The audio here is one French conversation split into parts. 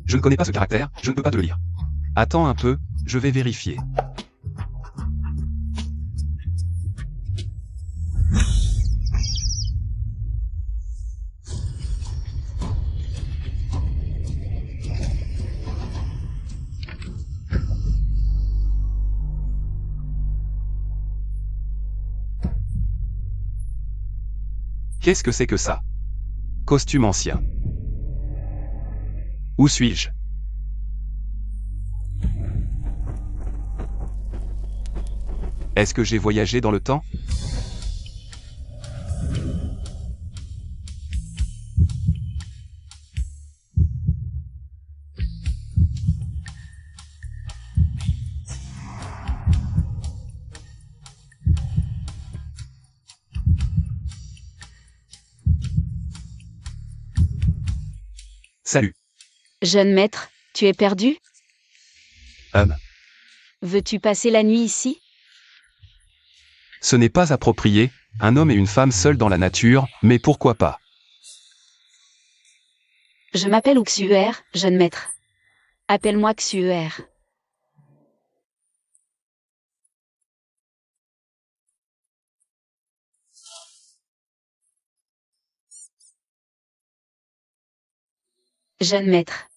Je ne connais pas ce caractère, je ne peux pas te le lire. Attends un peu, je vais vérifier. Qu'est-ce que c'est que ça? Costume ancien. Où suis-je? Est-ce que j'ai voyagé dans le temps? Salut. Jeune maître, tu es perdu? Veux-tu passer la nuit ici? Ce n'est pas approprié, un homme et une femme seuls dans la nature, mais pourquoi pas? Je m'appelle Uxuer, jeune maître. Appelle-moi Xuer. Jeune maître.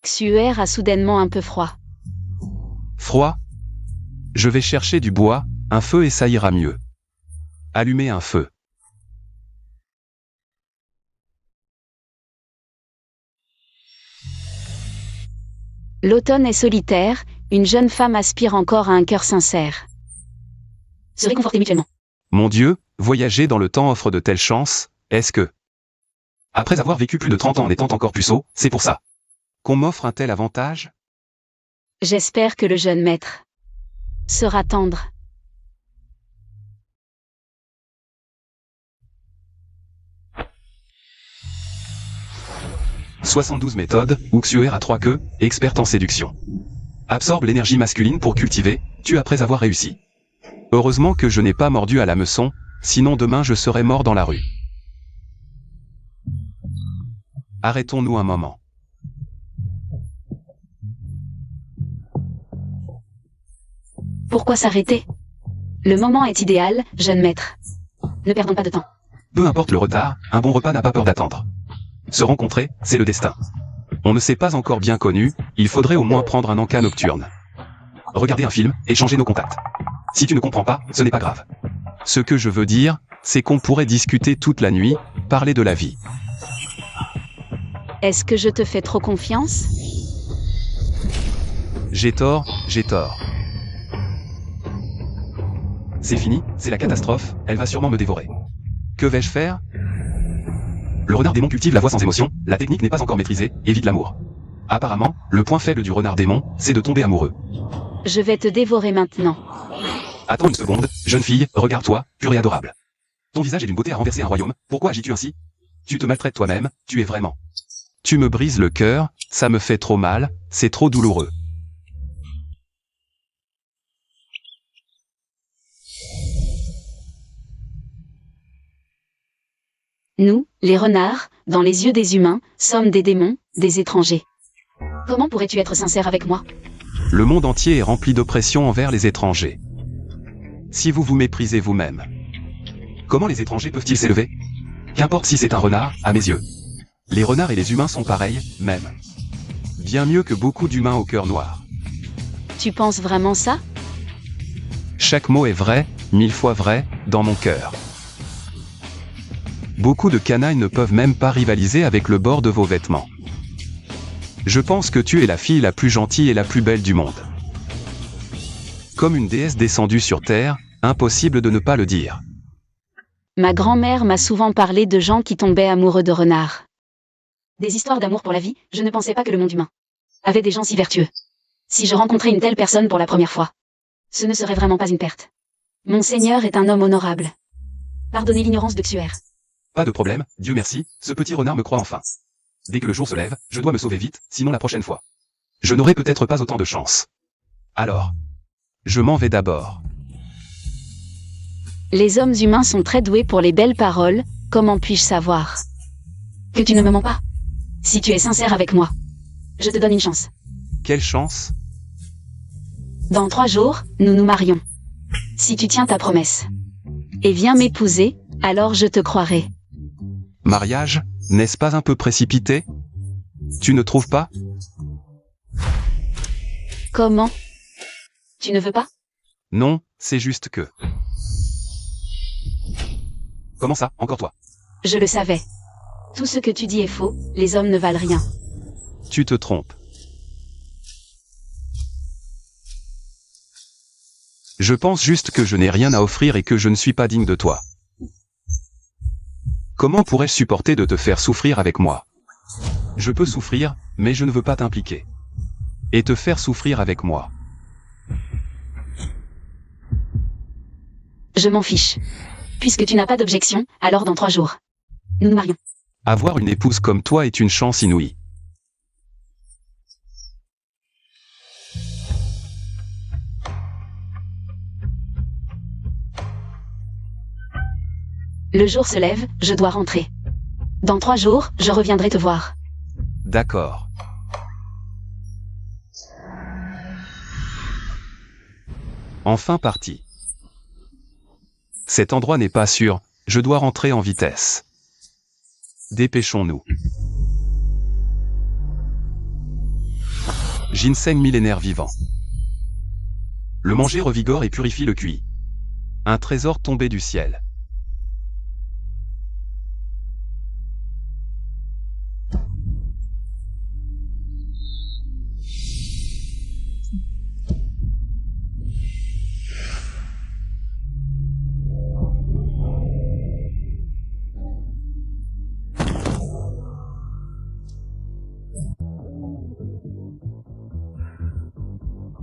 Xuer a soudainement un peu froid. Froid? Je vais chercher du bois, un feu et ça ira mieux. Allumer un feu. L'automne est solitaire, une jeune femme aspire encore à un cœur sincère. Se réconforter mutuellement. Mon Dieu, voyager dans le temps offre de telles chances, est-ce que... Après avoir vécu plus de 30 ans en étant encore puceau, c'est pour ça qu'on m'offre un tel avantage? J'espère que le jeune maître sera tendre. « 72 méthodes, Uxuer à 3 queues, experte en séduction. Absorbe l'énergie masculine pour cultiver, tue après avoir réussi. Heureusement que je n'ai pas mordu à l'hameçon, sinon demain je serais mort dans la rue. Arrêtons-nous un moment. Pourquoi s'arrêter? Le moment est idéal, jeune maître. Ne perdons pas de temps. Peu importe le retard, un bon repas n'a pas peur d'attendre. Se rencontrer, c'est le destin. On ne s'est pas encore bien connu, il faudrait au moins prendre un encas nocturne. Regarder un film, échanger nos contacts. Si tu ne comprends pas, ce n'est pas grave. Ce que je veux dire, c'est qu'on pourrait discuter toute la nuit, parler de la vie. Est-ce que je te fais trop confiance? J'ai tort, j'ai tort. C'est fini, c'est la catastrophe, elle va sûrement me dévorer. Que vais-je faire? Le renard démon cultive la voix sans émotion, la technique n'est pas encore maîtrisée, évite l'amour. Apparemment, le point faible du renard démon, c'est de tomber amoureux. Je vais te dévorer maintenant. Attends une seconde, jeune fille, regarde-toi, pure et adorable. Ton visage est d'une beauté à renverser un royaume, pourquoi agis-tu ainsi? Tu te maltraites toi-même, tu es vraiment. Tu me brises le cœur, ça me fait trop mal, c'est trop douloureux. Nous, les renards, dans les yeux des humains, sommes des démons, des étrangers. Comment pourrais-tu être sincère avec moi? Le monde entier est rempli d'oppression envers les étrangers. Si vous vous méprisez vous-même, comment les étrangers peuvent-ils s'élever? Qu'importe si c'est un renard, à mes yeux. Les renards et les humains sont pareils, même. Bien mieux que beaucoup d'humains au cœur noir. Tu penses vraiment ça? Chaque mot est vrai, 1000 fois vrai, dans mon cœur. Beaucoup de canailles ne peuvent même pas rivaliser avec le bord de vos vêtements. Je pense que tu es la fille la plus gentille et la plus belle du monde. Comme une déesse descendue sur terre, impossible de ne pas le dire. Ma grand-mère m'a souvent parlé de gens qui tombaient amoureux de renards. Des histoires d'amour pour la vie, je ne pensais pas que le monde humain avait des gens si vertueux. Si je rencontrais une telle personne pour la première fois, ce ne serait vraiment pas une perte. Mon Seigneur est un homme honorable. Pardonnez l'ignorance de Xuer. Pas de problème, Dieu merci, ce petit renard me croit enfin. Dès que le jour se lève, je dois me sauver vite, sinon la prochaine fois. Je n'aurai peut-être pas autant de chance. Alors, je m'en vais d'abord. Les hommes humains sont très doués pour les belles paroles, comment puis-je savoir que tu ne me mens pas? Si tu es sincère avec moi, Je te donne une chance. Quelle chance? Dans 3 jours, nous nous marions. Si tu tiens ta promesse et viens m'épouser, alors je te croirai. Mariage, n'est-ce pas un peu précipité? Tu ne trouves pas? Comment? Tu ne veux pas? Non, c'est juste que... Comment ça, encore toi? Je le savais. Tout ce que tu dis est faux, les hommes ne valent rien. Tu te trompes. Je pense juste que je n'ai rien à offrir et que je ne suis pas digne de toi. Comment pourrais-je supporter de te faire souffrir avec moi? Je peux souffrir, mais je ne veux pas t'impliquer. Et te faire souffrir avec moi. Je m'en fiche. Puisque tu n'as pas d'objection, alors dans 3 jours. Nous nous marions. Avoir une épouse comme toi est une chance inouïe. Le jour se lève, je dois rentrer. Dans 3 jours, je reviendrai te voir. D'accord. Enfin parti. Cet endroit n'est pas sûr, je dois rentrer en vitesse. Dépêchons-nous. Ginseng millénaire vivant. Le manger revigore et purifie le QI. Un trésor tombé du ciel.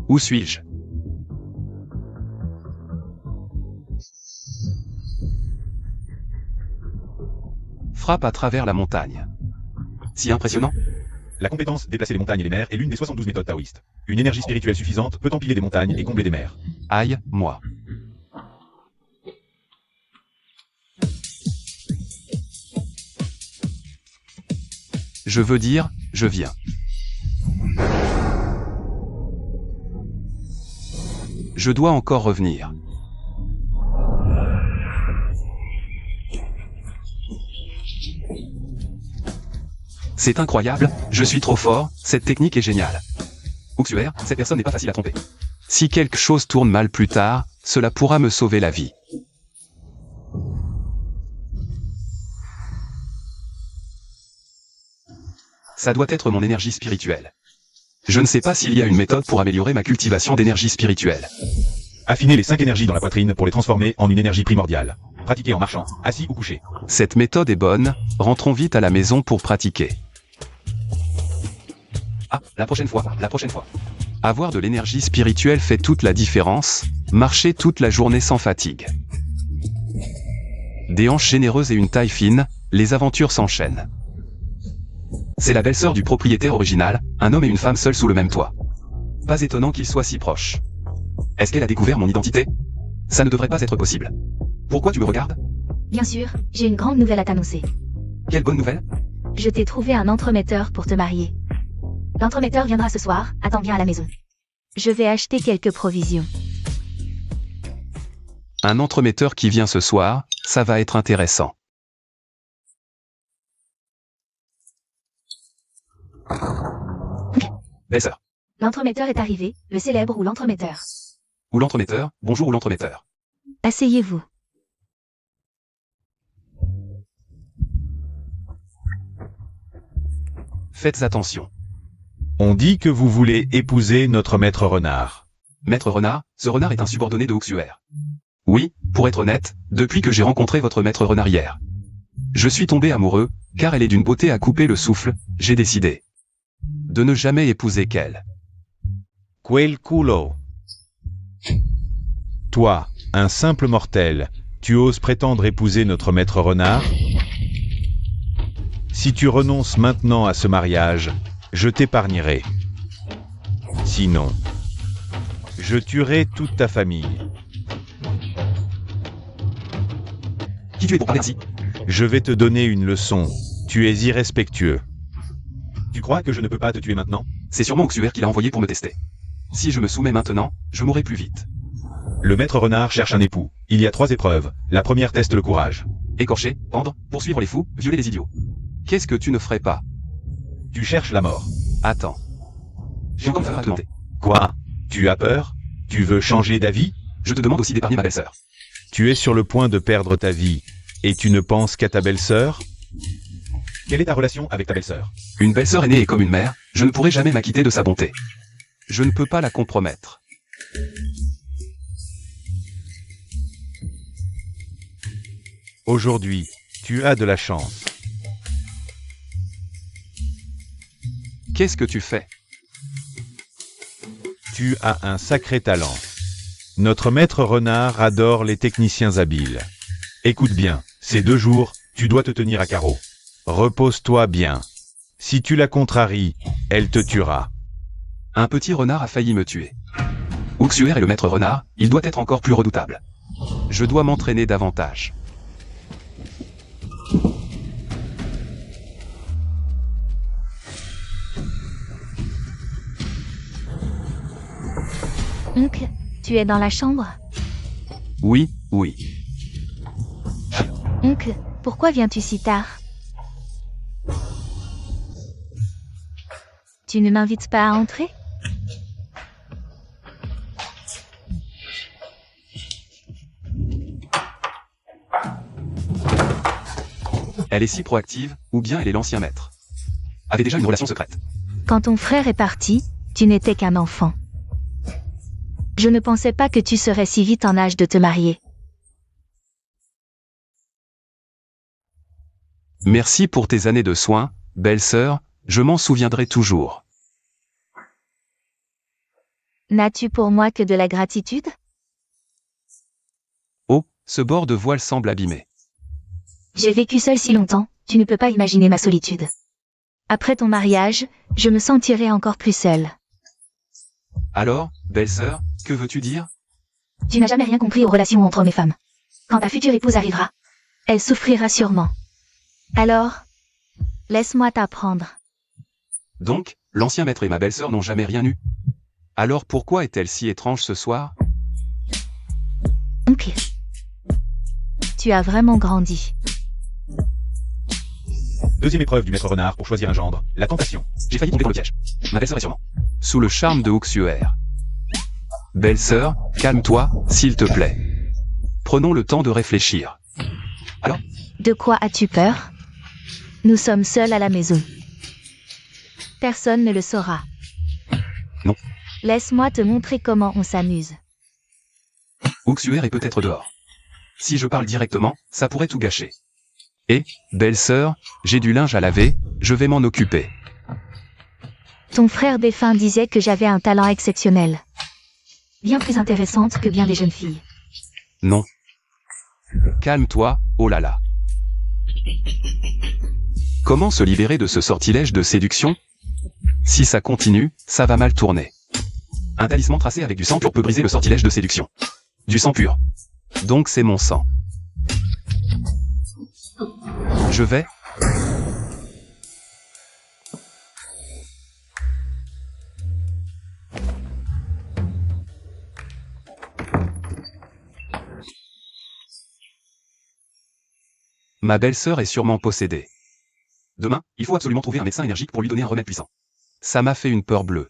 Où suis-je? Frappe à travers la montagne. Si impressionnant? La compétence déplacer les montagnes et les mers est l'une des 72 méthodes taoïstes. Une énergie spirituelle suffisante peut empiler des montagnes et combler des mers. Aïe, moi. Je veux dire, je viens. Je dois encore revenir. C'est incroyable, je suis trop fort, cette technique est géniale. Uxuer, cette personne n'est pas facile à tromper. Si quelque chose tourne mal plus tard, cela pourra me sauver la vie. Ça doit être mon énergie spirituelle. Je ne sais pas s'il y a une méthode pour améliorer ma cultivation d'énergie spirituelle. Affiner les 5 énergies dans la poitrine pour les transformer en une énergie primordiale. Pratiquer en marchant, assis ou couché. Cette méthode est bonne, rentrons vite à la maison pour pratiquer. Ah, la prochaine fois, la prochaine fois. Avoir de l'énergie spirituelle fait toute la différence, marcher toute la journée sans fatigue. Des hanches généreuses et une taille fine, les aventures s'enchaînent. C'est la belle-sœur du propriétaire original, un homme et une femme seuls sous le même toit. Pas étonnant qu'ils soient si proches. Est-ce qu'elle a découvert mon identité? Ça ne devrait pas être possible. Pourquoi tu me regardes? Bien sûr, j'ai une grande nouvelle à t'annoncer. Quelle bonne nouvelle? Je t'ai trouvé un entremetteur pour te marier. L'entremetteur viendra ce soir, attends bien à la maison. Je vais acheter quelques provisions. Un entremetteur qui vient ce soir, ça va être intéressant. Belle-sœur. L'entremetteur est arrivé, le célèbre ou l'entremetteur. Ou l'entremetteur, bonjour ou l'entremetteur. Asseyez-vous. Faites attention. On dit que vous voulez épouser notre maître renard. Maître renard, ce renard est un subordonné de Uxuer. Oui, pour être honnête, depuis que j'ai rencontré votre maître renard hier. Je suis tombé amoureux, car elle est d'une beauté à couper le souffle, j'ai décidé de ne jamais épouser qu'elle. Quel culo. Toi, un simple mortel, tu oses prétendre épouser notre maître renard? Si tu renonces maintenant à ce mariage, je t'épargnerai. Sinon, je tuerai toute ta famille. Qui tu es pour parler ainsi? Je vais te donner une leçon. Tu es irrespectueux. Tu crois que je ne peux pas te tuer maintenant? C'est sûrement Oxuer qui l'a envoyé pour me tester. Si je me soumets maintenant, je mourrai plus vite. Le maître renard cherche un époux. Il y a 3 épreuves. La première teste le courage. Écorcher, pendre, poursuivre les fous, violer les idiots. Qu'est-ce que tu ne ferais pas? Tu cherches la mort. Attends. J'ai encore à te demander. Quoi? Tu as peur? Tu veux changer d'avis? Je te demande aussi d'épargner ma belle-sœur. Tu es sur le point de perdre ta vie. Et tu ne penses qu'à ta belle-sœur? Quelle est ta relation avec ta belle-sœur? Une belle-sœur aînée est comme une mère, je ne pourrai jamais m'acquitter de sa bonté. Je ne peux pas la compromettre. Aujourd'hui, tu as de la chance. Qu'est-ce que tu fais? Tu as un sacré talent. Notre maître renard adore les techniciens habiles. Écoute bien, ces 2 jours, tu dois te tenir à carreau. Repose-toi bien. Si tu la contraries, elle te tuera. Un petit renard a failli me tuer. Oxuer est le maître renard, il doit être encore plus redoutable. Je dois m'entraîner davantage. Oncle, tu es dans la chambre? Oui, oui. Oncle, pourquoi viens-tu si tard? Tu ne m'invites pas à entrer? Elle est si proactive, ou bien elle est l'ancien maître. Avait déjà une relation secrète. Quand ton frère est parti, tu n'étais qu'un enfant. Je ne pensais pas que tu serais si vite en âge de te marier. Merci pour tes années de soins, belle-sœur, je m'en souviendrai toujours. N'as-tu pour moi que de la gratitude? Oh, ce bord de voile semble abîmé. J'ai vécu seule si longtemps, tu ne peux pas imaginer ma solitude. Après ton mariage, je me sentirai encore plus seule. Alors, belle-sœur, que veux-tu dire? Tu n'as jamais rien compris aux relations entre hommes et femmes. Quand ta future épouse arrivera, elle souffrira sûrement. Alors, laisse-moi t'apprendre. Donc, l'ancien maître et ma belle-sœur n'ont jamais rien eu. Alors pourquoi est-elle si étrange ce soir? Ok. Tu as vraiment grandi. 2e épreuve du maître renard pour choisir un gendre. La tentation. J'ai failli tomber dans le piège. Ma belle-sœur est sûrement sous le charme de Oxuer. Belle-sœur, calme-toi, s'il te plaît. Prenons le temps de réfléchir. Alors? De quoi as-tu peur? Nous sommes seuls à la maison. Personne ne le saura. Non. Laisse-moi te montrer comment on s'amuse. Oxuer est peut-être dehors. Si je parle directement, ça pourrait tout gâcher. Et, belle-sœur, j'ai du linge à laver, je vais m'en occuper. Ton frère défunt disait que j'avais un talent exceptionnel. Bien plus intéressante que bien des jeunes filles. Non. Calme-toi, oh là là. Comment se libérer de ce sortilège de séduction? Si ça continue, ça va mal tourner. Un talisman tracé avec du sang pur peut briser le sortilège de séduction. Du sang pur. Donc c'est mon sang. Je vais... Ma belle-sœur est sûrement possédée. Demain, il faut absolument trouver un médecin énergique pour lui donner un remède puissant. Ça m'a fait une peur bleue.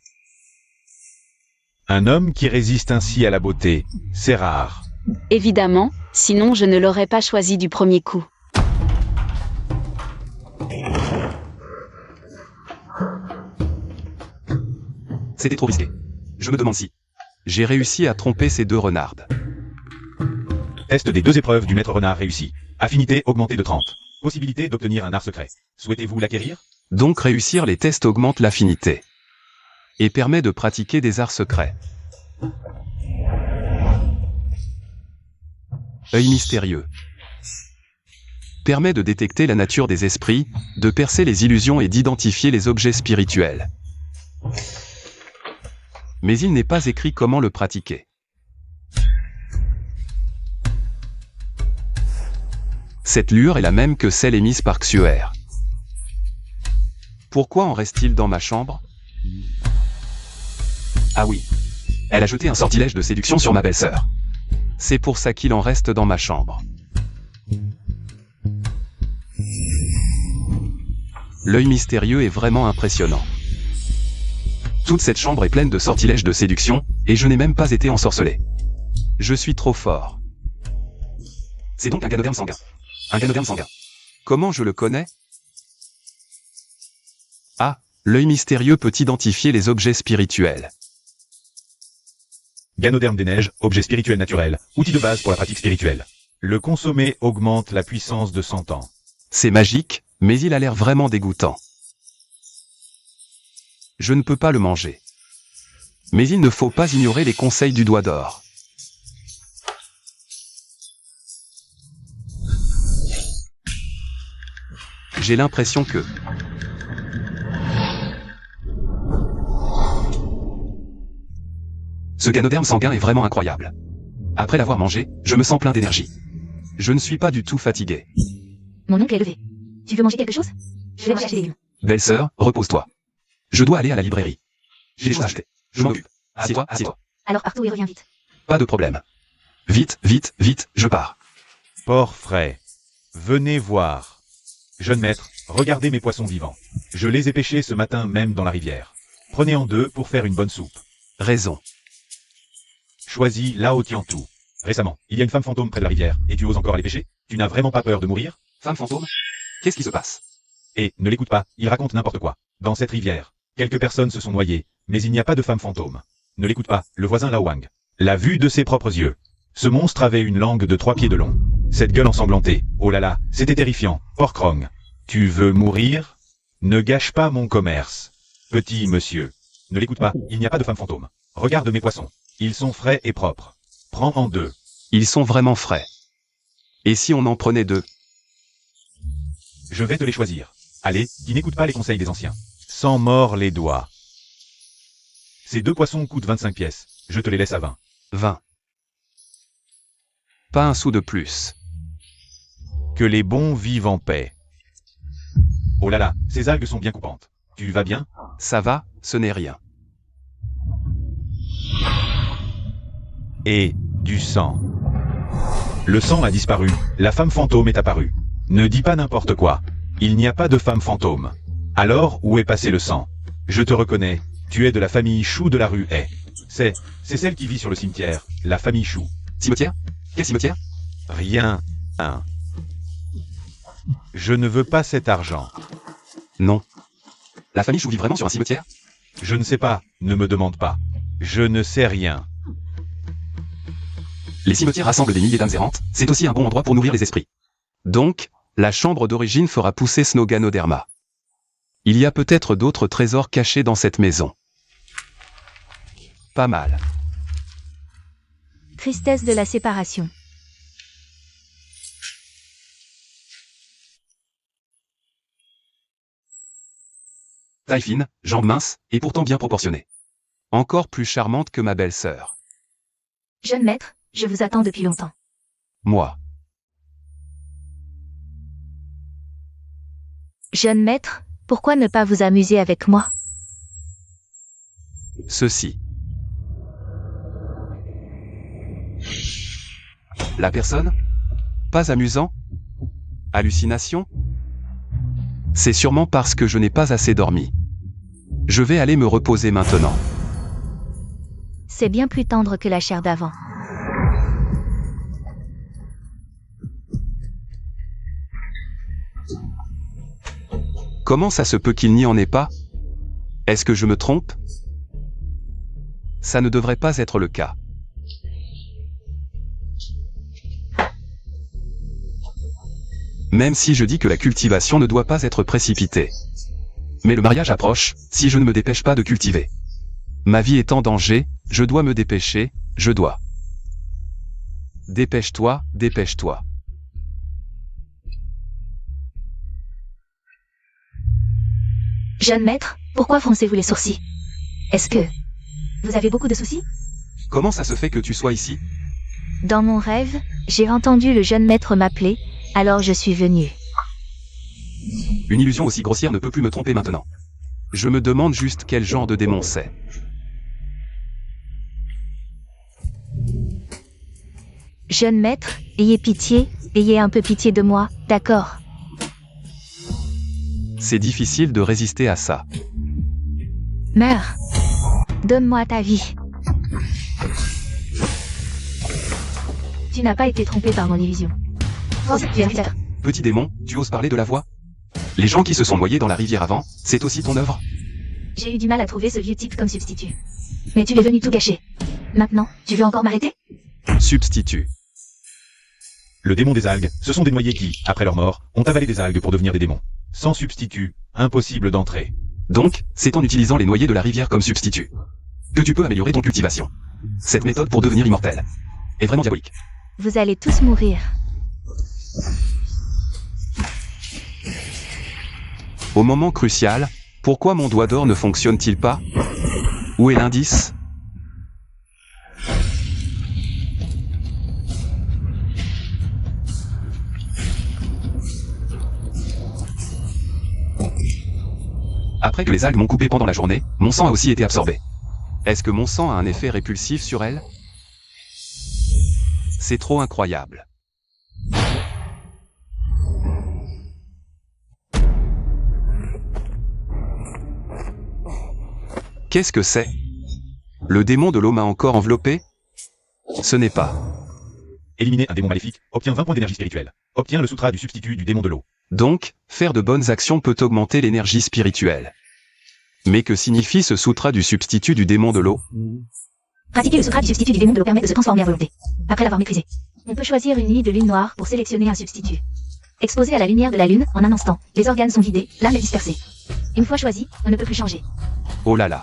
Un homme qui résiste ainsi à la beauté, c'est rare. Évidemment, sinon je ne l'aurais pas choisi du premier coup. C'était trop risqué. Je me demande si... J'ai réussi à tromper ces 2 renardes. Test des 2 épreuves du maître renard réussi. Affinité augmentée de 30. Possibilité d'obtenir un art secret. Souhaitez-vous l'acquérir? Donc réussir les tests augmente l'affinité. Et permet de pratiquer des arts secrets. Œil mystérieux. Permet de détecter la nature des esprits, de percer les illusions et d'identifier les objets spirituels. Mais il n'est pas écrit comment le pratiquer. Cette lueur est la même que celle émise par Xuer. Pourquoi en reste-t-il dans ma chambre? Ah oui. Elle a jeté un sortilège de séduction sur ma belle-sœur. C'est pour ça qu'il en reste dans ma chambre. L'œil mystérieux est vraiment impressionnant. Toute cette chambre est pleine de sortilèges de séduction, et je n'ai même pas été ensorcelé. Je suis trop fort. C'est donc un ganoderme sanguin. Un ganoderme sanguin. Comment je le connais? Ah, l'œil mystérieux peut identifier les objets spirituels. Ganoderme des neiges, objet spirituel naturel, outil de base pour la pratique spirituelle. Le consommer augmente la puissance de 100 ans. C'est magique, mais il a l'air vraiment dégoûtant. Je ne peux pas le manger. Mais il ne faut pas ignorer les conseils du doigt d'or. J'ai l'impression que... Ce ganoderme sanguin est vraiment incroyable. Après l'avoir mangé, je me sens plein d'énergie. Je ne suis pas du tout fatigué. Mon oncle est levé. Tu veux manger quelque chose? Je vais chercher des légumes. Belle-sœur, repose-toi. Je dois aller à la librairie. J'ai des choses à acheter. Je m'en occupe. Assieds-toi, assieds-toi. Alors pars tôt et reviens vite. Pas de problème. Vite, vite, vite, je pars. Port frais. Venez voir. Jeune maître, regardez mes poissons vivants. Je les ai pêchés ce matin même dans la rivière. Prenez en deux pour faire une bonne soupe. Raison. Choisis Lao Tiantou. Récemment, il y a une femme fantôme près de la rivière, et tu oses encore aller pêcher? Tu n'as vraiment pas peur de mourir? Femme fantôme? Qu'est-ce qui se passe? Et, ne l'écoute pas, il raconte n'importe quoi. Dans cette rivière, quelques personnes se sont noyées, mais il n'y a pas de femme fantôme. Ne l'écoute pas, le voisin Lao Wang l'a vu de ses propres yeux. Ce monstre avait une langue de 3 pieds de long. Cette gueule ensanglantée, oh là là, c'était terrifiant. Porkrong. Tu veux mourir? Ne gâche pas mon commerce. Petit monsieur. Ne l'écoute pas, il n'y a pas de femme fantôme. Regarde mes poissons. Ils sont frais et propres. Prends en deux. Ils sont vraiment frais. Et si on en prenait deux? Je vais te les choisir. Allez, qui n'écoute pas les conseils des anciens. Sans mord les doigts. Ces 2 poissons coûtent 25 pièces. Je te les laisse à 20. 20. Pas un sou de plus. Que les bons vivent en paix. Oh là là, ces algues sont bien coupantes. Tu vas bien? Ça va, ce n'est rien. Et du sang. Le sang a disparu, la femme fantôme est apparue. Ne dis pas n'importe quoi. Il n'y a pas de femme fantôme. Alors, où est passé le sang? Je te reconnais. Tu es de la famille Chou de la rue Hay. C'est celle qui vit sur le cimetière, la famille Chou. Cimetière? Quel cimetière? Rien. Hein. Je ne veux pas cet argent. Non. La famille Chou vit vraiment sur un cimetière? Je ne sais pas, ne me demande pas. Je ne sais rien. Les cimetières rassemblent des milliers d'âmes errantes, c'est aussi un bon endroit pour nourrir les esprits. Donc, la chambre d'origine fera pousser Snoganoderma. Il y a peut-être d'autres trésors cachés dans cette maison. Pas mal. Tristesse de la séparation. Taille fine, jambes minces, et pourtant bien proportionnées. Encore plus charmante que ma belle-sœur. Jeune maître, je vous attends depuis longtemps. Moi. Jeune maître, pourquoi ne pas vous amuser avec moi? Ceci. La personne? Pas amusant? Hallucination? C'est sûrement parce que je n'ai pas assez dormi. Je vais aller me reposer maintenant. C'est bien plus tendre que la chair d'avant. Comment ça se peut qu'il n'y en ait pas? Est-ce que je me trompe? Ça ne devrait pas être le cas. Même si je dis que la cultivation ne doit pas être précipitée. Mais le mariage approche, si je ne me dépêche pas de cultiver. Ma vie est en danger, je dois me dépêcher, je dois. Dépêche-toi, dépêche-toi. Jeune maître, pourquoi froncez-vous les sourcils? Est-ce que vous avez beaucoup de soucis? Comment ça se fait que tu sois ici? Dans mon rêve, j'ai entendu le jeune maître m'appeler, alors je suis venu. Une illusion aussi grossière ne peut plus me tromper maintenant. Je me demande juste quel genre de démon c'est. Jeune maître, ayez un peu pitié de moi, d'accord? C'est difficile de résister à ça. Meurs. Donne-moi ta vie. Tu n'as pas été trompé par mon illusion. Tu es un Petit démon, tu oses parler de la voix? Les gens qui se sont noyés dans la rivière avant, c'est aussi ton œuvre? J'ai eu du mal à trouver ce vieux type comme substitut. Mais tu es venu tout gâcher. Maintenant, tu veux encore m'arrêter? Substitut. Le démon des algues, ce sont des noyés qui, après leur mort, ont avalé des algues pour devenir des démons. Sans substitut, impossible d'entrer. Donc, c'est en utilisant les noyés de la rivière comme substitut que tu peux améliorer ton cultivation. Cette méthode pour devenir immortel est vraiment diabolique. Vous allez tous mourir. Au moment crucial, pourquoi mon doigt d'or ne fonctionne-t-il pas? Où est l'indice? Après que les algues m'ont coupé pendant la journée, mon sang a aussi été absorbé. Est-ce que mon sang a un effet répulsif sur elle? C'est trop incroyable. Qu'est-ce que c'est? Le démon de l'eau m'a encore enveloppé? Ce n'est pas. Éliminer un démon maléfique, obtient 20 points d'énergie spirituelle. Obtient le sutra du substitut du démon de l'eau. Donc, faire de bonnes actions peut augmenter l'énergie spirituelle. Mais que signifie ce sutra du substitut du démon de l'eau? Pratiquer le sutra du substitut du démon de l'eau permet de se transformer à volonté. Après l'avoir maîtrisé, on peut choisir une nuit de lune noire pour sélectionner un substitut. Exposé à la lumière de la lune, en un instant, les organes sont vidés, l'âme est dispersée. Une fois choisi, on ne peut plus changer. Oh là là.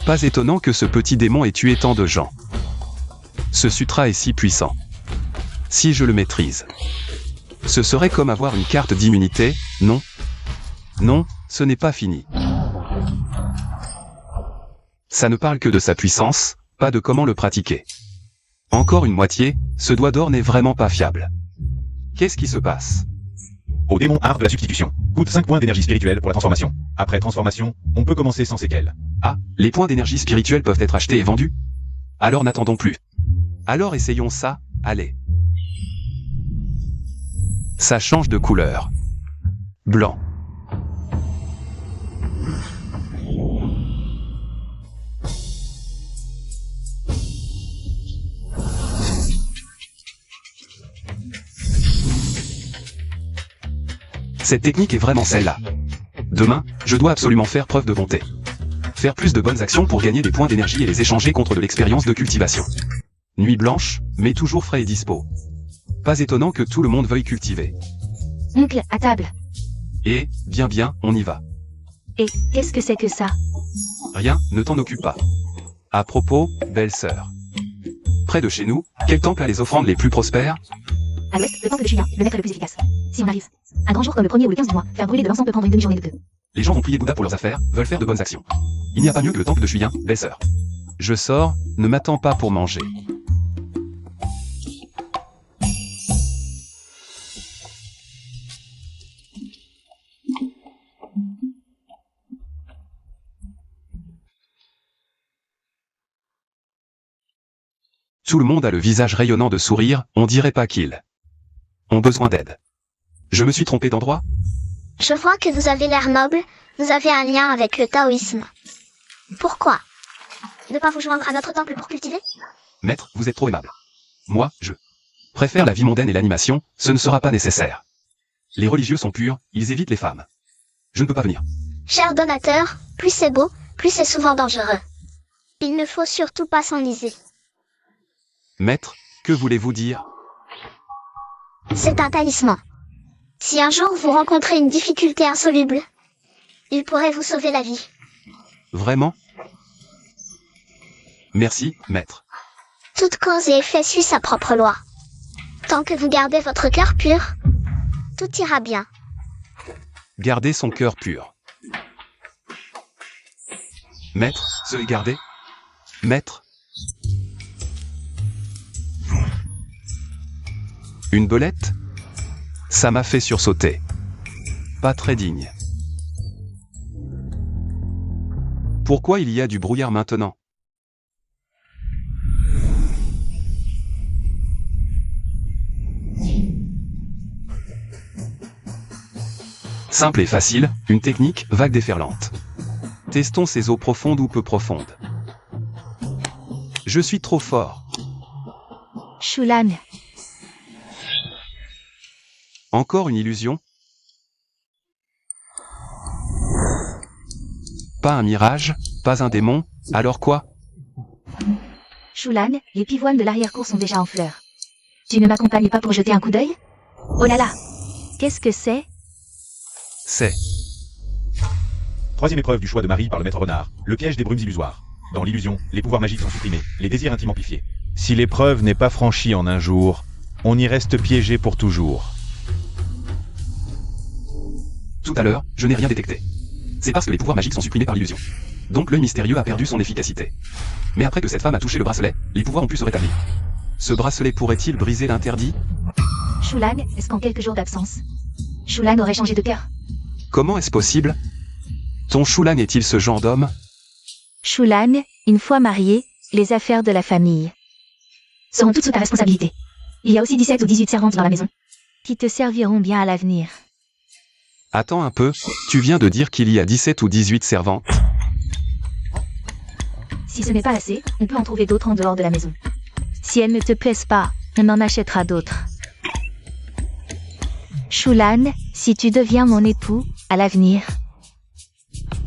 Pas étonnant que ce petit démon ait tué tant de gens. Ce sutra est si puissant. Si je le maîtrise, ce serait comme avoir une carte d'immunité, non? Non, ce n'est pas fini. Ça ne parle que de sa puissance, pas de comment le pratiquer. Encore une moitié, ce doigt d'or n'est vraiment pas fiable. Qu'est-ce qui se passe? Au démon art de la substitution. Coûte 5 points d'énergie spirituelle pour la transformation. Après transformation, on peut commencer sans séquelles. Ah, les points d'énergie spirituelle peuvent être achetés et vendus? Alors n'attendons plus. Alors essayons ça, allez. Ça change de couleur. Blanc. Cette technique est vraiment celle-là. Demain, je dois absolument faire preuve de bonté. Faire plus de bonnes actions pour gagner des points d'énergie et les échanger contre de l'expérience de cultivation. Nuit blanche, mais toujours frais et dispo. Pas étonnant que tout le monde veuille cultiver. Oncle, à table. Et, bien, on y va. Et, qu'est-ce que c'est que ça? Rien, ne t'en occupe pas. À propos, belle-sœur. Près de chez nous, quel temple a les offrandes les plus prospères? À l'ouest, le temple de Shuya, le maître le plus efficace. Si on arrive. Un grand jour comme le 1er ou le 15 du mois, faire brûler de l'encens peut prendre une demi-journée de peu. Les gens vont prier Bouddha pour leurs affaires, veulent faire de bonnes actions. Il n'y a pas mieux que le temple de Shuya, belle-sœur. Je sors, ne m'attends pas pour manger. Tout le monde a le visage rayonnant de sourire, on dirait pas qu'ils ont besoin d'aide. Je me suis trompé d'endroit? Je vois que vous avez l'air noble, vous avez un lien avec le taoïsme. Pourquoi ne pas vous joindre à notre temple pour cultiver? Maître, vous êtes trop aimable. Moi, je préfère la vie mondaine et l'animation, ce ne sera pas nécessaire. Les religieux sont purs, ils évitent les femmes. Je ne peux pas venir. Cher donateur, plus c'est beau, plus c'est souvent dangereux. Il ne faut surtout pas s'enliser. Maître, que voulez-vous dire? C'est un talisman. Si un jour vous rencontrez une difficulté insoluble, il pourrait vous sauver la vie. Vraiment? Merci, maître. Toute cause et effet suit sa propre loi. Tant que vous gardez votre cœur pur, tout ira bien. Gardez son cœur pur. Maître, se les garder? Maître? Une belette? Ça m'a fait sursauter. Pas très digne. Pourquoi il y a du brouillard maintenant? Simple et facile, une technique vague déferlante. Testons ces eaux profondes ou peu profondes. Je suis trop fort. Shulan, Encore une illusion? Pas un mirage, pas un démon, alors quoi? Shulan, les pivoines de l'arrière-cour sont déjà en fleurs. Tu ne m'accompagnes pas pour jeter un coup d'œil? Oh là là! Qu'est-ce que c'est? C'est. Troisième épreuve du choix de Marie par le maître renard, le piège des brumes illusoires. Dans l'illusion, les pouvoirs magiques sont supprimés, les désirs intimes amplifiés. Si l'épreuve n'est pas franchie en un jour, on y reste piégé pour toujours. Tout à l'heure, je n'ai rien détecté. C'est parce que les pouvoirs magiques sont supprimés par l'illusion. Donc l'œil mystérieux a perdu son efficacité. Mais après que cette femme a touché le bracelet, les pouvoirs ont pu se rétablir. Ce bracelet pourrait-il briser l'interdit? Shulan, est-ce qu'en quelques jours d'absence, Shulan aurait changé de cœur? Comment est-ce possible? Ton Shulan est-il ce genre d'homme? Shulan, une fois marié, les affaires de la famille seront toutes sous ta responsabilité. Il y a aussi 17 ou 18 servantes dans la maison, qui te serviront bien à l'avenir. Attends un peu, tu viens de dire qu'il y a 17 ou 18 servantes? Si ce n'est pas assez, on peut en trouver d'autres en dehors de la maison. Si elles ne te plaisent pas, on en achètera d'autres. Shulan, si tu deviens mon époux, à l'avenir,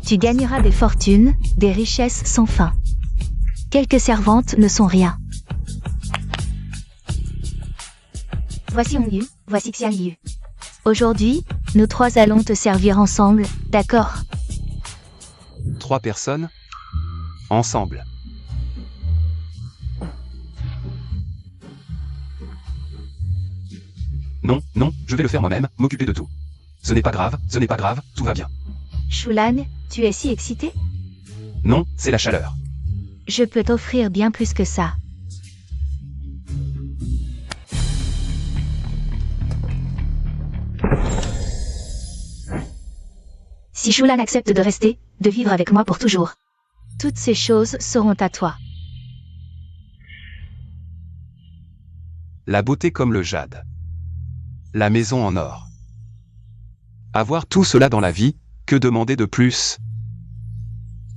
tu gagneras des fortunes, des richesses sans fin. Quelques servantes ne sont rien. Voici Onyu, voici Xiangyu. Aujourd'hui, nous trois allons te servir ensemble, d'accord? 3 personnes? Ensemble. Non, non, je vais le faire moi-même, m'occuper de tout. Ce n'est pas grave, tout va bien. Shulan, tu es si excité? Non, c'est la chaleur. Je peux t'offrir bien plus que ça. Si Shulan accepte de rester, de vivre avec moi pour toujours, toutes ces choses seront à toi. La beauté comme le jade. La maison en or. Avoir tout cela dans la vie, que demander de plus?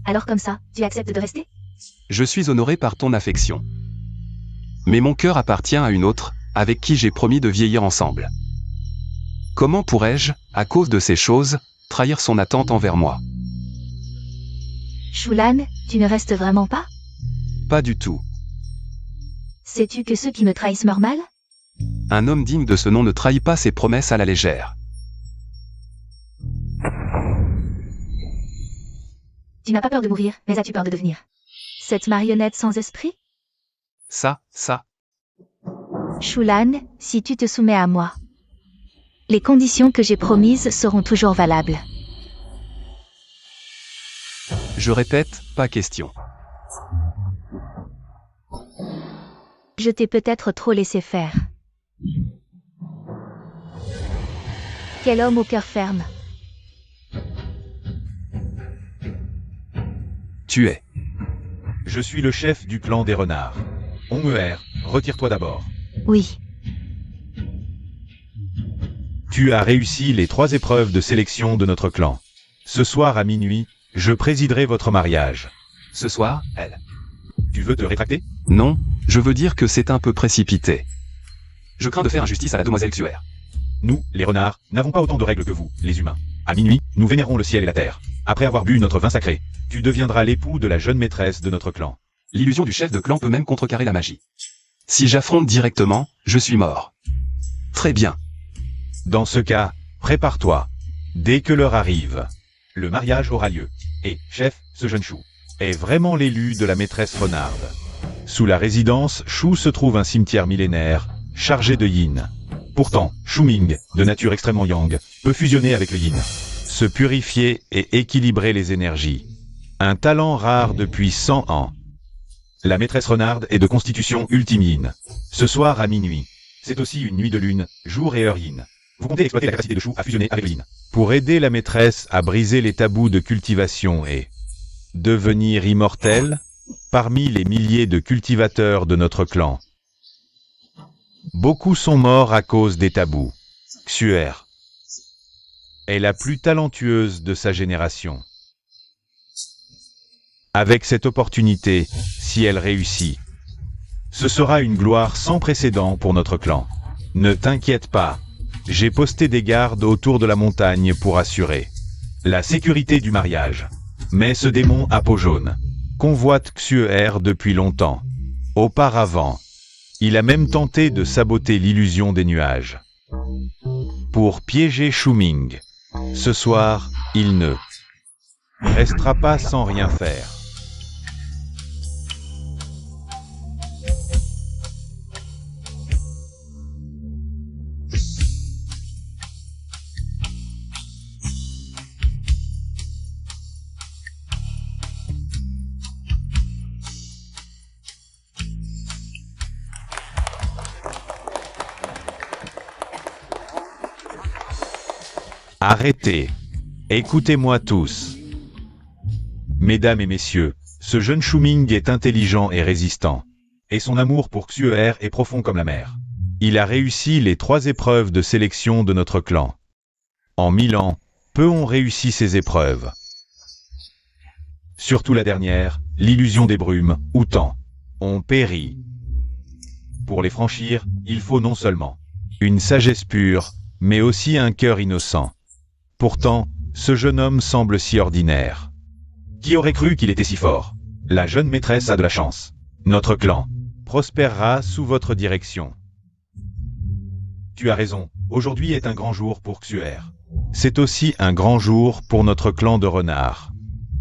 Alors comme ça, tu acceptes de rester? Je suis honoré par ton affection. Mais mon cœur appartient à une autre, avec qui j'ai promis de vieillir ensemble. Comment pourrais-je, à cause de ces choses, trahir son attente envers moi? Shulan, tu ne restes vraiment pas? Pas du tout. Sais-tu que ceux qui me trahissent meurent mal? Un homme digne de ce nom ne trahit pas ses promesses à la légère. Tu n'as pas peur de mourir, mais as-tu peur de devenir cette marionnette sans esprit? Ça. Shulan, si tu te soumets à moi, les conditions que j'ai promises seront toujours valables. Je répète, pas question. Je t'ai peut-être trop laissé faire. Quel homme au cœur ferme. Tu es. Je suis le chef du clan des renards. Onguer, retire-toi d'abord. Oui, Tu as réussi les 3 épreuves de sélection de notre clan. Ce soir à minuit, je présiderai votre mariage. Ce soir, elle. Tu veux te rétracter? Non, je veux dire que c'est un peu précipité. Je crains de faire injustice à la demoiselle Xuer. Nous, les renards, n'avons pas autant de règles que vous, les humains. À minuit, nous vénérons le ciel et la terre. Après avoir bu notre vin sacré, tu deviendras l'époux de la jeune maîtresse de notre clan. L'illusion du chef de clan peut même contrecarrer la magie. Si j'affronte directement, je suis mort. Très bien. Dans ce cas, prépare-toi. Dès que l'heure arrive, le mariage aura lieu. Et, chef, ce jeune Chou est vraiment l'élu de la maîtresse renarde. Sous la résidence, Chou se trouve un cimetière millénaire, chargé de yin. Pourtant, Shu Ming, de nature extrêmement yang, peut fusionner avec le yin, se purifier et équilibrer les énergies. Un talent rare depuis 100 ans. La maîtresse renarde est de constitution ultime yin. Ce soir à minuit, c'est aussi une nuit de lune, jour et heure yin. Vous comptez exploiter la capacité de Chou à fusionner avec le yin. Pour aider la maîtresse à briser les tabous de cultivation et Devenir immortel, parmi les milliers de cultivateurs de notre clan. Beaucoup sont morts à cause des tabous. Xuer est la plus talentueuse de sa génération. Avec cette opportunité, si elle réussit, ce sera une gloire sans précédent pour notre clan. Ne t'inquiète pas, j'ai posté des gardes autour de la montagne pour assurer la sécurité du mariage. Mais ce démon à peau jaune convoite Xuer depuis longtemps. Auparavant, il a même tenté de saboter l'illusion des nuages pour piéger Shuming. Ce soir, il ne restera pas sans rien faire. Arrêtez. Écoutez-moi tous. Mesdames et messieurs, ce jeune Shuming est intelligent et résistant. Et son amour pour Xuer est profond comme la mer. Il a réussi les 3 épreuves de sélection de notre clan. En 1000 ans, peu ont réussi ces épreuves. Surtout la dernière, l'illusion des brumes, où tant ont péri. Pour les franchir, il faut non seulement une sagesse pure, mais aussi un cœur innocent. Pourtant, ce jeune homme semble si ordinaire. Qui aurait cru qu'il était si fort? La jeune maîtresse a de la chance. Notre clan prospérera sous votre direction. Tu as raison, aujourd'hui est un grand jour pour Xuer. C'est aussi un grand jour pour notre clan de renards.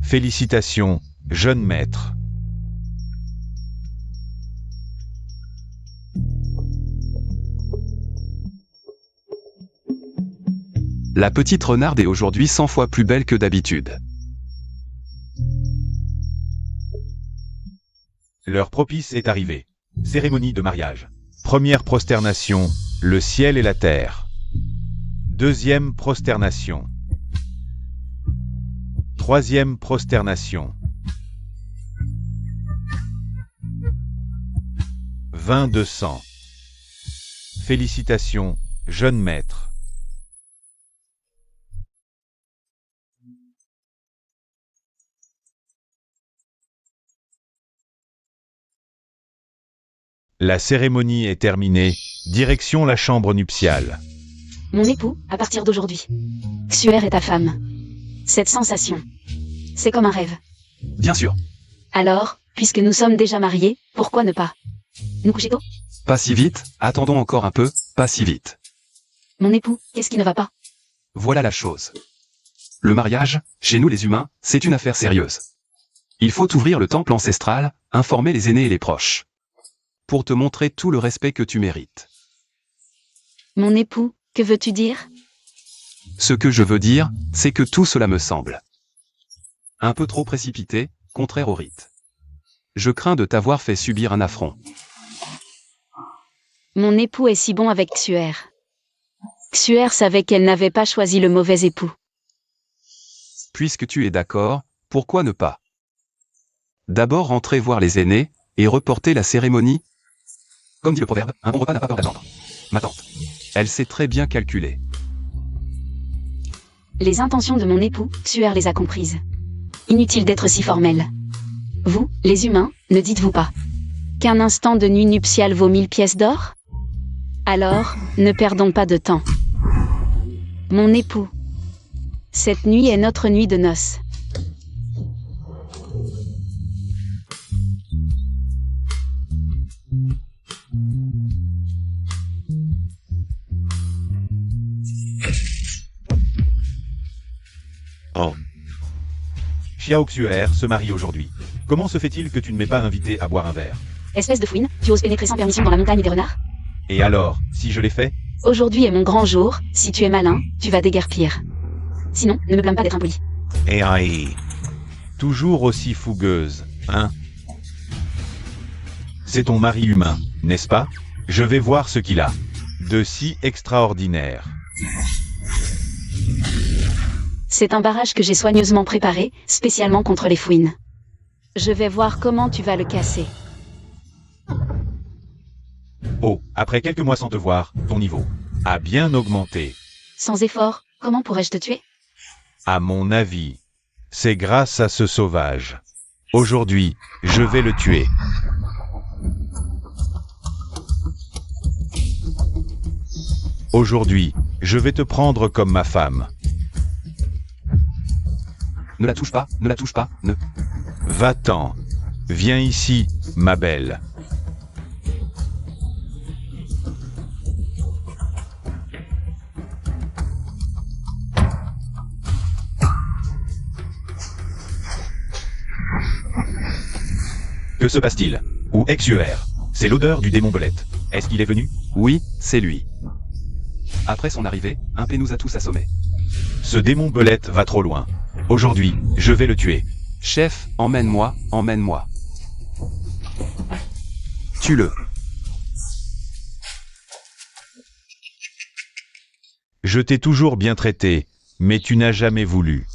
Félicitations, jeune maître. La petite renarde est aujourd'hui 100 fois plus belle que d'habitude. L'heure propice est arrivée. Cérémonie de mariage. Première prosternation, le ciel et la terre. Deuxième prosternation. Troisième prosternation. Vin de sang. Félicitations, jeune maître. La cérémonie est terminée, direction la chambre nuptiale. Mon époux, à partir d'aujourd'hui. Xuer est ta femme. Cette sensation. C'est comme un rêve. Bien sûr. Alors, puisque nous sommes déjà mariés, pourquoi ne pas nous coucher tôt? Pas si vite, attendons encore un peu, pas si vite. Mon époux, qu'est-ce qui ne va pas? Voilà la chose. Le mariage, chez nous les humains, c'est une affaire sérieuse. Il faut ouvrir le temple ancestral, informer les aînés et les proches. Pour te montrer tout le respect que tu mérites. Mon époux, que veux-tu dire? Ce que je veux dire, c'est que tout cela me semble un peu trop précipité, contraire au rite. Je crains de t'avoir fait subir un affront. Mon époux est si bon avec Xuer. Xuer savait qu'elle n'avait pas choisi le mauvais époux. Puisque tu es d'accord, pourquoi ne pas d'abord rentrer voir les aînés, et reporter la cérémonie? Comme dit le proverbe, un bon repas n'a pas peur d'attendre. Ma tante. Elle sait très bien calculer. Les intentions de mon époux, Xuer les a comprises. Inutile d'être si formel. Vous, les humains, ne dites-vous pas qu'un instant de nuit nuptiale vaut 1000 pièces d'or? Alors, ne perdons pas de temps. Mon époux. Cette nuit est notre nuit de noces. Oh. Xiao Xuer se marie aujourd'hui. Comment se fait-il que tu ne m'aies pas invité à boire un verre? Espèce de fouine, tu oses pénétrer sans permission dans la montagne des renards? Et alors, si je l'ai fait? Aujourd'hui est mon grand jour, si tu es malin, tu vas déguerpir. Sinon, ne me blâme pas d'être impoli. Et aïe. Toujours aussi fougueuse, hein? C'est ton mari humain, n'est-ce pas? Je vais voir ce qu'il a de si extraordinaire. C'est un barrage que j'ai soigneusement préparé, spécialement contre les fouines. Je vais voir comment tu vas le casser. Oh, après quelques mois sans te voir, ton niveau a bien augmenté. Sans effort, comment pourrais-je te tuer? À mon avis, c'est grâce à ce sauvage. Aujourd'hui, je vais le tuer. Aujourd'hui, je vais te prendre comme ma femme. Ne la touche pas, ne la touche pas, ne. Va-t'en. Viens ici, ma belle. Que se passe-t-il? Où est Xuer? C'est l'odeur du démon Belette. Est-ce qu'il est venu? Oui, c'est lui. Après son arrivée, un P nous a tous assommés. Ce démon Belette va trop loin. Aujourd'hui, je vais le tuer. Chef, emmène-moi, emmène-moi. Tue-le. Je t'ai toujours bien traité, mais tu n'as jamais voulu.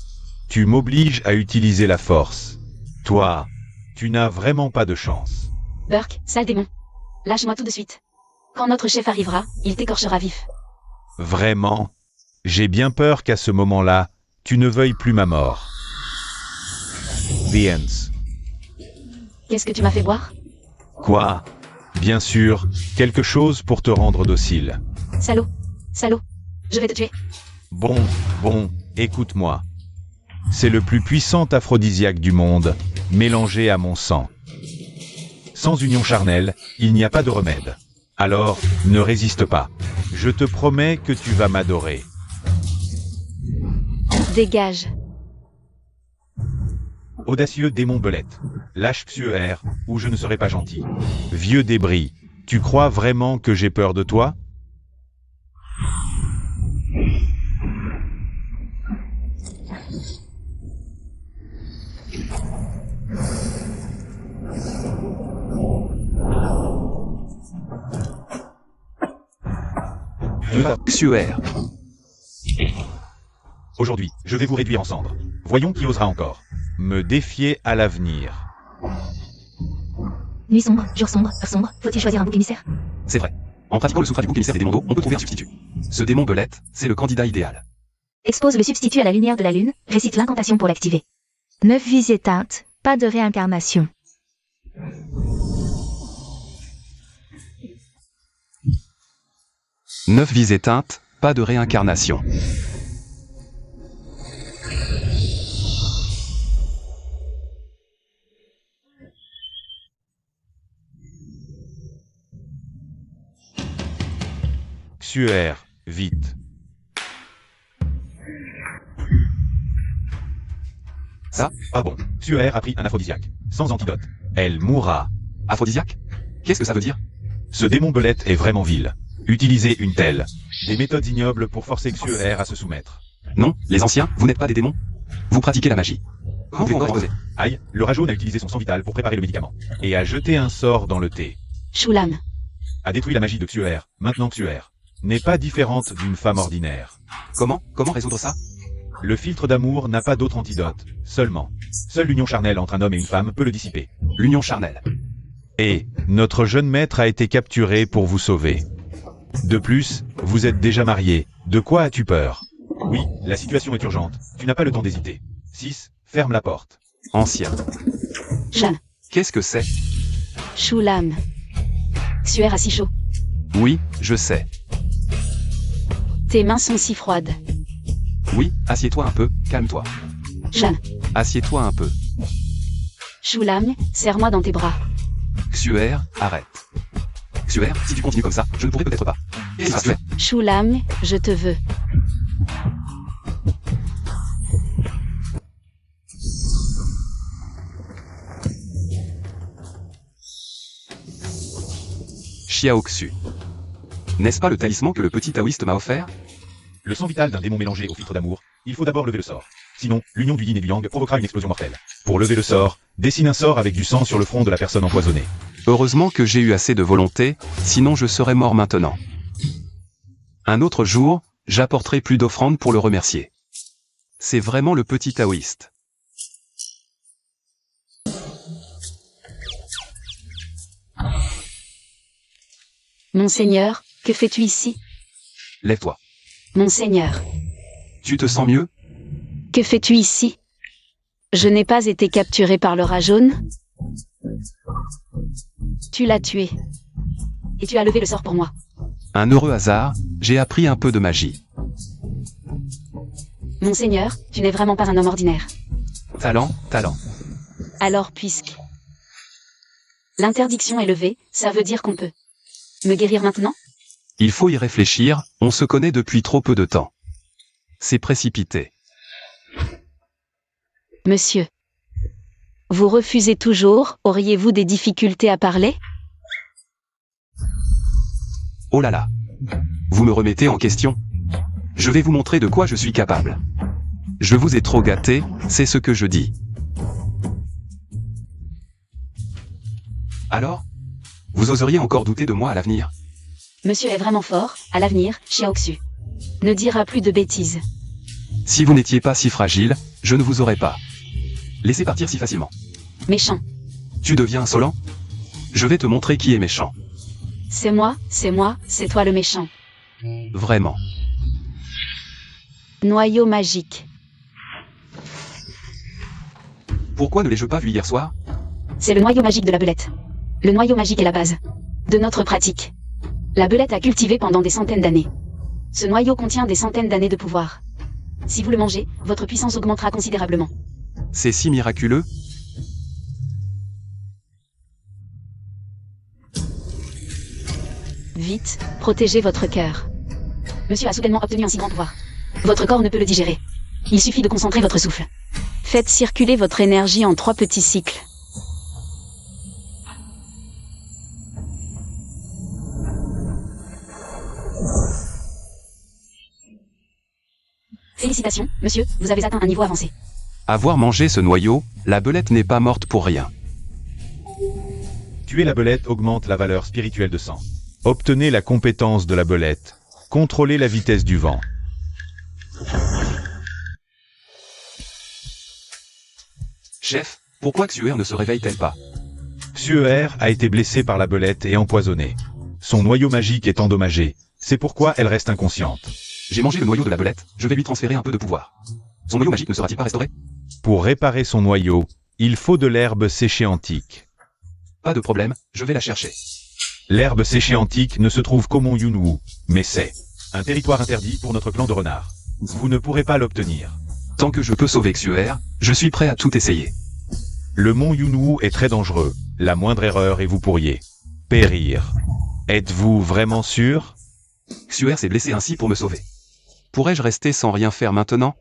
Tu m'obliges à utiliser la force. Toi, tu n'as vraiment pas de chance. Burke, sale démon. Lâche-moi tout de suite. Quand notre chef arrivera, il t'écorchera vif. Vraiment? J'ai bien peur qu'à ce moment-là, tu ne veuilles plus ma mort. The Ends. Qu'est-ce que tu m'as fait boire? Quoi? Bien sûr, quelque chose pour te rendre docile. Salaud. Salaud. Je vais te tuer. Bon, écoute-moi. C'est le plus puissant aphrodisiaque du monde, mélangé à mon sang. Sans union charnelle, il n'y a pas de remède. Alors, ne résiste pas. Je te promets que tu vas m'adorer. Dégage. Audacieux démon Belette. Lâche Xuer, ou je ne serai pas gentil. Vieux débris, tu crois vraiment que j'ai peur de toi? Xuer. Aujourd'hui, je vais vous réduire en cendres. Voyons qui osera encore me défier à l'avenir. Nuit sombre, jour sombre, heure sombre, faut-il choisir un bouc émissaire? C'est vrai. En pratiquant le soufra du bouc émissaire des démons d'eau, on peut trouver un substitut. Ce démon Belette, c'est le candidat idéal. Expose le substitut à la lumière de la lune, récite l'incantation pour l'activer. 9 vies éteintes, pas de réincarnation. Neuf vies éteintes, pas de réincarnation. Xuer, vite. Ça, Ah bon, Xuer a pris un aphrodisiaque. Sans antidote. Elle mourra. aphrodisiaque? Qu'est-ce que ça veut dire? Ce démon Belette est vraiment vil. Utilisez une telle. Des méthodes ignobles pour forcer Xuer à se soumettre. Non, les anciens, vous n'êtes pas des démons. Vous pratiquez la magie. Comment pouvez-vous encore oser? Aïe, le rat jaune a utilisé son sang vital pour préparer le médicament. Et a jeté un sort dans le thé. Shulam. A détruit la magie de Xuer. Maintenant Xuer n'est pas différente d'une femme ordinaire. Comment résoudre ça? Le filtre d'amour n'a pas d'autre antidote. Seulement. Seule l'union charnelle entre un homme et une femme peut le dissiper. L'union charnelle. Et notre jeune maître a été capturé pour vous sauver. De plus, vous êtes déjà marié. De quoi as-tu peur? Oui, la situation est urgente. Tu n'as pas le temps d'hésiter. 6. Ferme la porte. Ancien. Shan. Qu'est-ce que c'est? Shulam. Xuer a si chaud. Oui, je sais. Tes mains sont si froides. Oui, assieds-toi un peu, calme-toi. Shan. Assieds-toi un peu. Shulam, serre-moi dans tes bras. Xuer, arrête. Xuer, si tu continues comme ça, je ne pourrai peut-être pas. Qu'est-ce que tu fais? Shulam, je te veux. Xiaoxu. N'est-ce pas le talisman que le petit taoïste m'a offert? Le sang vital d'un démon mélangé au filtre d'amour, il faut d'abord lever le sort. Sinon, l'union du yin et du yang provoquera une explosion mortelle. Pour lever le sort, dessine un sort avec du sang sur le front de la personne empoisonnée. Heureusement que j'ai eu assez de volonté, sinon je serais mort maintenant. Un autre jour, j'apporterai plus d'offrandes pour le remercier. C'est vraiment le petit taoïste. Monseigneur, que fais-tu ici? Lève-toi. Monseigneur, Tu te sens mieux? que fais-tu ici? Je n'ai pas été capturé par le rat jaune? Tu l'as tué. Et tu as levé le sort pour moi. Un heureux hasard, j'ai appris un peu de magie. Monseigneur, tu n'es vraiment pas un homme ordinaire. Talent, talent. Alors puisque l'interdiction est levée, ça veut dire qu'on peut me guérir maintenant? Il faut y réfléchir, on se connaît depuis trop peu de temps. C'est précipité. Monsieur. Vous refusez toujours, auriez-vous des difficultés à parler? Oh là là. Vous me remettez en question? Je vais vous montrer de quoi je suis capable. Je vous ai trop gâté, c'est ce que je dis. Alors? Vous oseriez encore douter de moi à l'avenir? Monsieur est vraiment fort, à l'avenir, Xiaoxu ne dira plus de bêtises. Si vous n'étiez pas si fragile, je ne vous aurais pas laissé partir si facilement. Méchant. Tu deviens insolent? Je vais te montrer qui est méchant. C'est moi, c'est toi le méchant. Vraiment. Noyau magique. Pourquoi ne l'ai-je pas vu hier soir? C'est le noyau magique de la belette. Le noyau magique est la base de notre pratique. La belette a cultivé pendant des centaines d'années. Ce noyau contient des centaines d'années de pouvoir. Si vous le mangez, votre puissance augmentera considérablement. C'est si miraculeux? Vite, protégez votre cœur. Monsieur a soudainement obtenu un si grand pouvoir. Votre corps ne peut le digérer. Il suffit de concentrer votre souffle. Faites circuler votre énergie en 3 petits cycles. Félicitations, monsieur, vous avez atteint un niveau avancé. Avoir mangé ce noyau, la belette n'est pas morte pour rien. Tuer la belette augmente la valeur spirituelle de sang. Obtenez la compétence de la belette. Contrôlez la vitesse du vent. Chef, pourquoi Xuer ne se réveille-t-elle pas? Xuer a été blessée par la belette et empoisonnée. Son noyau magique est endommagé. C'est pourquoi elle reste inconsciente. J'ai mangé le noyau de la belette, je vais lui transférer un peu de pouvoir. Son noyau magique ne sera-t-il pas restauré? Pour réparer son noyau, il faut de l'herbe séchée antique. Pas de problème, je vais la chercher. L'herbe séchée antique ne se trouve qu'au mont Yunwu, mais c'est un territoire interdit pour notre clan de renards. Vous ne pourrez pas l'obtenir. Tant que je peux sauver Xuer, je suis prêt à tout essayer. Le mont Yunwu est très dangereux. La moindre erreur et vous pourriez périr. Êtes-vous vraiment sûr? Xuer s'est blessé ainsi pour me sauver. Pourrais-je rester sans rien faire maintenant?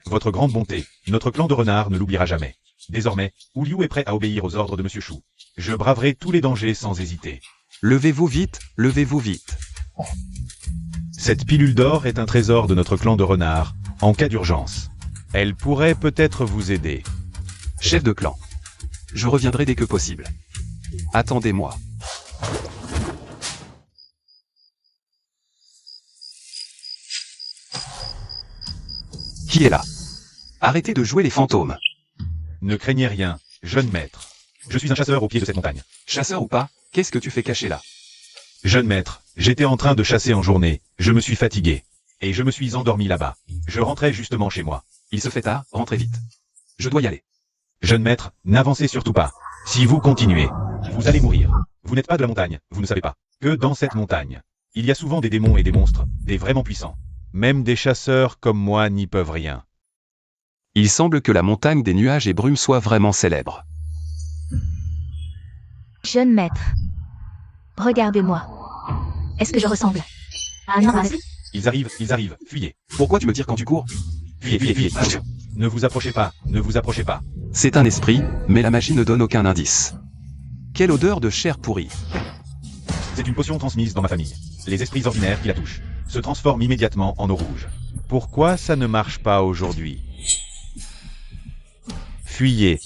Votre grande bonté, notre clan de renards ne l'oubliera jamais. Désormais, Liu est prêt à obéir aux ordres de Monsieur Chou. Je braverai tous les dangers sans hésiter. Levez-vous vite, levez-vous vite. Cette pilule d'or est un trésor de notre clan de renards, en cas d'urgence. Elle pourrait peut-être vous aider. Chef de clan. Je reviendrai dès que possible. Attendez-moi. Qui est là? Arrêtez de jouer les fantômes. Ne craignez rien, jeune maître. Je suis un chasseur au pied de cette montagne. Chasseur ou pas, qu'est-ce que tu fais caché là? Jeune maître, j'étais en train de chasser en journée, je me suis fatigué. Et je me suis endormi là-bas. Je rentrais justement chez moi. Il se fait tard, rentrez vite. Je dois y aller. Jeune maître, n'avancez surtout pas. Si vous continuez, vous allez mourir. Vous n'êtes pas de la montagne, vous ne savez pas que dans cette montagne, il y a souvent des démons et des monstres, des vraiment puissants. Même des chasseurs comme moi n'y peuvent rien. Il semble que la montagne des nuages et brumes soit vraiment célèbre. Jeune maître. Regardez-moi. Est-ce que je ressemble à un homme ainsi? Ils arrivent, fuyez. Pourquoi tu me tires quand tu cours? Fuyez. Ne vous approchez pas, ne vous approchez pas. C'est un esprit, mais la magie ne donne aucun indice. Quelle odeur de chair pourrie. C'est une potion transmise dans ma famille. Les esprits ordinaires qui la touchent se transforment immédiatement en eau rouge. Pourquoi ça ne marche pas aujourd'hui? Fuyez.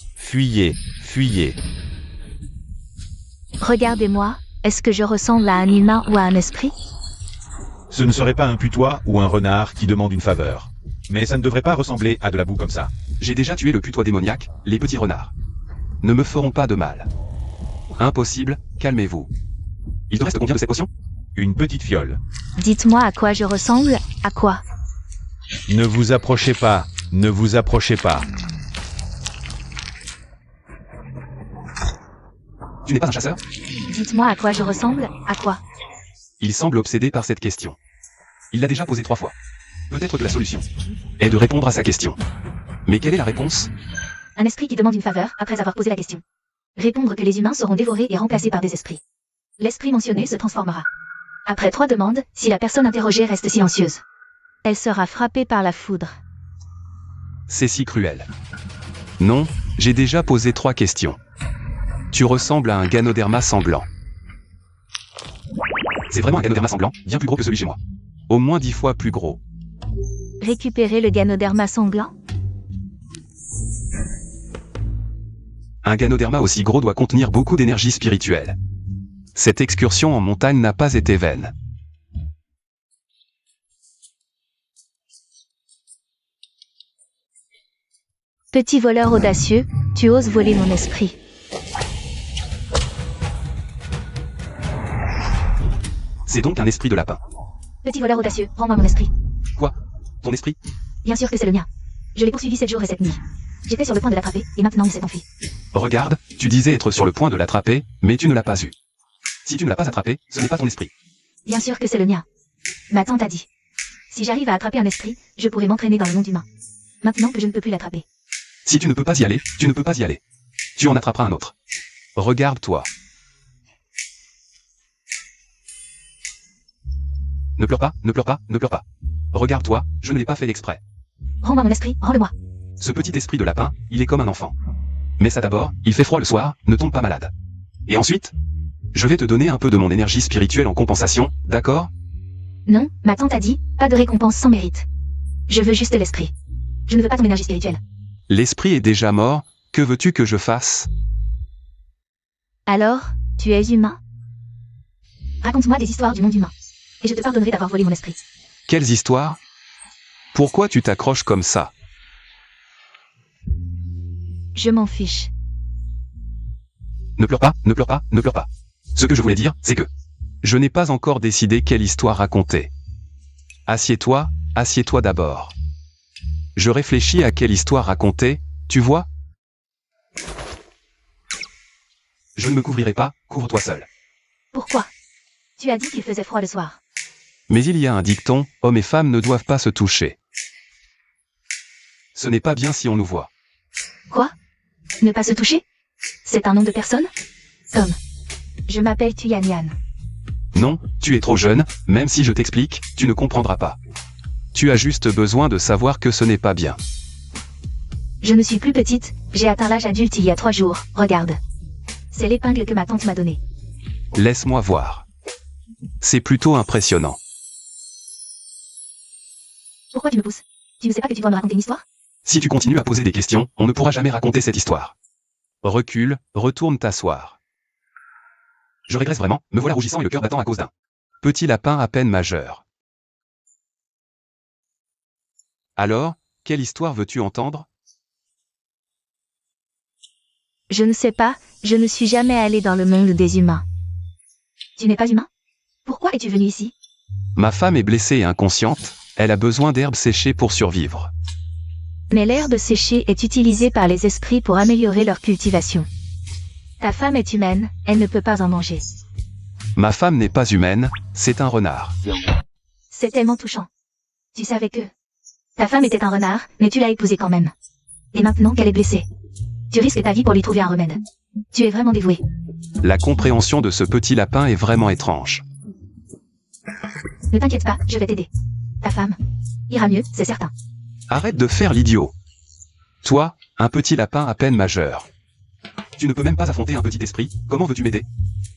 Regardez-moi. Est-ce que je ressemble à un humain ou à un esprit? Ce ne serait pas un putois ou un renard qui demande une faveur. Mais ça ne devrait pas ressembler à de la boue comme ça. J'ai déjà tué le putois démoniaque, les petits renards. Ne me feront pas de mal. Impossible, calmez-vous. Il te reste combien de cette potion? Une petite fiole. Dites-moi à quoi je ressemble, à quoi? Ne vous approchez pas, ne vous approchez pas. Tu n'es pas un chasseur? Dites-moi à quoi je ressemble, à quoi? Il semble obsédé par cette question. Il l'a déjà posée 3 fois. Peut-être que la solution est de répondre à sa question. Mais quelle est la réponse? Un esprit qui demande une faveur après avoir posé la question. Répondre que les humains seront dévorés et remplacés par des esprits. L'esprit mentionné se transformera. Après 3 demandes, si la personne interrogée reste silencieuse, elle sera frappée par la foudre. C'est si cruel. Non, j'ai déjà posé 3 questions. Tu ressembles à un Ganoderma sanglant. C'est vraiment un Ganoderma sanglant, bien plus gros que celui chez moi. Au moins 10 fois plus gros. Récupérer le Ganoderma sanglant? Un Ganoderma aussi gros doit contenir beaucoup d'énergie spirituelle. Cette excursion en montagne n'a pas été vaine. Petit voleur audacieux, tu oses voler mon esprit. C'est donc un esprit de lapin. Petit voleur audacieux, rends-moi mon esprit. Quoi? Ton esprit? Bien sûr que c'est le mien. Je l'ai poursuivi 7 jours et 7 nuits. J'étais sur le point de l'attraper, et maintenant il s'est enfui. Regarde, tu disais être sur le point de l'attraper, mais tu ne l'as pas eu. Si tu ne l'as pas attrapé, ce n'est pas ton esprit. Bien sûr que c'est le mien. Ma tante a dit. Si j'arrive à attraper un esprit, je pourrai m'entraîner dans le monde humain. Maintenant que je ne peux plus l'attraper. Si tu ne peux pas y aller, tu ne peux pas y aller. Tu en attraperas un autre. Regarde-toi. Ne pleure pas, ne pleure pas, ne pleure pas. Regarde-toi, je ne l'ai pas fait exprès. Rends-moi mon esprit, rends-le-moi. Ce petit esprit de lapin, il est comme un enfant. Mais ça d'abord, il fait froid le soir, ne tombe pas malade. Et ensuite, je vais te donner un peu de mon énergie spirituelle en compensation, d'accord? Non, ma tante a dit, pas de récompense sans mérite. Je veux juste l'esprit. Je ne veux pas ton énergie spirituelle. L'esprit est déjà mort, que veux-tu que je fasse? Alors, tu es humain? Raconte-moi des histoires du monde humain. Et je te pardonnerai d'avoir volé mon esprit. Quelles histoires? Pourquoi tu t'accroches comme ça? Je m'en fiche. Ne pleure pas, ne pleure pas, ne pleure pas. Ce que je voulais dire, c'est que je n'ai pas encore décidé quelle histoire raconter. Assieds-toi, assieds-toi d'abord. Je réfléchis à quelle histoire raconter, tu vois? Je ne me couvrirai pas, couvre-toi seul. Pourquoi? Tu as dit qu'il faisait froid le soir. Mais il y a un dicton, hommes et femmes ne doivent pas se toucher. Ce n'est pas bien si on nous voit. Quoi? Ne pas se toucher? C'est un nom de personne? Comme. Je m'appelle Tuyan Yan. Non, tu es trop jeune, même si je t'explique, tu ne comprendras pas. Tu as juste besoin de savoir que ce n'est pas bien. Je ne suis plus petite, j'ai atteint l'âge adulte il y a 3 jours, regarde. C'est l'épingle que ma tante m'a donnée. Laisse-moi voir. C'est plutôt impressionnant. Pourquoi tu me pousses? Tu ne sais pas que tu dois me raconter une histoire? Si tu continues à poser des questions, on ne pourra jamais raconter cette histoire. Recule, retourne t'asseoir. Je régresse vraiment, me voilà rougissant et le cœur battant à cause d'un petit lapin à peine majeur. Alors, quelle histoire veux-tu entendre? Je ne sais pas, je ne suis jamais allée dans le monde des humains. Tu n'es pas humain? Pourquoi es-tu venu ici? Ma femme est blessée et inconsciente, elle a besoin d'herbes séchées pour survivre. Mais l'herbe séchée est utilisée par les esprits pour améliorer leur cultivation. Ta femme est humaine, elle ne peut pas en manger. Ma femme n'est pas humaine, c'est un renard. C'est tellement touchant. Tu savais que ta femme était un renard, mais tu l'as épousée quand même. Et maintenant qu'elle est blessée, tu risques ta vie pour lui trouver un remède. Tu es vraiment dévoué. La compréhension de ce petit lapin est vraiment étrange. Ne t'inquiète pas, je vais t'aider. Ta femme ira mieux, c'est certain. Arrête de faire l'idiot. Toi, un petit lapin à peine majeur. Tu ne peux même pas affronter un petit esprit, comment veux-tu m'aider?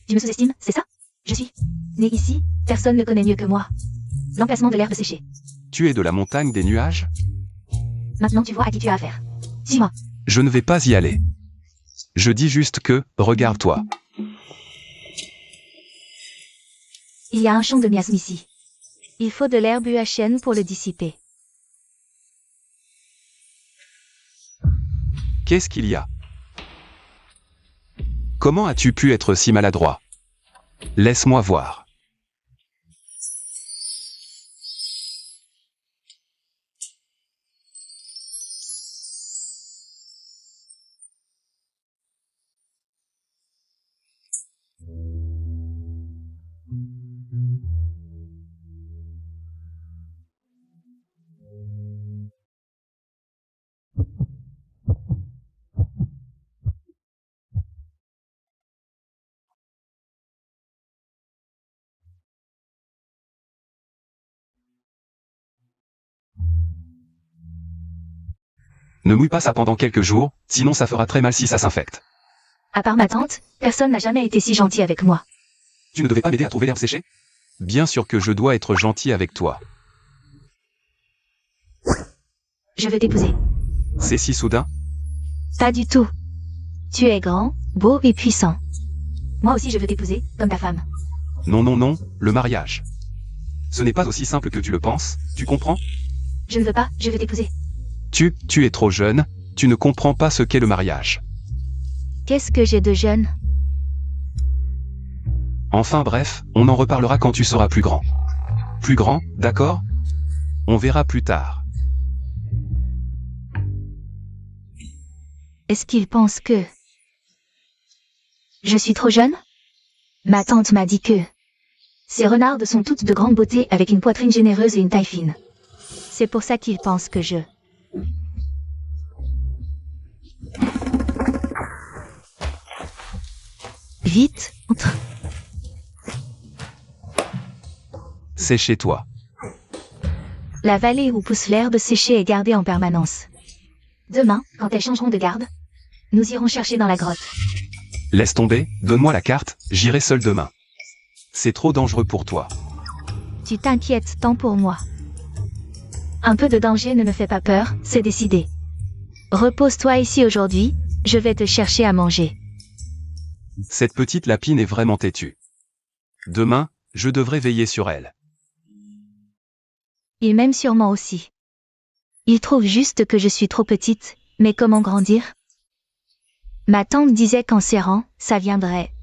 Tu me sous-estimes, c'est ça? Je suis né ici, personne ne connaît mieux que moi. L'emplacement de l'herbe séchée. Tu es de la montagne des nuages? Maintenant tu vois à qui tu as affaire. Suis-moi. Je ne vais pas y aller. Je dis juste que, regarde-toi. Il y a un champ de miasme ici. Il faut de l'herbe UHN pour le dissiper. Qu'est-ce qu'il y a? Comment as-tu pu être si maladroit? Laisse-moi voir. Ne mouille pas ça pendant quelques jours, sinon ça fera très mal si ça s'infecte. À part ma tante, personne n'a jamais été si gentil avec moi. Tu ne devais pas m'aider à trouver l'herbe séchée? Bien sûr que je dois être gentil avec toi. Je veux t'épouser. C'est si soudain? Pas du tout. Tu es grand, beau et puissant. Moi aussi je veux t'épouser, comme ta femme. Non, non, non, le mariage. Ce n'est pas aussi simple que tu le penses, tu comprends? Je ne veux pas, je veux t'épouser. Tu es trop jeune, tu ne comprends pas ce qu'est le mariage. Qu'est-ce que j'ai de jeune? Enfin bref, on en reparlera quand tu seras plus grand. Plus grand, d'accord? On verra plus tard. Est-ce qu'il pense que... je suis trop jeune? Ma tante m'a dit que... ces renardes sont toutes de grande beauté avec une poitrine généreuse et une taille fine. C'est pour ça qu'il pense que je... Vite, entre. C'est chez toi. La vallée où pousse l'herbe séchée est gardée en permanence. Demain, quand elles changeront de garde, nous irons chercher dans la grotte. Laisse tomber, donne-moi la carte, j'irai seul demain. C'est trop dangereux pour toi. Tu t'inquiètes tant pour moi. Un peu de danger ne me fait pas peur, c'est décidé. Repose-toi ici aujourd'hui, je vais te chercher à manger. Cette petite lapine est vraiment têtue. Demain, je devrais veiller sur elle. Il m'aime sûrement aussi. Il trouve juste que je suis trop petite, mais comment grandir? Ma tante disait qu'en serrant, ça viendrait,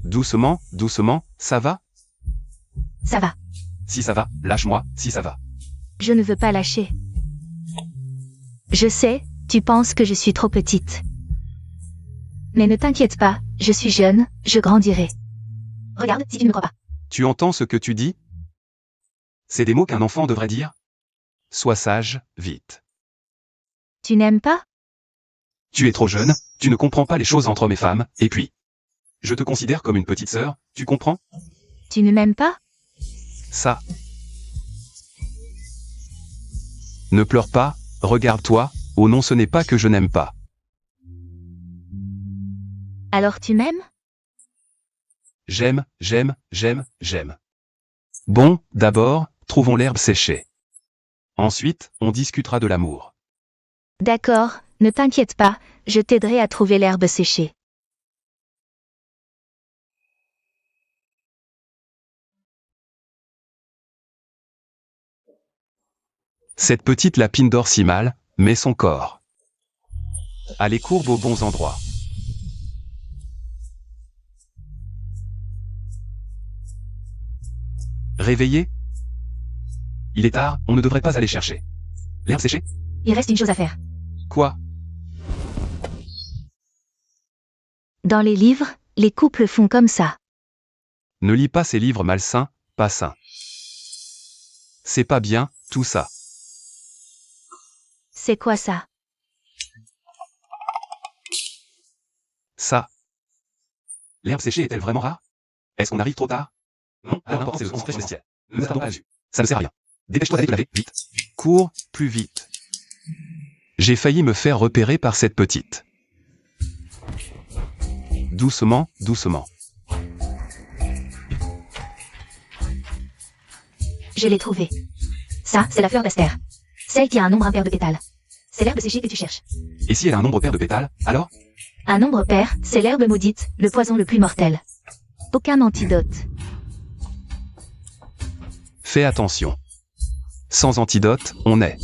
Doucement, doucement, ça va? Ça va. Si ça va, lâche-moi, si ça va. Je ne veux pas lâcher. Je sais, tu penses que je suis trop petite. Mais ne t'inquiète pas, je suis jeune, je grandirai. Regarde, si tu ne me crois pas. Tu entends ce que tu dis? C'est des mots qu'un enfant devrait dire? Sois sage, vite. Tu n'aimes pas? Tu es trop jeune, tu ne comprends pas les choses entre hommes et femmes, et puis... je te considère comme une petite sœur, tu comprends? Tu ne m'aimes pas? Ça. Ne pleure pas, regarde-toi, oh non ce n'est pas que je n'aime pas. Alors tu m'aimes? J'aime, j'aime, j'aime, j'aime. Bon, d'abord, trouvons l'herbe séchée. Ensuite, on discutera de l'amour. D'accord, ne t'inquiète pas, je t'aiderai à trouver l'herbe séchée. Cette petite lapine dort si mal, mais son corps a les courbes aux bons endroits. Réveillé? Il est tard, on ne devrait pas aller chercher. L'herbe séchée? Il reste une chose à faire. Quoi? Dans les livres, les couples font comme ça. Ne lis pas ces livres malsains, pas sains. C'est pas bien, tout ça. C'est quoi ça? Ça. L'herbe séchée est-elle vraiment rare? Est-ce qu'on arrive trop tard? Non, l'important c'est de se concentrer sur l'essentiel. Ne nous attardons pas là-dessus. Ça ne sert à rien. Dépêche-toi d'aller te laver, vite. Cours, plus vite. J'ai failli me faire repérer par cette petite. Doucement, doucement. Je l'ai trouvé. Ça, c'est la fleur d'Aster. Celle qui a un nombre impair de pétales. C'est l'herbe séchée que tu cherches. Et si elle a un nombre pair de pétales, alors? Un nombre pair, c'est l'herbe maudite, le poison le plus mortel. Aucun antidote. Fais attention. Sans antidote, on est.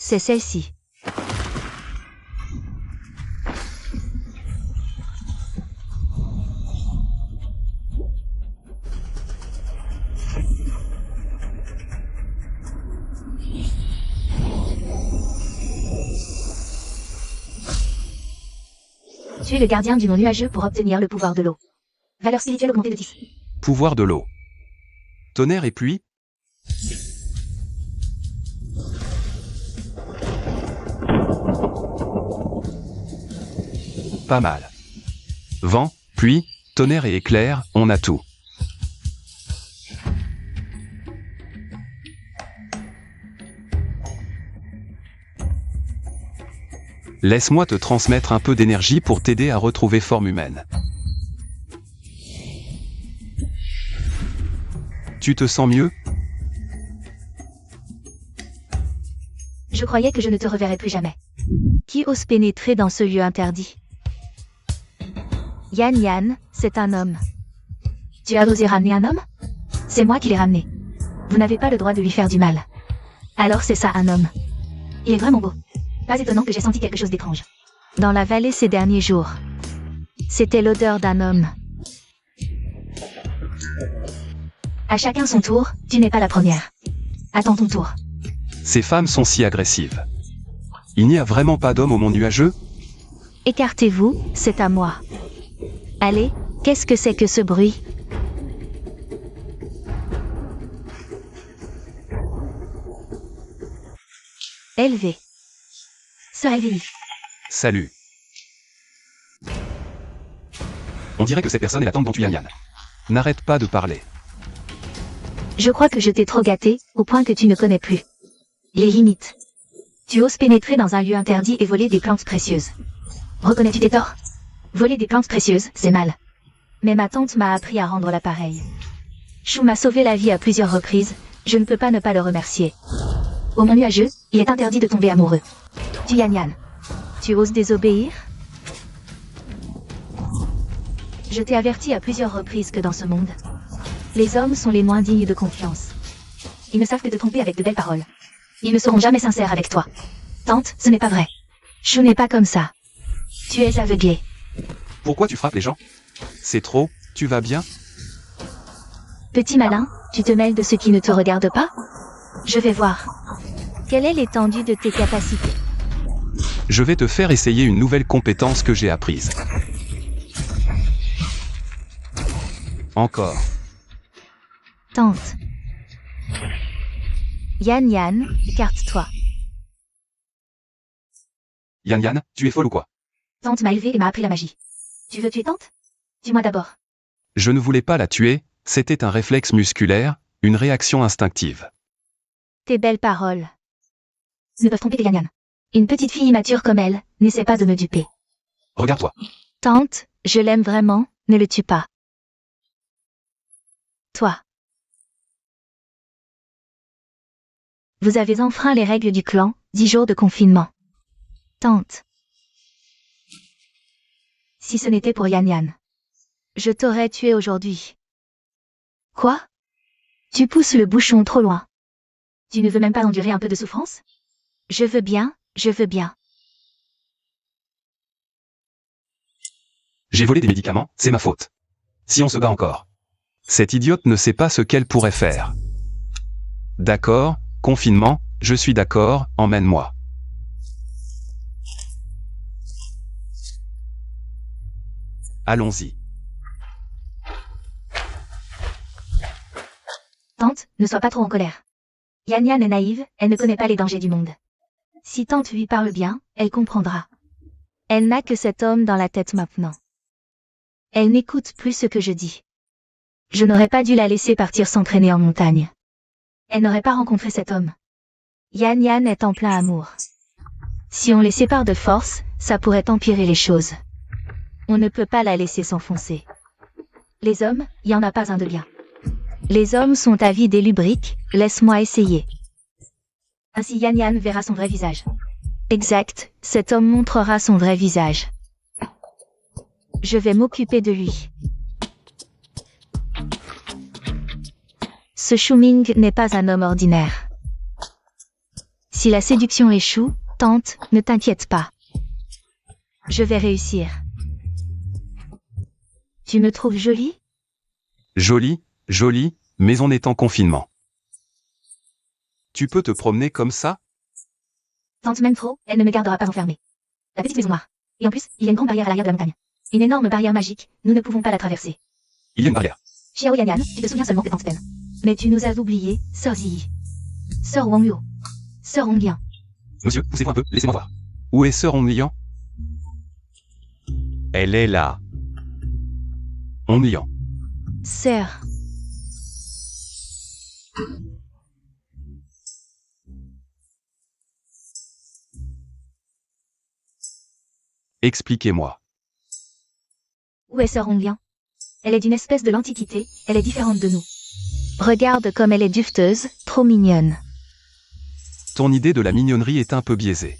c'est celle-ci. Tu es le gardien du mont nuageux pour obtenir le pouvoir de l'eau. Valeur spirituelle augmentée de 10. Pouvoir de l'eau. Tonnerre et pluie. Pas mal. Vent, pluie, tonnerre et éclair, on a tout. Laisse-moi te transmettre un peu d'énergie pour t'aider à retrouver forme humaine. Tu te sens mieux? Je croyais que je ne te reverrais plus jamais. Qui ose pénétrer dans ce lieu interdit? Yan, c'est un homme. Tu as osé ramener un homme? C'est moi qui l'ai ramené. Vous n'avez pas le droit de lui faire du mal. Alors c'est ça un homme. Il est vraiment beau. Pas étonnant que j'ai senti quelque chose d'étrange. Dans la vallée ces derniers jours. C'était l'odeur d'un homme. À chacun son tour, tu n'es pas la première. Attends ton tour. Ces femmes sont si agressives. Il n'y a vraiment pas d'homme au mont nuageux? Écartez-vous, c'est à moi. Allez, qu'est-ce que c'est que ce bruit? Élevé. Se réveille. Salut. On dirait que cette personne est la tante dont tu es Yann. N'arrête pas de parler. Je crois que je t'ai trop gâté, au point que tu ne connais plus les limites. Tu oses pénétrer dans un lieu interdit et voler des plantes précieuses. Reconnais-tu tes torts? Voler des plantes précieuses, c'est mal. Mais ma tante m'a appris à rendre l'appareil. Chou m'a sauvé la vie à plusieurs reprises, je ne peux pas ne pas le remercier. Au mont nuageux, il est interdit de tomber amoureux. Tu Yan. Tu oses désobéir? Je t'ai averti à plusieurs reprises que dans ce monde, les hommes sont les moins dignes de confiance. Ils ne savent que te tromper avec de belles paroles. Ils ne seront jamais sincères avec toi. Tante, ce n'est pas vrai. Chou n'est pas comme ça. Tu es aveuglé. Pourquoi tu frappes les gens? C'est trop, tu vas bien? Petit malin, tu te mêles de ce qui ne te regarde pas? Je vais voir. Quelle est l'étendue de tes capacités? Je vais te faire essayer une nouvelle compétence que j'ai apprise. Encore. Tante. Yan, écarte-toi. Yann, tu es folle ou quoi? Tante m'a élevé et m'a appris la magie. Tu veux tuer tante? Dis-moi d'abord. Je ne voulais pas la tuer, c'était un réflexe musculaire, une réaction instinctive. Tes belles paroles ne peuvent tromper tes Yan. Une petite fille immature comme elle, n'essaie pas de me duper. Regarde-toi. Tante, je l'aime vraiment, ne le tue pas. Toi. Vous avez enfreint les règles du clan, 10 jours de confinement. Tante. Si ce n'était pour Yan, je t'aurais tué aujourd'hui. Quoi? Tu pousses le bouchon trop loin. Tu ne veux même pas endurer un peu de souffrance? Je veux bien, je veux bien. J'ai volé des médicaments, c'est ma faute. Si on se bat encore. Cette idiote ne sait pas ce qu'elle pourrait faire. D'accord, confinement, je suis d'accord, emmène-moi. Allons-y. Tante, ne sois pas trop en colère. Yan est naïve, elle ne connaît pas les dangers du monde. Si tante lui parle bien, elle comprendra. Elle n'a que cet homme dans la tête maintenant. Elle n'écoute plus ce que je dis. Je n'aurais pas dû la laisser partir s'entraîner en montagne. Elle n'aurait pas rencontré cet homme. Yan est en plein amour. Si on les sépare de force, ça pourrait empirer les choses. On ne peut pas la laisser s'enfoncer. Les hommes, y en a pas un de bien. Les hommes sont avides et lubriques, laisse-moi essayer. Ainsi Yan verra son vrai visage. Exact, cet homme montrera son vrai visage. Je vais m'occuper de lui. Ce Shuming n'est pas un homme ordinaire. Si la séduction échoue, tente, ne t'inquiète pas. Je vais réussir. Tu me trouves jolie? Joli, joli, mais on est en confinement. Tu peux te promener comme ça? Tente même trop, elle ne me gardera pas enfermée. La petite maison noire. Et en plus, il y a une grande barrière à l'arrière de la montagne. Une énorme barrière magique, nous ne pouvons pas la traverser. Il y a une barrière. Xiao Yanyan, tu te souviens seulement de Tante Pen. Mais tu nous as oubliés, Sœur Ziyi. Sœur Wang Luo. Sœur Hong Liang. Monsieur, poussez-vous un peu, laissez-moi voir. Où est Sœur Onlian? Elle est là. Onlian. Sœur. Expliquez-moi. Où est Sœur Hong Liang? Elle est d'une espèce de l'Antiquité, elle est différente de nous. Regarde comme elle est dufteuse, trop mignonne. Ton idée de la mignonnerie est un peu biaisée.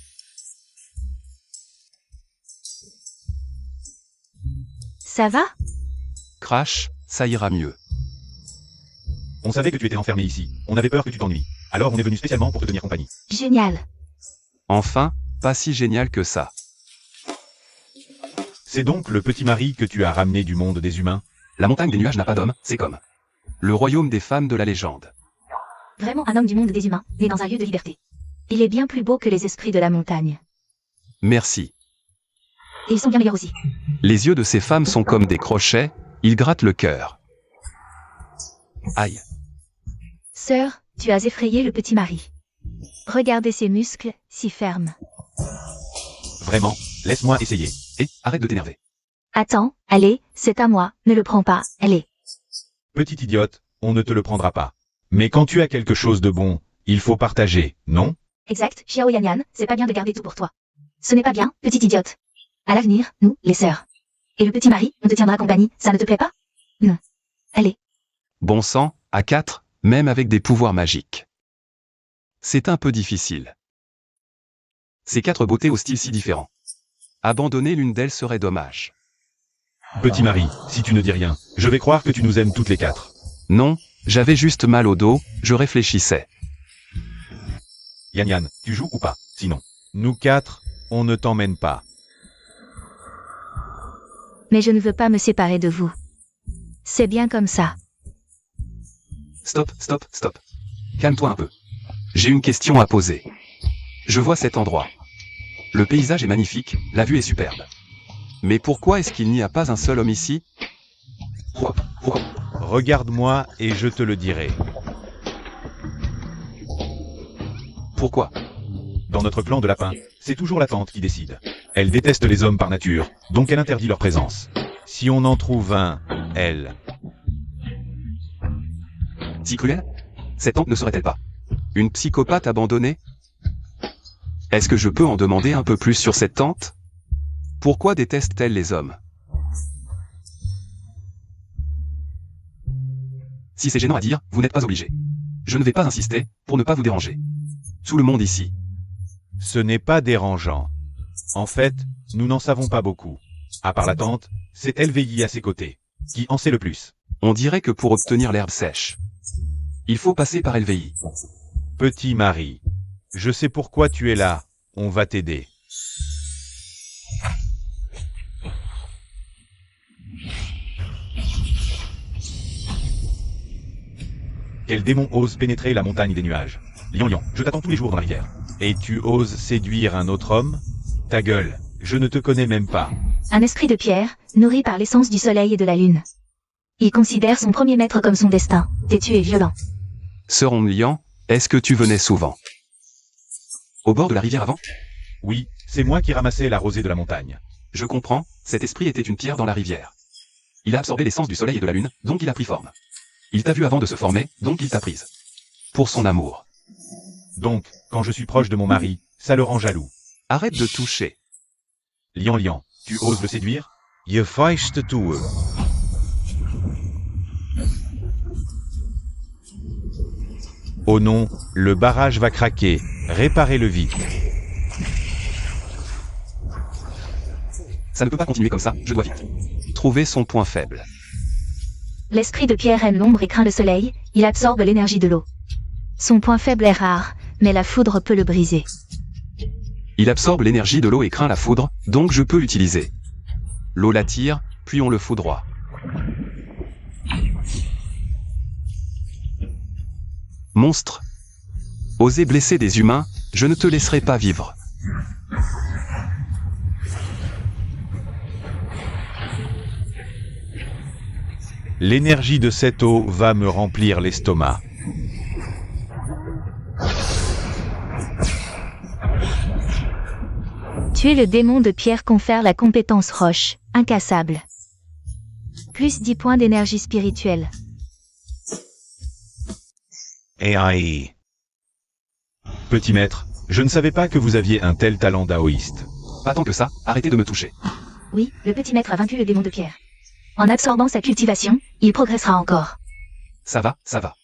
Ça va? Crash, ça ira mieux. On savait que tu étais enfermé ici. On avait peur que tu t'ennuies. Alors on est venu spécialement pour te tenir compagnie. Génial. Enfin, pas si génial que ça. C'est donc le petit mari que tu as ramené du monde des humains? La montagne des nuages n'a pas d'homme, c'est comme le royaume des femmes de la légende. Vraiment un homme du monde des humains, né dans un lieu de liberté. Il est bien plus beau que les esprits de la montagne. Merci. Et ils sont bien meilleurs aussi. Les yeux de ces femmes sont comme des crochets, ils grattent le cœur. Aïe. Sœur, tu as effrayé le petit mari. Regardez ses muscles, si fermes. Vraiment, laisse-moi essayer. Et arrête de t'énerver. Attends, allez, c'est à moi, ne le prends pas, allez. Petite idiote, on ne te le prendra pas. Mais quand tu as quelque chose de bon, il faut partager, non? Exact, Xiao Yanyan, c'est pas bien de garder tout pour toi. Ce n'est pas bien, petite idiote. À l'avenir, nous, les sœurs. Et le petit mari, on te tiendra compagnie, ça ne te plaît pas? Non. Allez. Bon sang, à 4, même avec des pouvoirs magiques. C'est un peu difficile. Ces 4 beautés au style si différent. Abandonner l'une d'elles serait dommage. Petit mari, si tu ne dis rien, je vais croire que tu nous aimes toutes les 4. Non, j'avais juste mal au dos, je réfléchissais. Yanyan, tu joues ou pas? Sinon, nous 4, on ne t'emmène pas. Mais je ne veux pas me séparer de vous. C'est bien comme ça. Stop, stop, stop. Calme-toi un peu. J'ai une question à poser. Je vois cet endroit. Le paysage est magnifique, la vue est superbe. Mais pourquoi est-ce qu'il n'y a pas un seul homme ici? Pourquoi? Regarde-moi et je te le dirai. Pourquoi? Dans notre clan de lapins, c'est toujours la tante qui décide. Elle déteste les hommes par nature, donc elle interdit leur présence. Si on en trouve un, elle... Si cruelle? Cette tante ne serait-elle pas une psychopathe abandonnée? Est-ce que je peux en demander un peu plus sur cette tante? Pourquoi déteste-t-elle les hommes? Si c'est gênant à dire, vous n'êtes pas obligé. Je ne vais pas insister, pour ne pas vous déranger. Tout le monde ici. Ce n'est pas dérangeant. En fait, nous n'en savons pas beaucoup. À part la tante, c'est LVI à ses côtés, qui en sait le plus. On dirait que pour obtenir l'herbe sèche, il faut passer par LVI. Petit mari, je sais pourquoi tu es là, on va t'aider. Quel démon ose pénétrer la montagne des nuages? Lion, je t'attends tous les jours dans la rivière. Et tu oses séduire un autre homme? Ta gueule, je ne te connais même pas. Un esprit de pierre, nourri par l'essence du soleil et de la lune. Il considère son premier maître comme son destin, têtu et violent. Sœur Onlian, est-ce que tu venais souvent au bord de la rivière avant? Oui, c'est moi qui ramassais la rosée de la montagne. Je comprends, cet esprit était une pierre dans la rivière. Il a absorbé l'essence du soleil et de la lune, donc il a pris forme. Il t'a vu avant de se former, donc il t'a prise. Pour son amour. Donc, quand je suis proche de mon mari, ça le rend jaloux. Arrête de toucher. Lian, tu oses le séduire? Je feiste toe. Oh non, le barrage va craquer. Réparez-le vite. Ça ne peut pas continuer comme ça, je dois vite trouver son point faible. L'esprit de pierre aime l'ombre et craint le soleil, il absorbe l'énergie de l'eau. Son point faible est rare, mais la foudre peut le briser. Il absorbe l'énergie de l'eau et craint la foudre, donc je peux l'utiliser. L'eau l'attire, puis on le foudroie. Monstre. Oser blesser des humains, je ne te laisserai pas vivre. L'énergie de cette eau va me remplir l'estomac. Tuer le démon de pierre confère la compétence roche, incassable. Plus 10 points d'énergie spirituelle. AI. Petit maître, je ne savais pas que vous aviez un tel talent daoïste. Pas tant que ça, arrêtez de me toucher. Oui, le petit maître a vaincu le démon de pierre. En absorbant sa cultivation, il progressera encore. Ça va, ça va.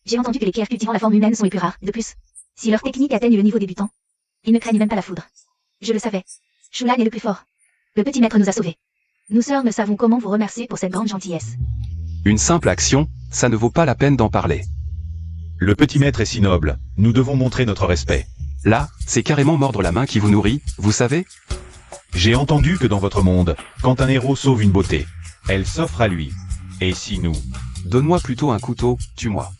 J'ai entendu que les pierres cultivant la forme humaine sont les plus rares. De plus, si leurs techniques atteignent le niveau débutant, ils ne craignent même pas la foudre. Je le savais. Shulan est le plus fort. Le petit maître nous a sauvés. Nous sœurs ne savons comment vous remercier pour cette grande gentillesse. Une simple action, ça ne vaut pas la peine d'en parler. Le petit maître est si noble, nous devons montrer notre respect. Là, c'est carrément mordre la main qui vous nourrit, vous savez? J'ai entendu que dans votre monde, quand un héros sauve une beauté, elle s'offre à lui. Et si nous... Donne-moi plutôt un couteau, tue-moi.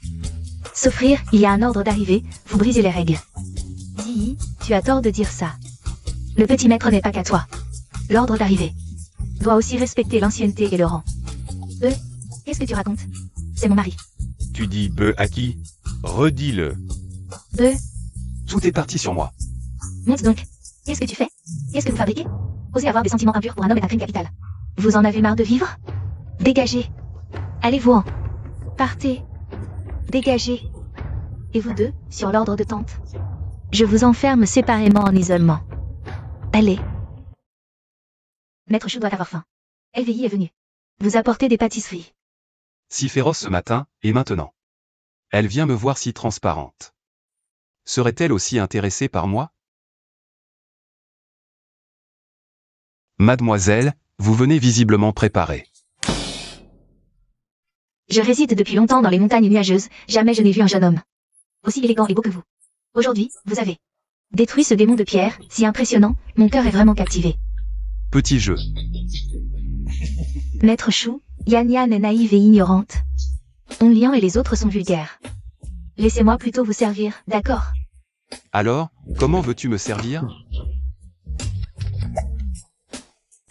S'offrir, il y a un ordre d'arrivée, vous brisez les règles. Dis, tu as tort de dire ça. Le petit maître n'est pas qu'à toi. L'ordre d'arrivée doit aussi respecter l'ancienneté et le rang. Qu'est-ce que tu racontes? C'est mon mari. Tu dis be à qui? Redis-le. Tout est parti sur moi. Monte donc. Qu'est-ce que tu fais? Qu'est-ce que vous fabriquez? Oser avoir des sentiments impurs pour un homme est un crime capital. Vous en avez marre de vivre? Dégagez. Allez-vous-en. Partez. Dégagez. Et vous deux, sur l'ordre de tente. Je vous enferme séparément en isolement. Allez. Maître Chou doit avoir faim. LVI est venu. Vous apportez des pâtisseries. Si féroce ce matin, et maintenant. Elle vient me voir si transparente. Serait-elle aussi intéressée par moi? Mademoiselle, vous venez visiblement préparée. Je réside depuis longtemps dans les montagnes nuageuses, jamais je n'ai vu un jeune homme aussi élégant et beau que vous. Aujourd'hui, vous avez détruit ce démon de pierre, si impressionnant, mon cœur est vraiment captivé. Petit jeu. Maître Chou, Yan Yan est naïve et ignorante. Onlian et les autres sont vulgaires. Laissez-moi plutôt vous servir, d'accord? Alors, comment veux-tu me servir?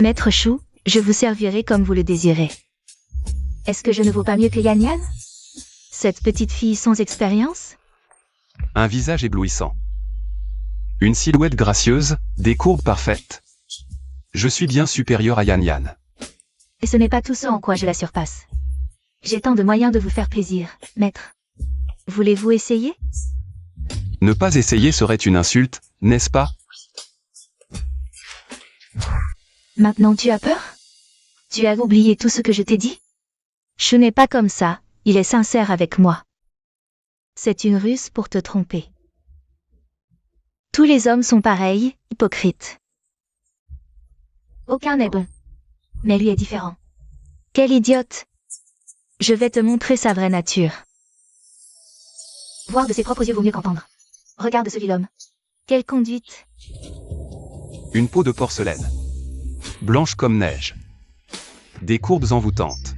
Maître Chou, je vous servirai comme vous le désirez. Est-ce que je ne vaux pas mieux que Yan Yan? Cette petite fille sans expérience? Un visage éblouissant. Une silhouette gracieuse, des courbes parfaites. Je suis bien supérieur à Yan Yan. Et ce n'est pas tout ce en quoi je la surpasse. J'ai tant de moyens de vous faire plaisir, maître. Voulez-vous essayer? Ne pas essayer serait une insulte, n'est-ce pas? Maintenant tu as peur? Tu as oublié tout ce que je t'ai dit? Je n'ai pas comme ça, il est sincère avec moi. C'est une ruse pour te tromper. Tous les hommes sont pareils, hypocrites. Aucun n'est bon. Mais lui est différent. Quel idiote! Je vais te montrer sa vraie nature. Voir de ses propres yeux vaut mieux qu'entendre. Regarde ce vil homme. Quelle conduite! Une peau de porcelaine. Blanche comme neige. Des courbes envoûtantes.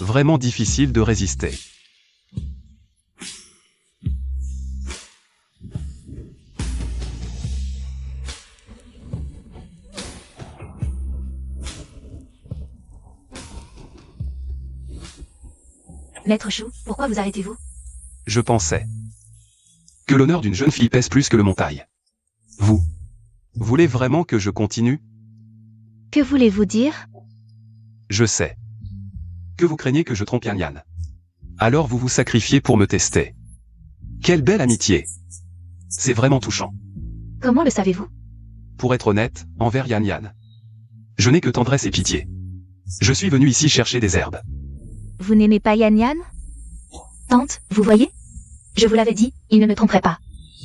Vraiment difficile de résister. Maître Chou, pourquoi vous arrêtez-vous? Je pensais que l'honneur d'une jeune fille pèse plus que le montagne. Vous voulez vraiment que je continue? Que voulez-vous dire? Je sais que vous craignez que je trompe Yan Yan. Alors vous vous sacrifiez pour me tester. Quelle belle amitié! C'est vraiment touchant. Comment le savez-vous? Pour être honnête, envers Yan Yan. Je n'ai que tendresse et pitié. Je suis venu ici chercher des herbes. Vous n'aimez pas Yan Yan? Tante, vous voyez? Je vous l'avais dit, il ne me tromperait pas.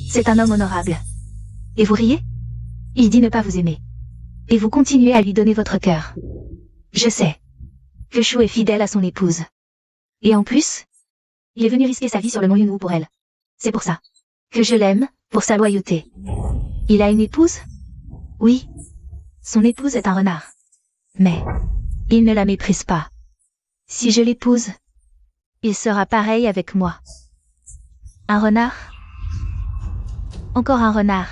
C'est un homme honorable. Et vous riez? Il dit ne pas vous aimer. Et vous continuez à lui donner votre cœur. Je sais que Chou est fidèle à son épouse. Et en plus, il est venu risquer sa vie sur le mont Yunou pour elle. C'est pour ça que je l'aime, pour sa loyauté. Il a une épouse? Oui. Son épouse est un renard. Mais il ne la méprise pas. Si je l'épouse, il sera pareil avec moi. Un renard? Encore un renard.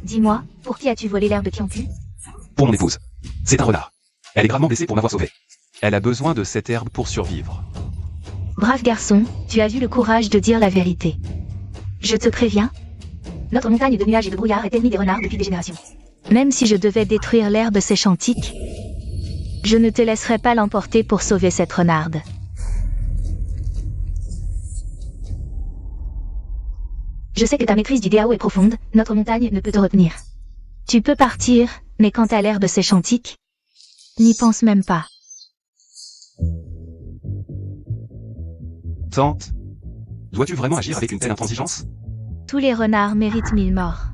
Dis-moi, pour qui as-tu volé l'herbe qui ont pu? Pour mon épouse. C'est un renard. Elle est gravement blessée pour m'avoir sauvé. Elle a besoin de cette herbe pour survivre. Brave garçon, tu as eu le courage de dire la vérité. Je te préviens. Notre montagne de nuages et de brouillard est ennemie des renards depuis des générations. Même si je devais détruire l'herbe séchantique, je ne te laisserai pas l'emporter pour sauver cette renarde. Je sais que ta maîtrise du DAO est profonde, notre montagne ne peut te retenir. Tu peux partir, mais quant à l'herbe séchantique, n'y pense même pas. Tante, dois-tu vraiment agir avec une telle intransigeance? Tous les renards méritent 1000 morts.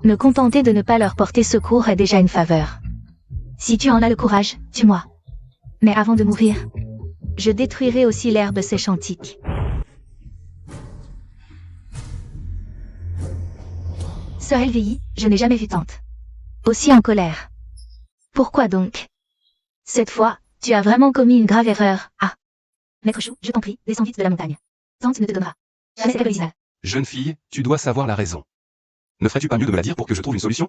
Me contenter de ne pas leur porter secours est déjà une faveur. Si tu en as le courage, tue-moi. Mais avant de mourir, je détruirai aussi l'herbe séchantique. Sœur Elvie, je n'ai jamais vu tante aussi en colère. Pourquoi donc? Cette fois, tu as vraiment commis une grave erreur. Ah. Maître Chou, je t'en prie, descends vite de la montagne. Tante ne te donnera jamais cette herbe médicinale. Jeune fille, tu dois savoir la raison. Ne ferais-tu pas mieux de me la dire pour que je trouve une solution?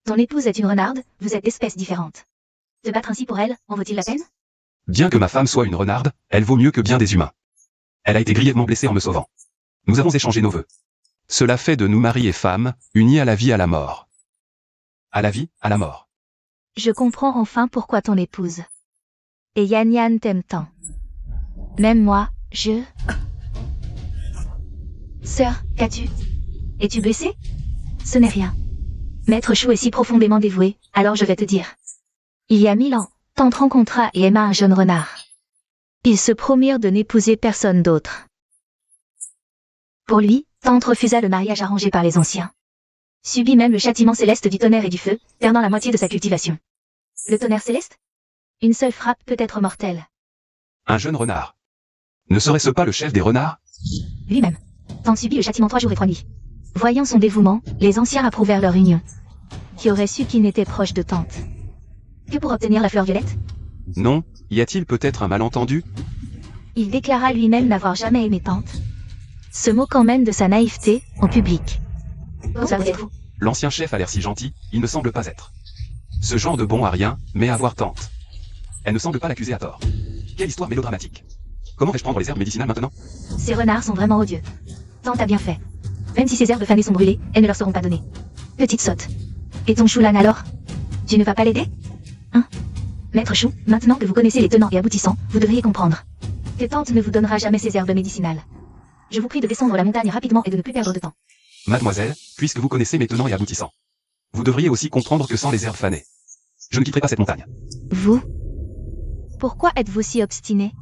Ton épouse est une renarde, vous êtes d'espèces différentes. Te battre ainsi pour elle, en vaut-il la peine? Bien que ma femme soit une renarde, elle vaut mieux que bien des humains. Elle a été grièvement blessée en me sauvant. Nous avons échangé nos vœux. Cela fait de nous mari et femme, unis à la vie à la mort. À la vie, à la mort. Je comprends enfin pourquoi ton épouse et Yan Yan t'aiment tant. Même moi, Sœur, qu'as-tu? Es-tu blessée? Ce n'est rien. Maître Chou est si profondément dévoué, alors je vais te dire. Il y a 1000 ans, tante rencontra et aima un jeune renard. Ils se promirent de n'épouser personne d'autre. Pour lui, tante refusa le mariage arrangé par les anciens. Subit même le châtiment céleste du tonnerre et du feu, perdant la moitié de sa cultivation. Le tonnerre céleste? Une seule frappe peut être mortelle. Un jeune renard. Ne serait-ce pas le chef des renards? Lui-même. Tante subit le châtiment 3 jours et 3 nuits. Voyant son dévouement, les anciens approuvèrent leur union. Qui aurait su qu'il n'était proche de tante? Que pour obtenir la fleur violette? Non, y a-t-il peut-être un malentendu? Il déclara lui-même n'avoir jamais aimé tante, se moquant même de sa naïveté, en public. Observez-vous. L'ancien chef a l'air si gentil, il ne semble pas être. Ce genre de bon à rien, mais à voir tante. Elle ne semble pas l'accuser à tort. Quelle histoire mélodramatique. Comment vais-je prendre les herbes médicinales maintenant? Ces renards sont vraiment odieux. Tante a bien fait. Même si ces herbes fanées sont brûlées, elles ne leur seront pas données. Petite sotte. Et ton Choulan alors? Tu ne vas pas l'aider? Hein? Maître Chou, maintenant que vous connaissez les tenants et aboutissants, vous devriez comprendre que tante ne vous donnera jamais ces herbes médicinales. Je vous prie de descendre la montagne rapidement et de ne plus perdre de temps. Mademoiselle, puisque vous connaissez mes tenants et aboutissants, vous devriez aussi comprendre que sans les herbes fanées, je ne quitterai pas cette montagne. Vous? Pourquoi êtes-vous si obstiné?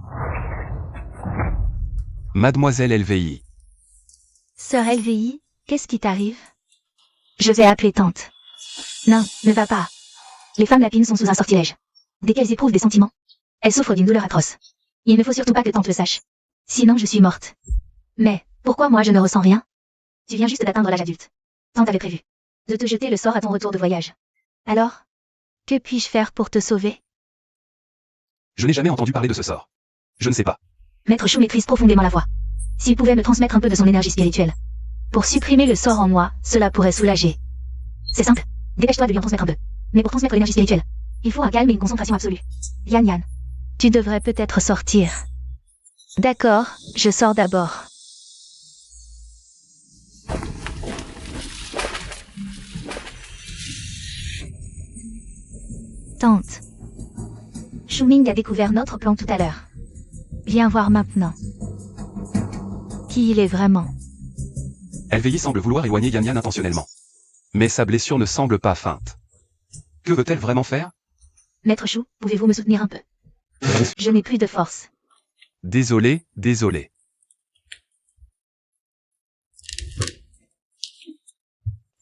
Mademoiselle Elvei. Sœur Elvie, qu'est-ce qui t'arrive? Je vais appeler tante. Non, ne va pas. Les femmes lapines sont sous un sortilège. Dès qu'elles éprouvent des sentiments, elles souffrent d'une douleur atroce. Il ne faut surtout pas que tante le sache. Sinon je suis morte. Mais, pourquoi moi je ne ressens rien? Tu viens juste d'atteindre l'âge adulte. Tante avait prévu de te jeter le sort à ton retour de voyage. Alors, que puis-je faire pour te sauver? Je n'ai jamais entendu parler de ce sort. Je ne sais pas. Maître Chou maîtrise profondément la voix. S'il pouvait me transmettre un peu de son énergie spirituelle. Pour supprimer le sort en moi, cela pourrait soulager. C'est simple. Dépêche-toi de lui en transmettre un peu. Mais pour transmettre l'énergie spirituelle, il faut un calme et une concentration absolue. Yan Yan, tu devrais peut-être sortir. D'accord, je sors d'abord. Tante. Shuming a découvert notre plan tout à l'heure. Viens voir maintenant. Qui il est vraiment. Elvei semble vouloir éloigner Yan Yan intentionnellement. Mais sa blessure ne semble pas feinte. Que veut-elle vraiment faire? Maître Chou, pouvez-vous me soutenir un peu? Je n'ai plus de force. Désolé, désolé.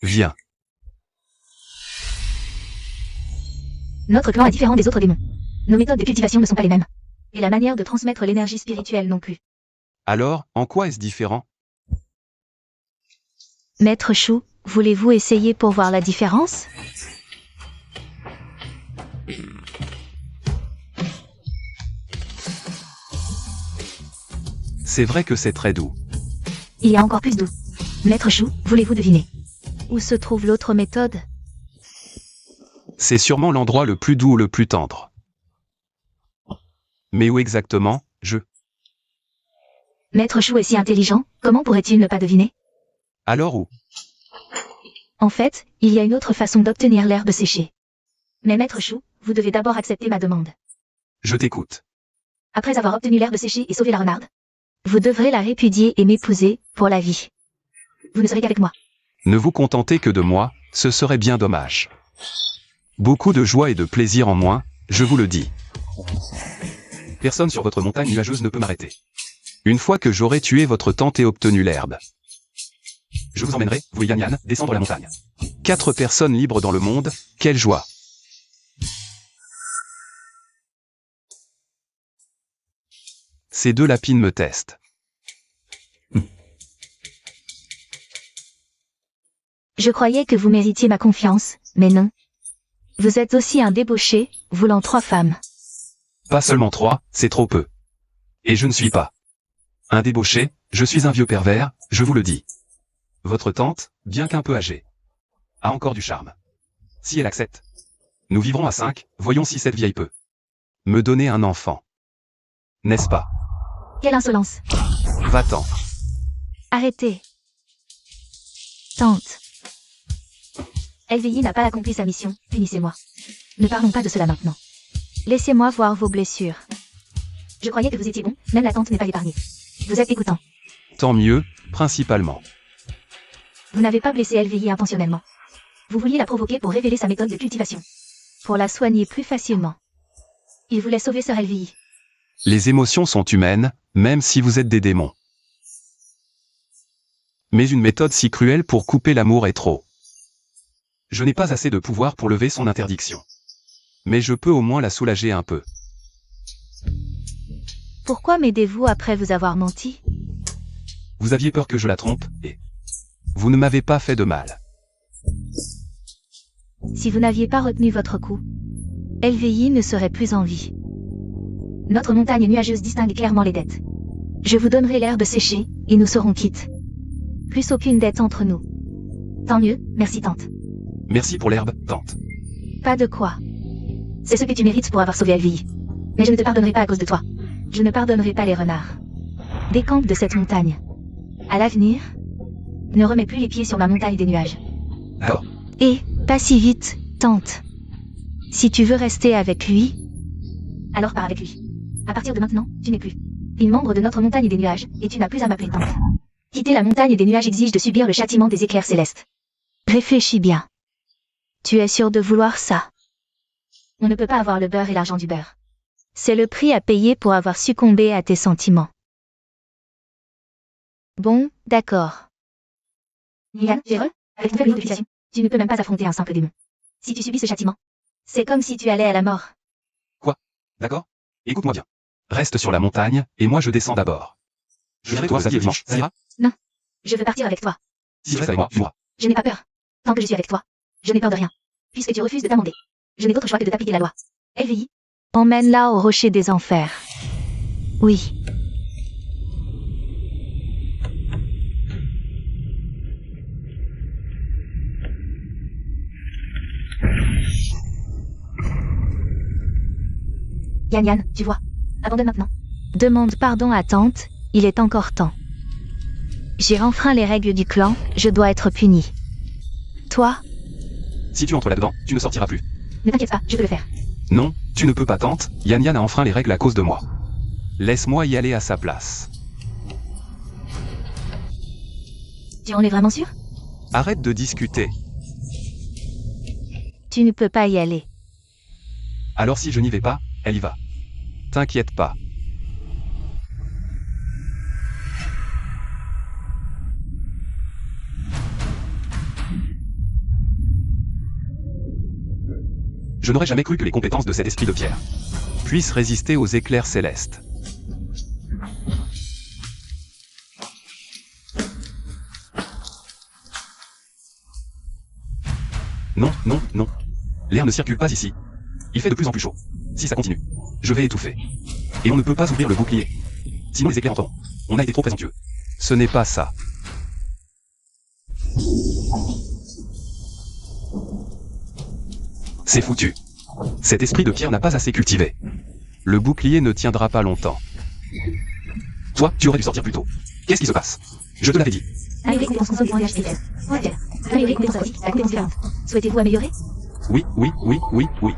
Viens. Notre clan est différent des autres démons. Nos méthodes de cultivation ne sont pas les mêmes. Et la manière de transmettre l'énergie spirituelle non plus. Alors, en quoi est-ce différent? Maître Chou, voulez-vous essayer pour voir la différence? C'est vrai que c'est très doux. Il y a encore plus doux. Maître Chou, voulez-vous deviner? Où se trouve l'autre méthode? C'est sûrement l'endroit le plus doux ou le plus tendre. Mais où exactement, Maître Chou est si intelligent, comment pourrait-il ne pas deviner? Alors où? En fait, il y a une autre façon d'obtenir l'herbe séchée. Mais Maître Chou, vous devez d'abord accepter ma demande. Je t'écoute. Après avoir obtenu l'herbe séchée et sauvé la renarde, vous devrez la répudier et m'épouser, pour la vie. Vous ne serez qu'avec moi. Ne vous contentez que de moi, ce serait bien dommage. Beaucoup de joie et de plaisir en moins, je vous le dis. Personne sur votre montagne nuageuse ne peut m'arrêter. Une fois que j'aurai tué votre tante et obtenu l'herbe, je vous emmènerai, vous et Yan Yan, descendre la montagne. 4 personnes libres dans le monde, quelle joie! Ces 2 lapines me testent. Je croyais que vous méritiez ma confiance, mais non. Vous êtes aussi un débauché, voulant 3 femmes. Pas seulement 3, c'est trop peu. Et je ne suis pas un débauché, je suis un vieux pervers, je vous le dis. Votre tante, bien qu'un peu âgée, a encore du charme. Si elle accepte, nous vivrons à 5, voyons si cette vieille peut me donner un enfant. N'est-ce pas? Quelle insolence! Va-t'en. Arrêtez. Tante. LVI n'a pas accompli sa mission, punissez-moi. Ne parlons pas de cela maintenant. Laissez-moi voir vos blessures. Je croyais que vous étiez bon, même la tante n'est pas épargnée. Vous êtes écoutant. Tant mieux, principalement. Vous n'avez pas blessé LVI intentionnellement. Vous vouliez la provoquer pour révéler sa méthode de cultivation. Pour la soigner plus facilement. Il voulait sauver Sœur LVI. Les émotions sont humaines, même si vous êtes des démons. Mais une méthode si cruelle pour couper l'amour est trop. Je n'ai pas assez de pouvoir pour lever son interdiction. Mais je peux au moins la soulager un peu. Pourquoi m'aidez-vous après vous avoir menti? Vous aviez peur que je la trompe, et vous ne m'avez pas fait de mal. Si vous n'aviez pas retenu votre coup, LVI ne serait plus en vie. Notre montagne nuageuse distingue clairement les dettes. Je vous donnerai l'herbe séchée, et nous serons quittes. Plus aucune dette entre nous. Tant mieux, merci tante. Merci pour l'herbe, tante. Pas de quoi. C'est ce que tu mérites pour avoir sauvé LVI. Mais je ne te pardonnerai pas à cause de toi. Je ne pardonnerai pas les renards. Décampe de cette montagne. À l'avenir, ne remets plus les pieds sur ma montagne des nuages. D'accord. Et, pas si vite, tante. Si tu veux rester avec lui, alors pars avec lui. À partir de maintenant, tu n'es plus une membre de notre montagne des nuages, et tu n'as plus à m'appeler tante. Quitter la montagne des nuages exige de subir le châtiment des éclairs célestes. Réfléchis bien. Tu es sûr de vouloir ça? On ne peut pas avoir le beurre et l'argent du beurre. C'est le prix à payer pour avoir succombé à tes sentiments. Bon, d'accord. Yann, tu es heureux? Avec ton faible niveau de fixation, tu ne peux même pas affronter un simple démon. Si tu subis ce châtiment, c'est comme si tu allais à la mort. D'accord? Écoute-moi bien. Reste sur la montagne, et moi je descends d'abord. Je viendrai toi samedi et dimanche, ça ira? Non. Je veux partir avec toi. Si tu restes avec moi, tu mourras. Je n'ai pas peur. Tant que je suis avec toi, je n'ai peur de rien. Puisque tu refuses de t'amender. Je n'ai d'autre choix que de t'appliquer la loi. LVI. Emmène-la au rocher des enfers. Oui. Yann Yann, tu vois. Abandonne maintenant. Demande pardon à tante, il est encore temps. J'ai enfreint les règles du clan, je dois être puni. Toi, Si tu entres là-dedans, tu ne sortiras plus. ne t'inquiète pas, je peux le faire. Non, tu ne peux pas tante, Yan Yan a enfreint les règles à cause de moi. Laisse-moi y aller à sa place. Tu en es vraiment sûr? Arrête de discuter. Tu ne peux pas y aller. Alors si je n'y vais pas, elle y va. T'inquiète pas. Je n'aurais jamais cru que les compétences de cet esprit de pierre puisse résister aux éclairs célestes. Non, non, non. L'air ne circule pas ici. Il fait de plus en plus chaud. Si ça continue, je vais étouffer. Et on ne peut pas ouvrir le bouclier. Sinon les éclairs entreront. On a été trop présomptueux. Ce n'est pas ça. C'est foutu. Cet esprit de pierre n'a pas assez cultivé. Le bouclier ne tiendra pas longtemps. Toi, tu aurais dû sortir plus tôt. Qu'est-ce qui se passe? Je te l'avais dit. Améliorer compétence console pour DHCL. Ouais. Améliorer compétence informatique, la compétence différente. Souhaitez-vous améliorer? Oui, oui, oui, oui, oui.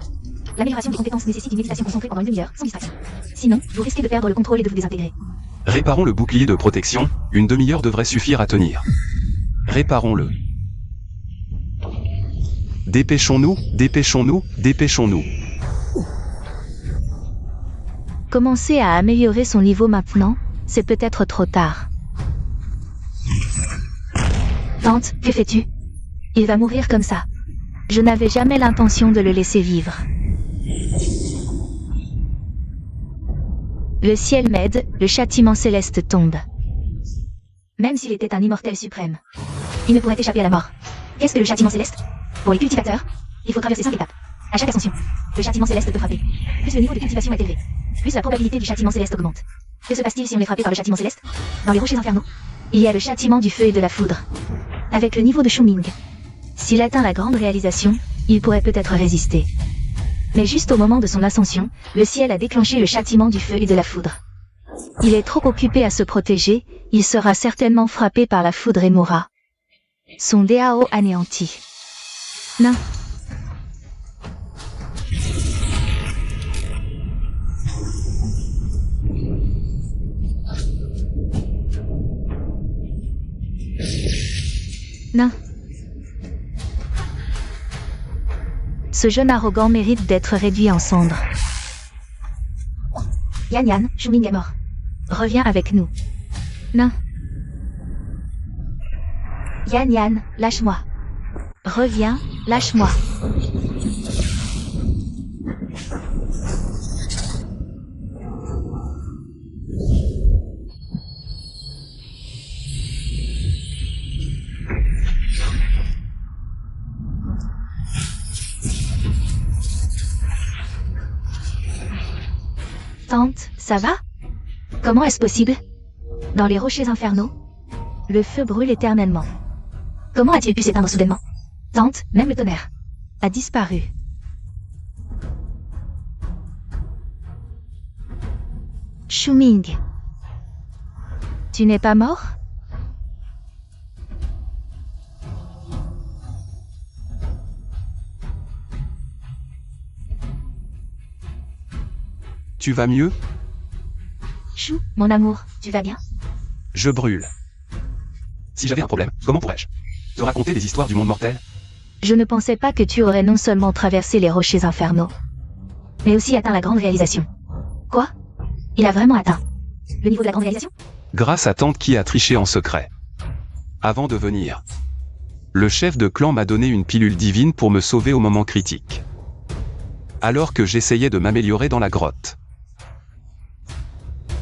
L'amélioration des compétences nécessite une méditation concentrée pendant une demi-heure, sans distraction. Sinon, vous risquez de perdre le contrôle et de vous désintégrer. Réparons le bouclier de protection, une demi-heure devrait suffire à tenir. Réparons-le. Dépêchons-nous, dépêchons-nous, dépêchons-nous. Commencer à améliorer son niveau maintenant, c'est peut-être trop tard. Tante, que fais-tu? Il va mourir comme ça. Je n'avais jamais l'intention de le laisser vivre. Le ciel m'aide, le châtiment céleste tombe. Même s'il était un immortel suprême, il ne pourrait échapper à la mort. Qu'est-ce que le châtiment céleste? Pour les cultivateurs, il faut traverser 5 étapes. À chaque ascension, le châtiment céleste peut frapper. Plus le niveau de cultivation est élevé, plus la probabilité du châtiment céleste augmente. Que se passe-t-il si on est frappé par le châtiment céleste? Dans les rochers infernaux, il y a le châtiment du feu et de la foudre. Avec le niveau de Shuming, s'il atteint la grande réalisation, il pourrait peut-être résister. Mais juste au moment de son ascension, le ciel a déclenché le châtiment du feu et de la foudre. Il est trop occupé à se protéger, il sera certainement frappé par la foudre et mourra. Son DAO anéanti. Non. Non. Ce jeune arrogant mérite d'être réduit en cendres. Yan Yan, Shuming est mort. Reviens avec nous. Non. Yan Yan, lâche-moi. Reviens, lâche-moi. Tante, ça va? Comment est-ce possible? Dans les rochers infernaux, le feu brûle éternellement. Comment a-t-il pu s'éteindre soudainement? Tante, même le tonnerre a disparu. Shuming, tu n'es pas mort? Tu vas mieux? Chou, mon amour, tu vas bien? Je brûle. Si j'avais un problème, comment pourrais-je te raconter des histoires du monde mortel? Je ne pensais pas que tu aurais non seulement traversé les rochers infernaux, mais aussi atteint la grande réalisation. Quoi? Il a vraiment atteint le niveau de la grande réalisation? Grâce à Tante qui a triché en secret. Avant de venir, le chef de clan m'a donné une pilule divine pour me sauver au moment critique. Alors que j'essayais de m'améliorer dans la grotte.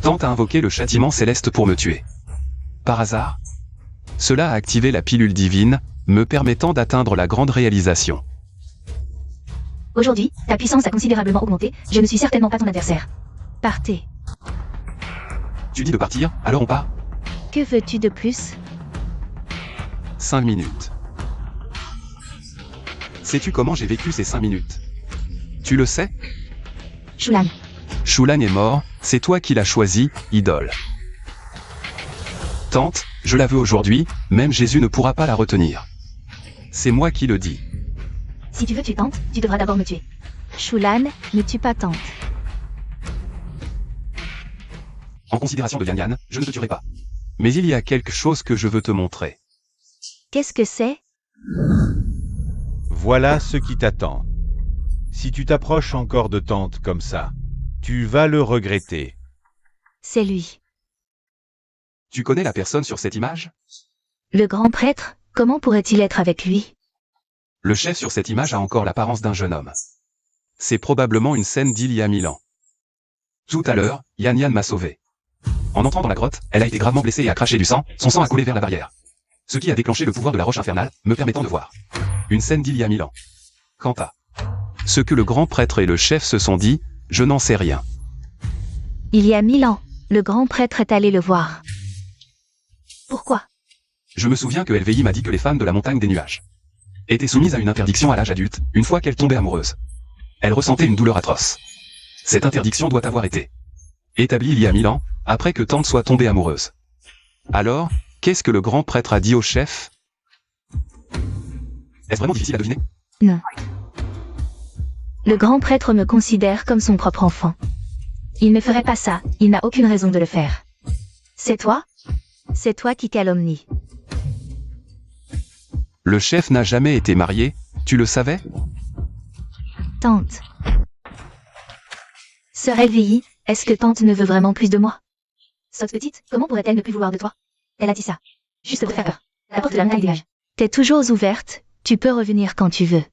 Tante a invoqué le châtiment céleste pour me tuer. Par hasard, cela a activé la pilule divine, me permettant d'atteindre la grande réalisation. Aujourd'hui, ta puissance a considérablement augmenté, je ne suis certainement pas ton adversaire. Partez. Tu dis de partir, alors on part? Que veux-tu de plus? 5 minutes. Sais-tu comment j'ai vécu ces 5 minutes? Tu le sais? Shulan. Shulan est mort, c'est toi qui l'as choisi, idole. Tante, je la veux aujourd'hui, même Jésus ne pourra pas la retenir. C'est moi qui le dis. Si tu veux tuer Tante, tu devras d'abord me tuer. Shulan, ne tue pas Tante. En considération de Yan Yan, je ne te tuerai pas. Mais il y a quelque chose que je veux te montrer. Qu'est-ce que c'est? Voilà ce qui t'attend. Si tu t'approches encore de Tante comme ça, tu vas le regretter. C'est lui. Tu connais la personne sur cette image? Le grand prêtre, comment pourrait-il être avec lui? Le chef sur cette image a encore l'apparence d'un jeune homme. C'est probablement une scène d'il y a 1000 ans. Tout à l'heure, Yan Yan m'a sauvé. En entrant dans la grotte, elle a été gravement blessée et a craché du sang, son sang a coulé vers la barrière. Ce qui a déclenché le pouvoir de la roche infernale, me permettant de voir. Une scène d'il y a 1000 ans. Quant à ce que le grand prêtre et le chef se sont dit, je n'en sais rien. Il y a 1000 ans, le grand prêtre est allé le voir. Pourquoi? Je me souviens que LVI m'a dit que les femmes de la montagne des nuages étaient soumises à une interdiction à l'âge adulte, une fois qu'elles tombaient amoureuses. Elles ressentaient une douleur atroce. Cette interdiction doit avoir été établie il y a 1000 ans, après que Tante soit tombée amoureuse. Alors, qu'est-ce que le grand prêtre a dit au chef? Est-ce vraiment difficile à deviner? Non. Le grand prêtre me considère comme son propre enfant. Il ne ferait pas ça, il n'a aucune raison de le faire. C'est toi? C'est toi qui calomnie. Le chef n'a jamais été marié, tu le savais? Tante. Sœur LVI, est-ce que tante ne veut vraiment plus de moi? Sotte petite, comment pourrait-elle ne plus vouloir de toi? Elle a dit ça. Juste pour te faire peur. La porte de la montagne des nuages. T'es toujours ouverte, tu peux revenir quand tu veux.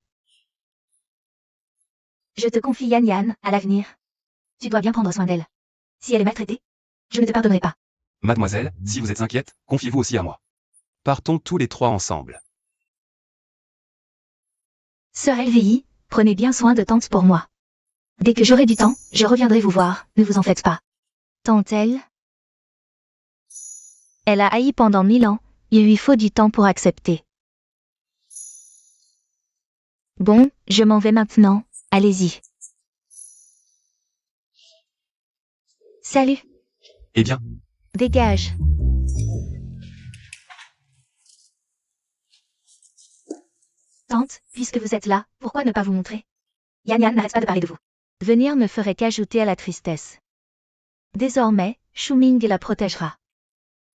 Je te confie Yan Yan, à l'avenir. Tu dois bien prendre soin d'elle. Si elle est maltraitée, je ne te pardonnerai pas. Mademoiselle, si vous êtes inquiète, confiez-vous aussi à moi. Partons tous les trois ensemble. Sœur LVI, prenez bien soin de tante pour moi. Dès que j'aurai du temps, je reviendrai vous voir, ne vous en faites pas. Tante elle a haï pendant 1000 ans, il lui faut du temps pour accepter. Bon, je m'en vais maintenant, allez-y. Salut. Eh bien, Dégage. Tante, puisque vous êtes là, pourquoi ne pas vous montrer? Yan Yan n'arrête pas de parler de vous. Venir ne ferait qu'ajouter à la tristesse. Désormais, Shuming la protégera.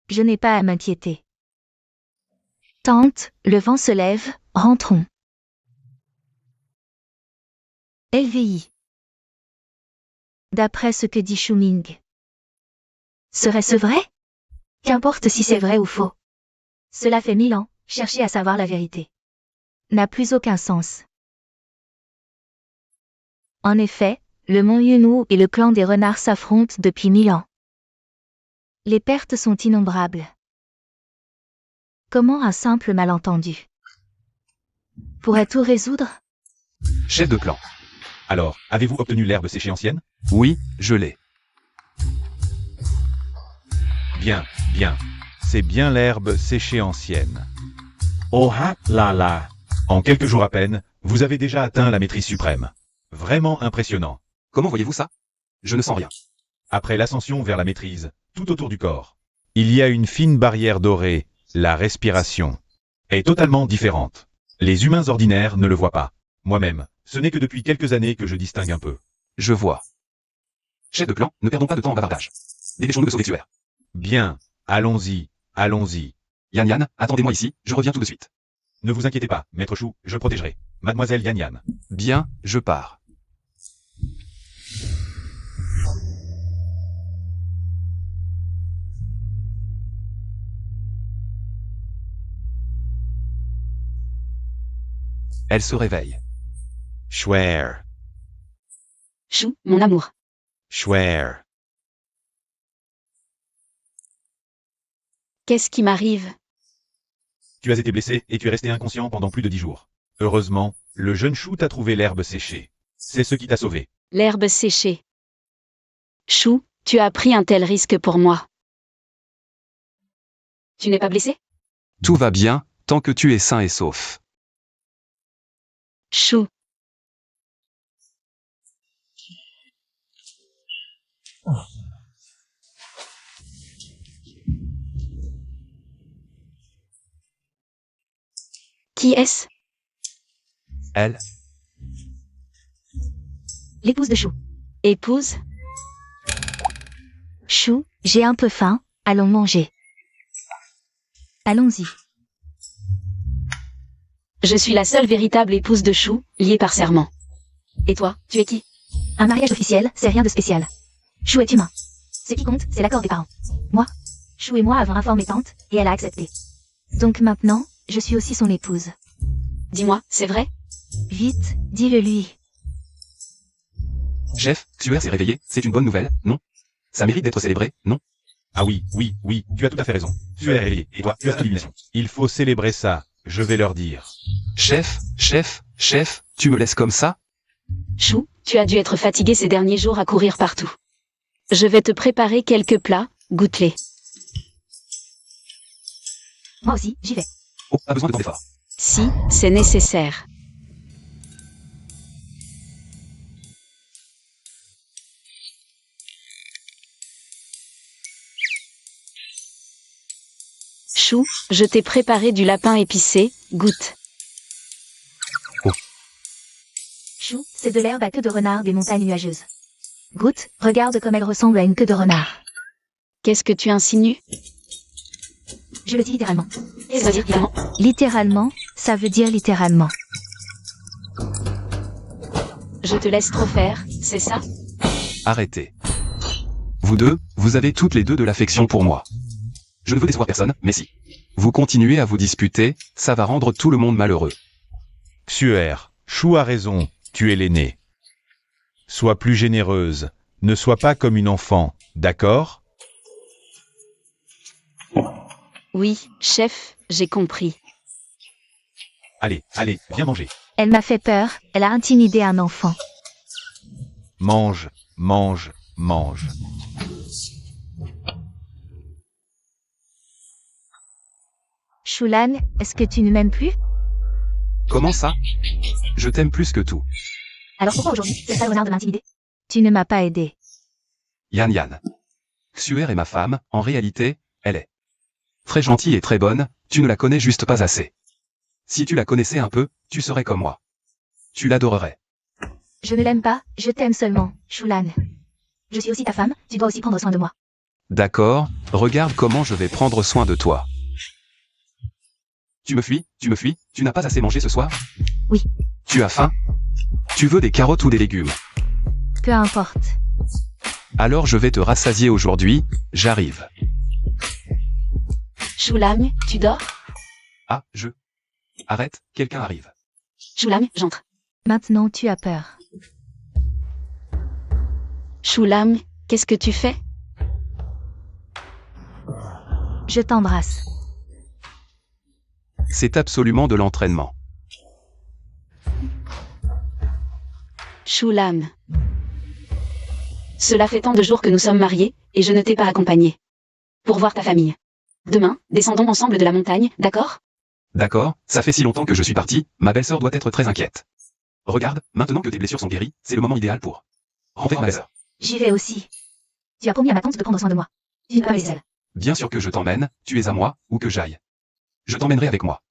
Je n'ai pas à m'inquiéter. Tante, le vent se lève, rentrons. LVI. D'après ce que dit Shuming. Serait-ce vrai? Qu'importe si c'est vrai ou faux. Cela fait 1000 ans, chercher à savoir la vérité n'a plus aucun sens. En effet, le mont Yunu et le clan des renards s'affrontent depuis 1000 ans. Les pertes sont innombrables. Comment un simple malentendu pourrait tout résoudre? chef de clan. Alors, avez-vous obtenu l'herbe séchée ancienne? Oui, je l'ai. Bien, bien. C'est bien l'herbe séchée ancienne. Oh ah là là. En quelques jours à peine, vous avez déjà atteint la maîtrise suprême. Vraiment impressionnant. Comment voyez-vous ça? Je ne sens rien. Après l'ascension vers la maîtrise, tout autour du corps, il y a une fine barrière dorée, la respiration, est totalement différente. Les humains ordinaires ne le voient pas. Moi-même, ce n'est que depuis quelques années que je distingue un peu. Je vois. Chef de clan, ne perdons pas de temps en bavardage. Dépêchons-nous de sauver Tuer. Bien, allons-y, allons-y. Yan Yan, attendez-moi ici, je reviens tout de suite. Ne vous inquiétez pas, maître Chou, je protégerai. Mademoiselle Yan Yan. Bien, je pars. Elle se réveille. Chouer, Chou, mon amour. chouer. Qu'est-ce qui m'arrive? Tu as été blessé et tu es resté inconscient pendant plus de 10 jours. Heureusement, le jeune Chou t'a trouvé l'herbe séchée. C'est ce qui t'a sauvé. L'herbe séchée. Chou, tu as pris un tel risque pour moi. Tu n'es pas blessé? Tout va bien, tant que tu es sain et sauf. Chou. Qui est-ce? Elle, L'épouse de Chou. Épouse? Chou, j'ai un peu faim, allons manger. Allons-y. Je suis la seule véritable épouse de Chou, liée par serment. Et toi, tu es qui? Un mariage officiel, c'est rien de spécial. Chou est humain. Ce qui compte, c'est l'accord des parents. Moi, Chou et moi avons informé tante, et elle a accepté. Donc maintenant, je suis aussi son épouse. Dis-moi, c'est vrai? Vite, dis-le lui. Chef, Xuer s'est réveillé, c'est une bonne nouvelle, non? Ça mérite d'être célébré, non? Ah oui, tu as tout à fait raison. Tu es réveillé, et toi, tu as l'illumination. Il faut célébrer ça, je vais leur dire. Chef, tu me laisses comme ça? Chou, tu as dû être fatigué ces derniers jours à courir partout. Je vais te préparer quelques plats, goûte-les. Moi aussi, j'y vais. Oh, pas besoin de tant d'efforts. Si, c'est nécessaire. Chou, je t'ai préparé du lapin épicé, goûte. Chou, c'est de l'herbe à queue de renard des montagnes nuageuses. Goûte, regarde comme elle ressemble à une queue de renard. Qu'est-ce que tu insinues? Je le dis littéralement. Ça veut dire littéralement. Littéralement, ça veut dire littéralement. Je te laisse trop faire, c'est ça? Arrêtez. Vous deux, vous avez toutes les deux de l'affection pour moi. Je ne veux décevoir personne, mais si vous continuez à vous disputer, ça va rendre tout le monde malheureux. Xuer, Chou a raison, tu es l'aîné. Sois plus généreuse, ne sois pas comme une enfant, d'accord? Oui, chef, j'ai compris. Allez, viens manger. Elle m'a fait peur, elle a intimidé un enfant. Mange. Shulan, est-ce que tu ne m'aimes plus? Comment ça? Je t'aime plus que tout. Alors pourquoi aujourd'hui, c'est ça l'honneur de m'intimider? Tu ne m'as pas aidé. Yan. Xuer est ma femme, en réalité, elle est très gentille et très bonne, tu ne la connais juste pas assez. Si tu la connaissais un peu, tu serais comme moi. Tu l'adorerais. Je ne l'aime pas, je t'aime seulement, Shulan. Je suis aussi ta femme, tu dois aussi prendre soin de moi. D'accord, regarde comment je vais prendre soin de toi. Tu me fuis, tu n'as pas assez mangé ce soir? Oui. Tu as faim? Tu veux des carottes ou des légumes? Peu importe. Alors je vais te rassasier aujourd'hui, j'arrive. Shulam, tu dors? Ah, Arrête, quelqu'un arrive. Shulam, j'entre. Maintenant tu as peur. Shulam, qu'est-ce que tu fais? Je t'embrasse. C'est absolument de l'entraînement. Shulam. Cela fait tant de jours que nous sommes mariés, et je ne t'ai pas accompagné. Pour voir ta famille. Demain, descendons ensemble de la montagne, d'accord? D'accord, ça fait si longtemps que je suis parti, ma belle-sœur doit être très inquiète. Regarde, maintenant que tes blessures sont guéries, c'est le moment idéal pour rentrer ma belle-sœur. J'y vais aussi. Tu as promis à ma tante de prendre soin de moi. Tu ne peux pas me laisser seule. Bien sûr que je t'emmène, tu es à moi, où que j'aille. Je t'emmènerai avec moi.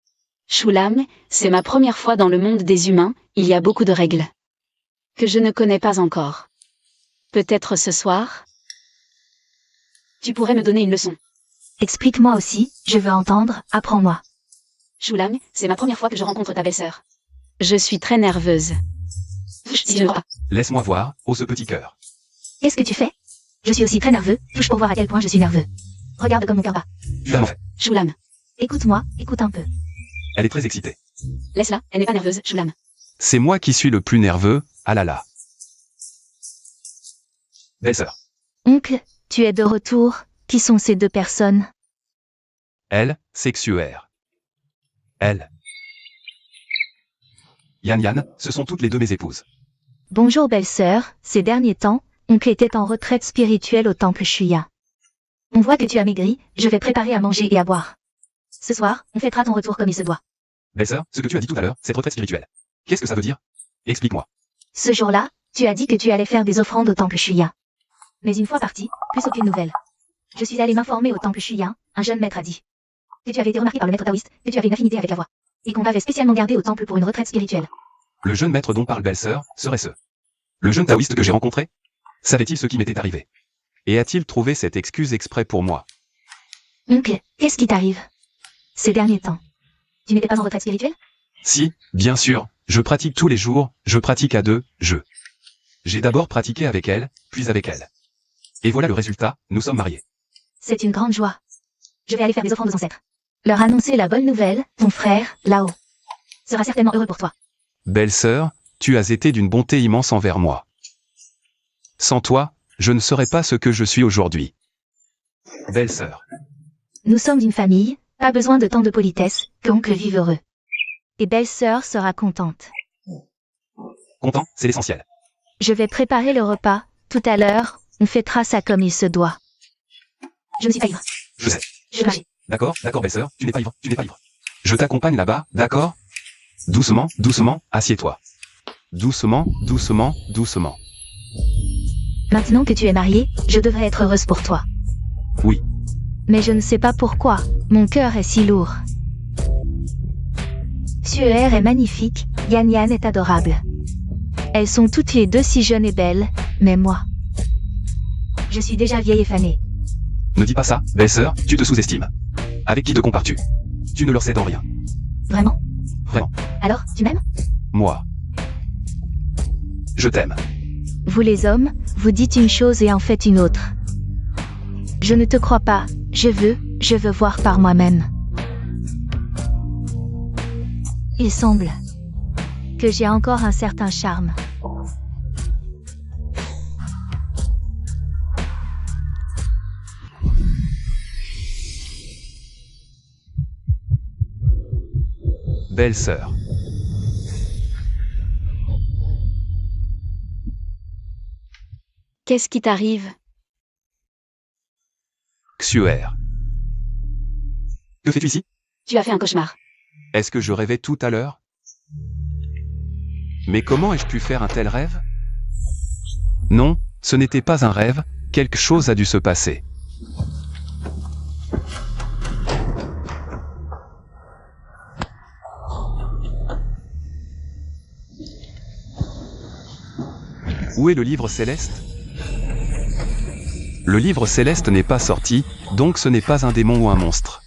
Shulam, c'est ma première fois dans le monde des humains, il y a beaucoup de règles. Que je ne connais pas encore. Peut-être ce soir? Tu pourrais me donner une leçon. Explique-moi aussi, je veux entendre, apprends-moi. Shulam, c'est ma première fois que je rencontre ta belle-sœur. Je suis très nerveuse. Touche si je ne vois pas. Laisse-moi voir, ô ce petit cœur. Qu'est-ce que tu fais? Je suis aussi très nerveux, touche pour voir à quel point je suis nerveux. Regarde comme mon cœur bat. Tu as fait. Shulam. Écoute-moi, écoute un peu. Elle est très excitée. Laisse-la, elle n'est pas nerveuse, Shulam. C'est moi qui suis le plus nerveux, ah là là. Belle-sœur. Oncle, tu es de retour, qui sont ces deux personnes? Elle, c'est Xuer. Elle. Yan, ce sont toutes les deux mes épouses. Bonjour belle-sœur, ces derniers temps, oncle était en retraite spirituelle au temple Shuya. On voit que tu as maigri, je vais préparer à manger et à boire. Ce soir, on fêtera ton retour comme il se doit. Belle-sœur, ce que tu as dit tout à l'heure, c'est retraite spirituelle. Qu'est-ce que ça veut dire? Explique-moi. Ce jour-là, tu as dit que tu allais faire des offrandes au temple Shuya. Mais une fois parti, plus aucune nouvelle. Je suis allé m'informer au temple Shuya, un jeune maître a dit que tu avais été remarqué par le maître taoïste, que tu avais une affinité avec la voix, et qu'on t'avait spécialement gardé au temple pour une retraite spirituelle. Le jeune maître dont parle belle-sœur, serait ce. Le jeune taoïste que j'ai rencontré? Savait-il ce qui m'était arrivé? Et a-t-il trouvé cette excuse exprès pour moi? Oncle, qu'est-ce qui t'arrive? Ces derniers temps. Tu n'étais pas en retraite spirituelle? Si, bien sûr, je pratique tous les jours, je pratique à deux, J'ai d'abord pratiqué avec elle, puis avec elle. Et voilà le résultat, nous sommes mariés. C'est une grande joie. Je vais aller faire des offrandes aux ancêtres. Leur annoncer la bonne nouvelle, ton frère, Lao, sera certainement heureux pour toi. Belle-sœur, tu as été d'une bonté immense envers moi. Sans toi, je ne serais pas ce que je suis aujourd'hui. Belle-sœur. Nous sommes une famille, pas besoin de tant de politesse, qu'oncle vive heureux. Et belle-sœur sera contente. Content, c'est l'essentiel. Je vais préparer le repas, tout à l'heure, on fêtera ça comme il se doit. Je ne suis pas ivre. Je sais. Je veux manger. D'accord, belle-sœur, tu n'es pas ivre, tu n'es pas ivre. Je t'accompagne là-bas, d'accord? Doucement, doucement, assieds-toi. Doucement, doucement, doucement. Maintenant que tu es mariée, je devrais être heureuse pour toi. Oui. Mais je ne sais pas pourquoi, mon cœur est si lourd. Suer est magnifique, Yan Yan est adorable. Elles sont toutes les deux si jeunes et belles, mais moi... Je suis déjà vieille et fanée. Ne dis pas ça, belle-sœur, tu te sous-estimes. Avec qui te compares-tu? Tu ne leur cèdes en rien. Vraiment? Vraiment. Alors, tu m'aimes? Moi. Je t'aime. Vous les hommes, vous dites une chose et en faites une autre. Je ne te crois pas, je veux voir par moi-même. Il semble que j'ai encore un certain charme. Belle-sœur. Qu'est-ce qui t'arrive? Xuer. Que fais-tu ici? Tu as fait un cauchemar. Est-ce que je rêvais tout à l'heure? Mais comment ai-je pu faire un tel rêve? Non, ce n'était pas un rêve, quelque chose a dû se passer. Où est le livre céleste? Le livre céleste n'est pas sorti, donc ce n'est pas un démon ou un monstre.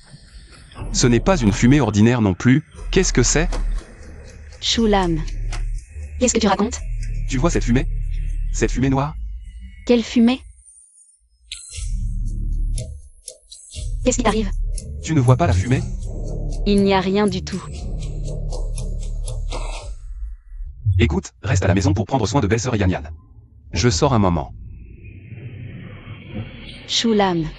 Ce n'est pas une fumée ordinaire non plus, qu'est-ce que c'est? Shulam. Qu'est-ce que tu racontes? Tu vois cette fumée? Cette fumée noire? Quelle fumée? Qu'est-ce qui t'arrive? Tu ne vois pas la fumée? Il n'y a rien du tout. Écoute, reste à la maison pour prendre soin de belle-sœur Yan Yan. Je sors un moment. Shulam.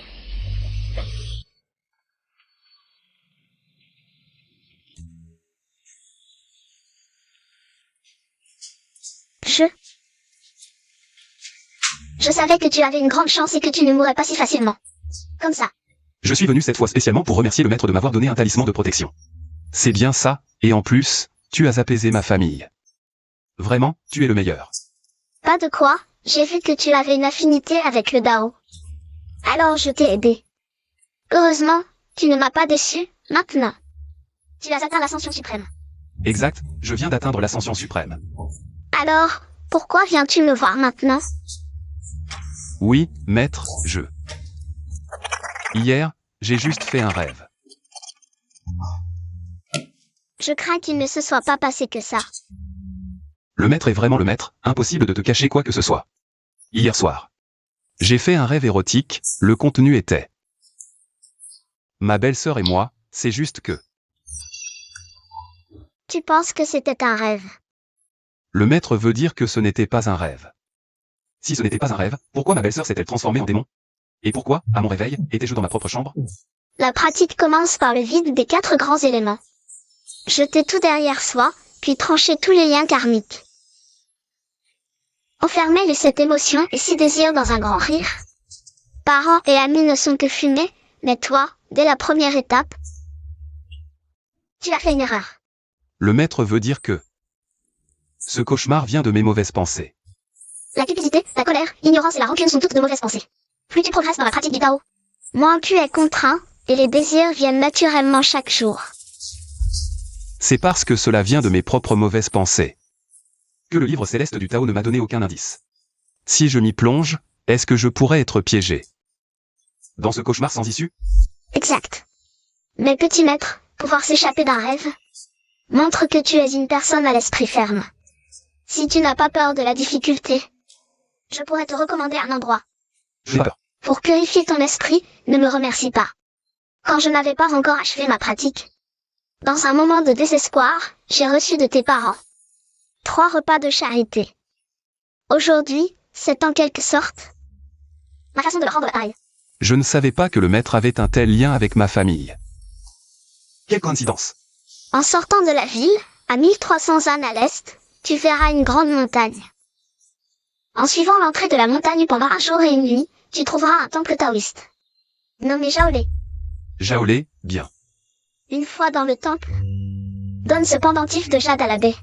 Je savais que tu avais une grande chance et que tu ne mourrais pas si facilement. Comme ça. Je suis venu cette fois spécialement pour remercier le maître de m'avoir donné un talisman de protection. C'est bien ça, et en plus, tu as apaisé ma famille. Vraiment, tu es le meilleur. Pas de quoi, j'ai vu que tu avais une affinité avec le Dao. Alors je t'ai aidé. Heureusement, tu ne m'as pas déçu, maintenant. Tu as atteint l'ascension suprême. Exact, je viens d'atteindre l'ascension suprême. Alors, pourquoi viens-tu me voir maintenant? Oui, maître, Hier, j'ai juste fait un rêve. Je crains qu'il ne se soit pas passé que ça. Le maître est vraiment le maître, impossible de te cacher quoi que ce soit. Hier soir. J'ai fait un rêve érotique, le contenu était... Ma belle-sœur et moi, c'est juste que... Tu penses que c'était un rêve? Le maître veut dire que ce n'était pas un rêve. Si ce n'était pas un rêve, pourquoi ma belle-sœur s'est-elle transformée en démon? Et pourquoi, à mon réveil, étais-je dans ma propre chambre? La pratique commence par le vide des 4 grands éléments. Jeter tout derrière soi, puis trancher tous les liens karmiques. Enfermer les 7 émotions et 6 désirs dans un grand rire. Parents et amis ne sont que fumée, mais toi, dès la première étape, tu as fait une erreur. Le maître veut dire que... Ce cauchemar vient de mes mauvaises pensées. La cupidité, la colère, l'ignorance et la rancune sont toutes de mauvaises pensées. Plus tu progresses dans la pratique du Tao, moins tu es contraint, et les désirs viennent naturellement chaque jour. C'est parce que cela vient de mes propres mauvaises pensées que le livre céleste du Tao ne m'a donné aucun indice. Si je m'y plonge, est-ce que je pourrais être piégé dans ce cauchemar sans issue? Exact. Mais petit maître, pouvoir s'échapper d'un rêve, montre que tu es une personne à l'esprit ferme. Si tu n'as pas peur de la difficulté, je pourrais te recommander un endroit. J'ai peur. Pour purifier ton esprit, ne me remercie pas. Quand je n'avais pas encore achevé ma pratique, dans un moment de désespoir, j'ai reçu de tes parents 3 repas de charité. Aujourd'hui, C'est en quelque sorte ma façon de le rendre pareil. Je ne savais pas que le maître avait un tel lien avec ma famille. Quelle coïncidence. En sortant de la ville, à 1300 ânes à l'est, tu verras une grande montagne. En suivant l'entrée de la montagne pendant un jour et une nuit, tu trouveras un temple taoïste, nommé Shaolé. Shaolé, bien. Une fois dans le temple, donne ce pendentif de jade à l'abbé.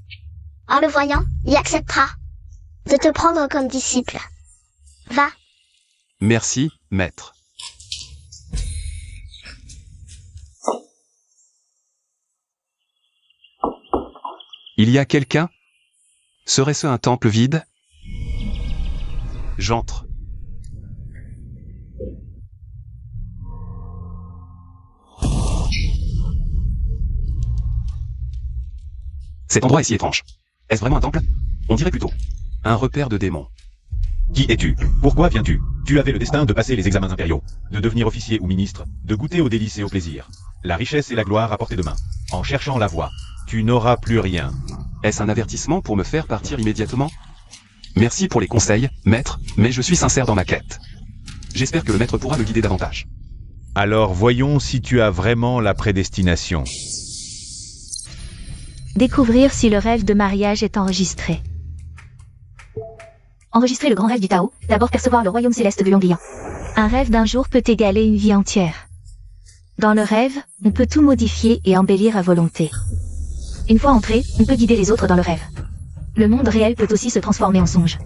En le voyant, il acceptera de te prendre comme disciple. Va. Merci, maître. Il y a quelqu'un? Serait-ce un temple vide? J'entre. Cet endroit est si étrange. Est-ce vraiment un temple? On dirait plutôt un repère de démons. Qui es-tu? Pourquoi viens-tu? Tu avais le destin de passer les examens impériaux, de devenir officier ou ministre, de goûter aux délices et aux plaisirs. La richesse et la gloire à portée de main. En cherchant la voie, tu n'auras plus rien. Est-ce un avertissement pour me faire partir immédiatement? Merci pour les conseils, maître, mais je suis sincère dans ma quête. J'espère que le maître pourra me guider davantage. Alors voyons si tu as vraiment la prédestination. Découvrir si le rêve de mariage est enregistré. Enregistrer le grand rêve du Tao, d'abord percevoir le royaume céleste de Yonglian. Un rêve d'un jour peut égaler une vie entière. Dans le rêve, on peut tout modifier et embellir à volonté. Une fois entré, on peut guider les autres dans le rêve. Le monde réel peut aussi se transformer en songe.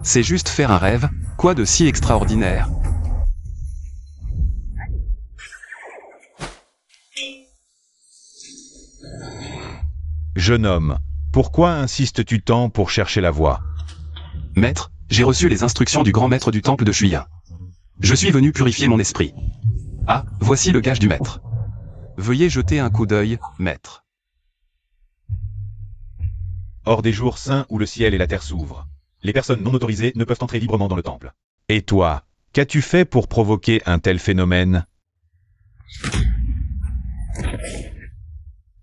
C'est juste faire un rêve, quoi de si extraordinaire? Jeune homme, pourquoi insistes-tu tant pour chercher la voie? Maître, j'ai reçu les instructions du grand maître du temple de Shuyan. Je suis venu purifier mon esprit. Ah, voici le gage du maître. Veuillez jeter un coup d'œil, maître. Hors des jours saints où le ciel et la terre s'ouvrent, les personnes non autorisées ne peuvent entrer librement dans le temple. Et toi, qu'as-tu fait pour provoquer un tel phénomène?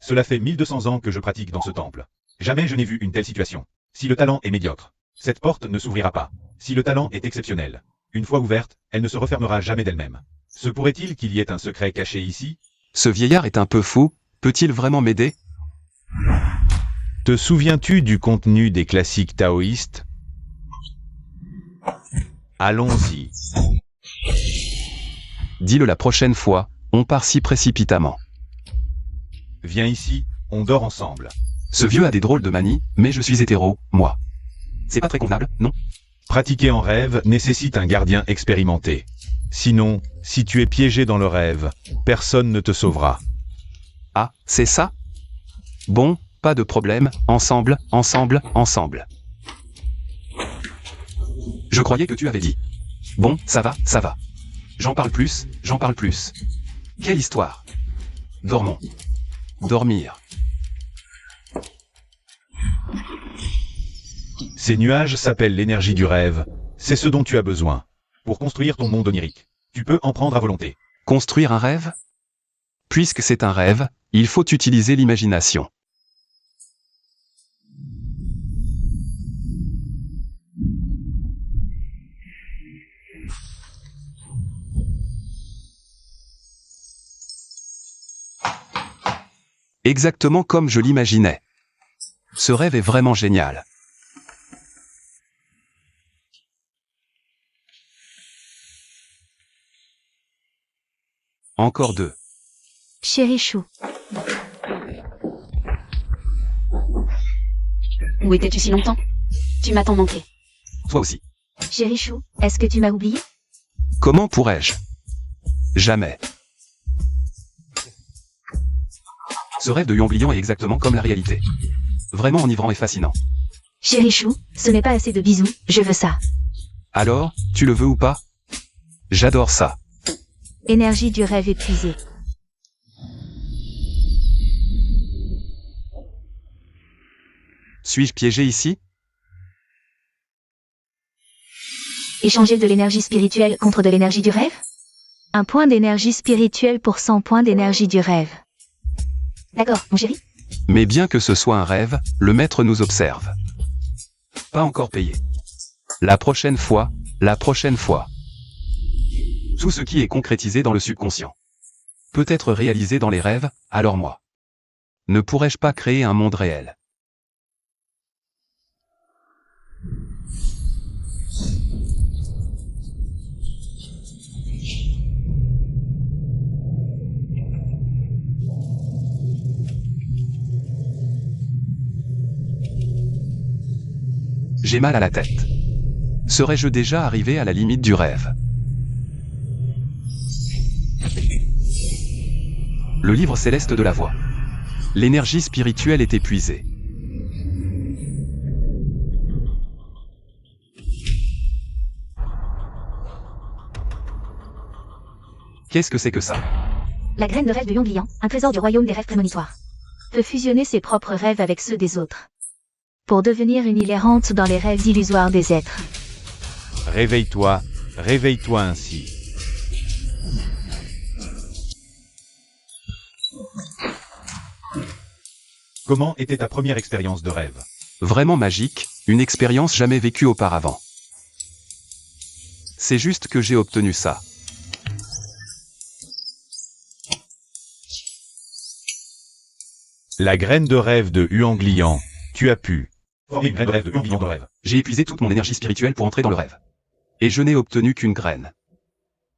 Cela fait 1200 ans que je pratique dans ce temple. Jamais je n'ai vu une telle situation. Si le talent est médiocre, cette porte ne s'ouvrira pas. Si le talent est exceptionnel, une fois ouverte, elle ne se refermera jamais d'elle-même. Se pourrait-il qu'il y ait un secret caché ici? Ce vieillard est un peu fou, peut-il vraiment m'aider? Te souviens-tu du contenu des classiques taoïstes? Allons-y. Dis-le la prochaine fois, on part si précipitamment. Viens ici, on dort ensemble. Ce vieux a des drôles de manies, mais je suis hétéro, moi. C'est pas très convenable, non? Pratiquer en rêve nécessite un gardien expérimenté. Sinon, si tu es piégé dans le rêve, personne ne te sauvera. Ah, c'est ça? Bon, pas de problème, ensemble, ensemble, ensemble. Je croyais que tu avais dit. Bon, ça va, ça va. J'en parle plus, j'en parle plus. Quelle histoire? Dormons. Dormir. Ces nuages s'appellent l'énergie du rêve. C'est ce dont tu as besoin. Pour construire ton monde onirique. Tu peux en prendre à volonté. Construire un rêve? Puisque c'est un rêve, il faut utiliser l'imagination. Exactement comme je l'imaginais. Ce rêve est vraiment génial. Encore deux. Chéri Chou, Où étais-tu si longtemps? Tu m'as tant manqué. Toi aussi. chéri Chou, est-ce que tu m'as oublié? Comment pourrais-je? Jamais. Ce rêve de Yonglian est exactement comme la réalité. Vraiment enivrant et fascinant. Chéri Chou, ce n'est pas assez de bisous, je veux ça. Alors, tu le veux ou pas? J'adore ça. Énergie du rêve épuisée. Suis-je piégé ici? Échanger de l'énergie spirituelle contre de l'énergie du rêve? Un point d'énergie spirituelle pour 100 points d'énergie du rêve. D'accord, mon chéri. Mais bien que ce soit un rêve, le maître nous observe. Pas encore payé. La prochaine fois, la prochaine fois. Tout ce qui est concrétisé dans le subconscient peut être réalisé dans les rêves, alors moi. Ne pourrais-je pas créer un monde réel? J'ai mal à la tête. Serais-je déjà arrivé à la limite du rêve? Le livre céleste de la voix. L'énergie spirituelle est épuisée. Qu'est-ce que c'est que ça? La graine de rêve de Yonglian, un trésor du royaume des rêves prémonitoires. Peut fusionner ses propres rêves avec ceux des autres. Pour devenir une île errante dans les rêves illusoires des êtres. Réveille-toi, réveille-toi ainsi. Comment était ta première expérience de rêve? Vraiment magique, une expérience jamais vécue auparavant. C'est juste que j'ai obtenu ça. La graine de rêve de Huanglian, tu as pu. Former une graine de rêve de Huanglian dans le rêve. J'ai épuisé toute mon énergie spirituelle pour entrer dans le rêve. Et je n'ai obtenu qu'une graine.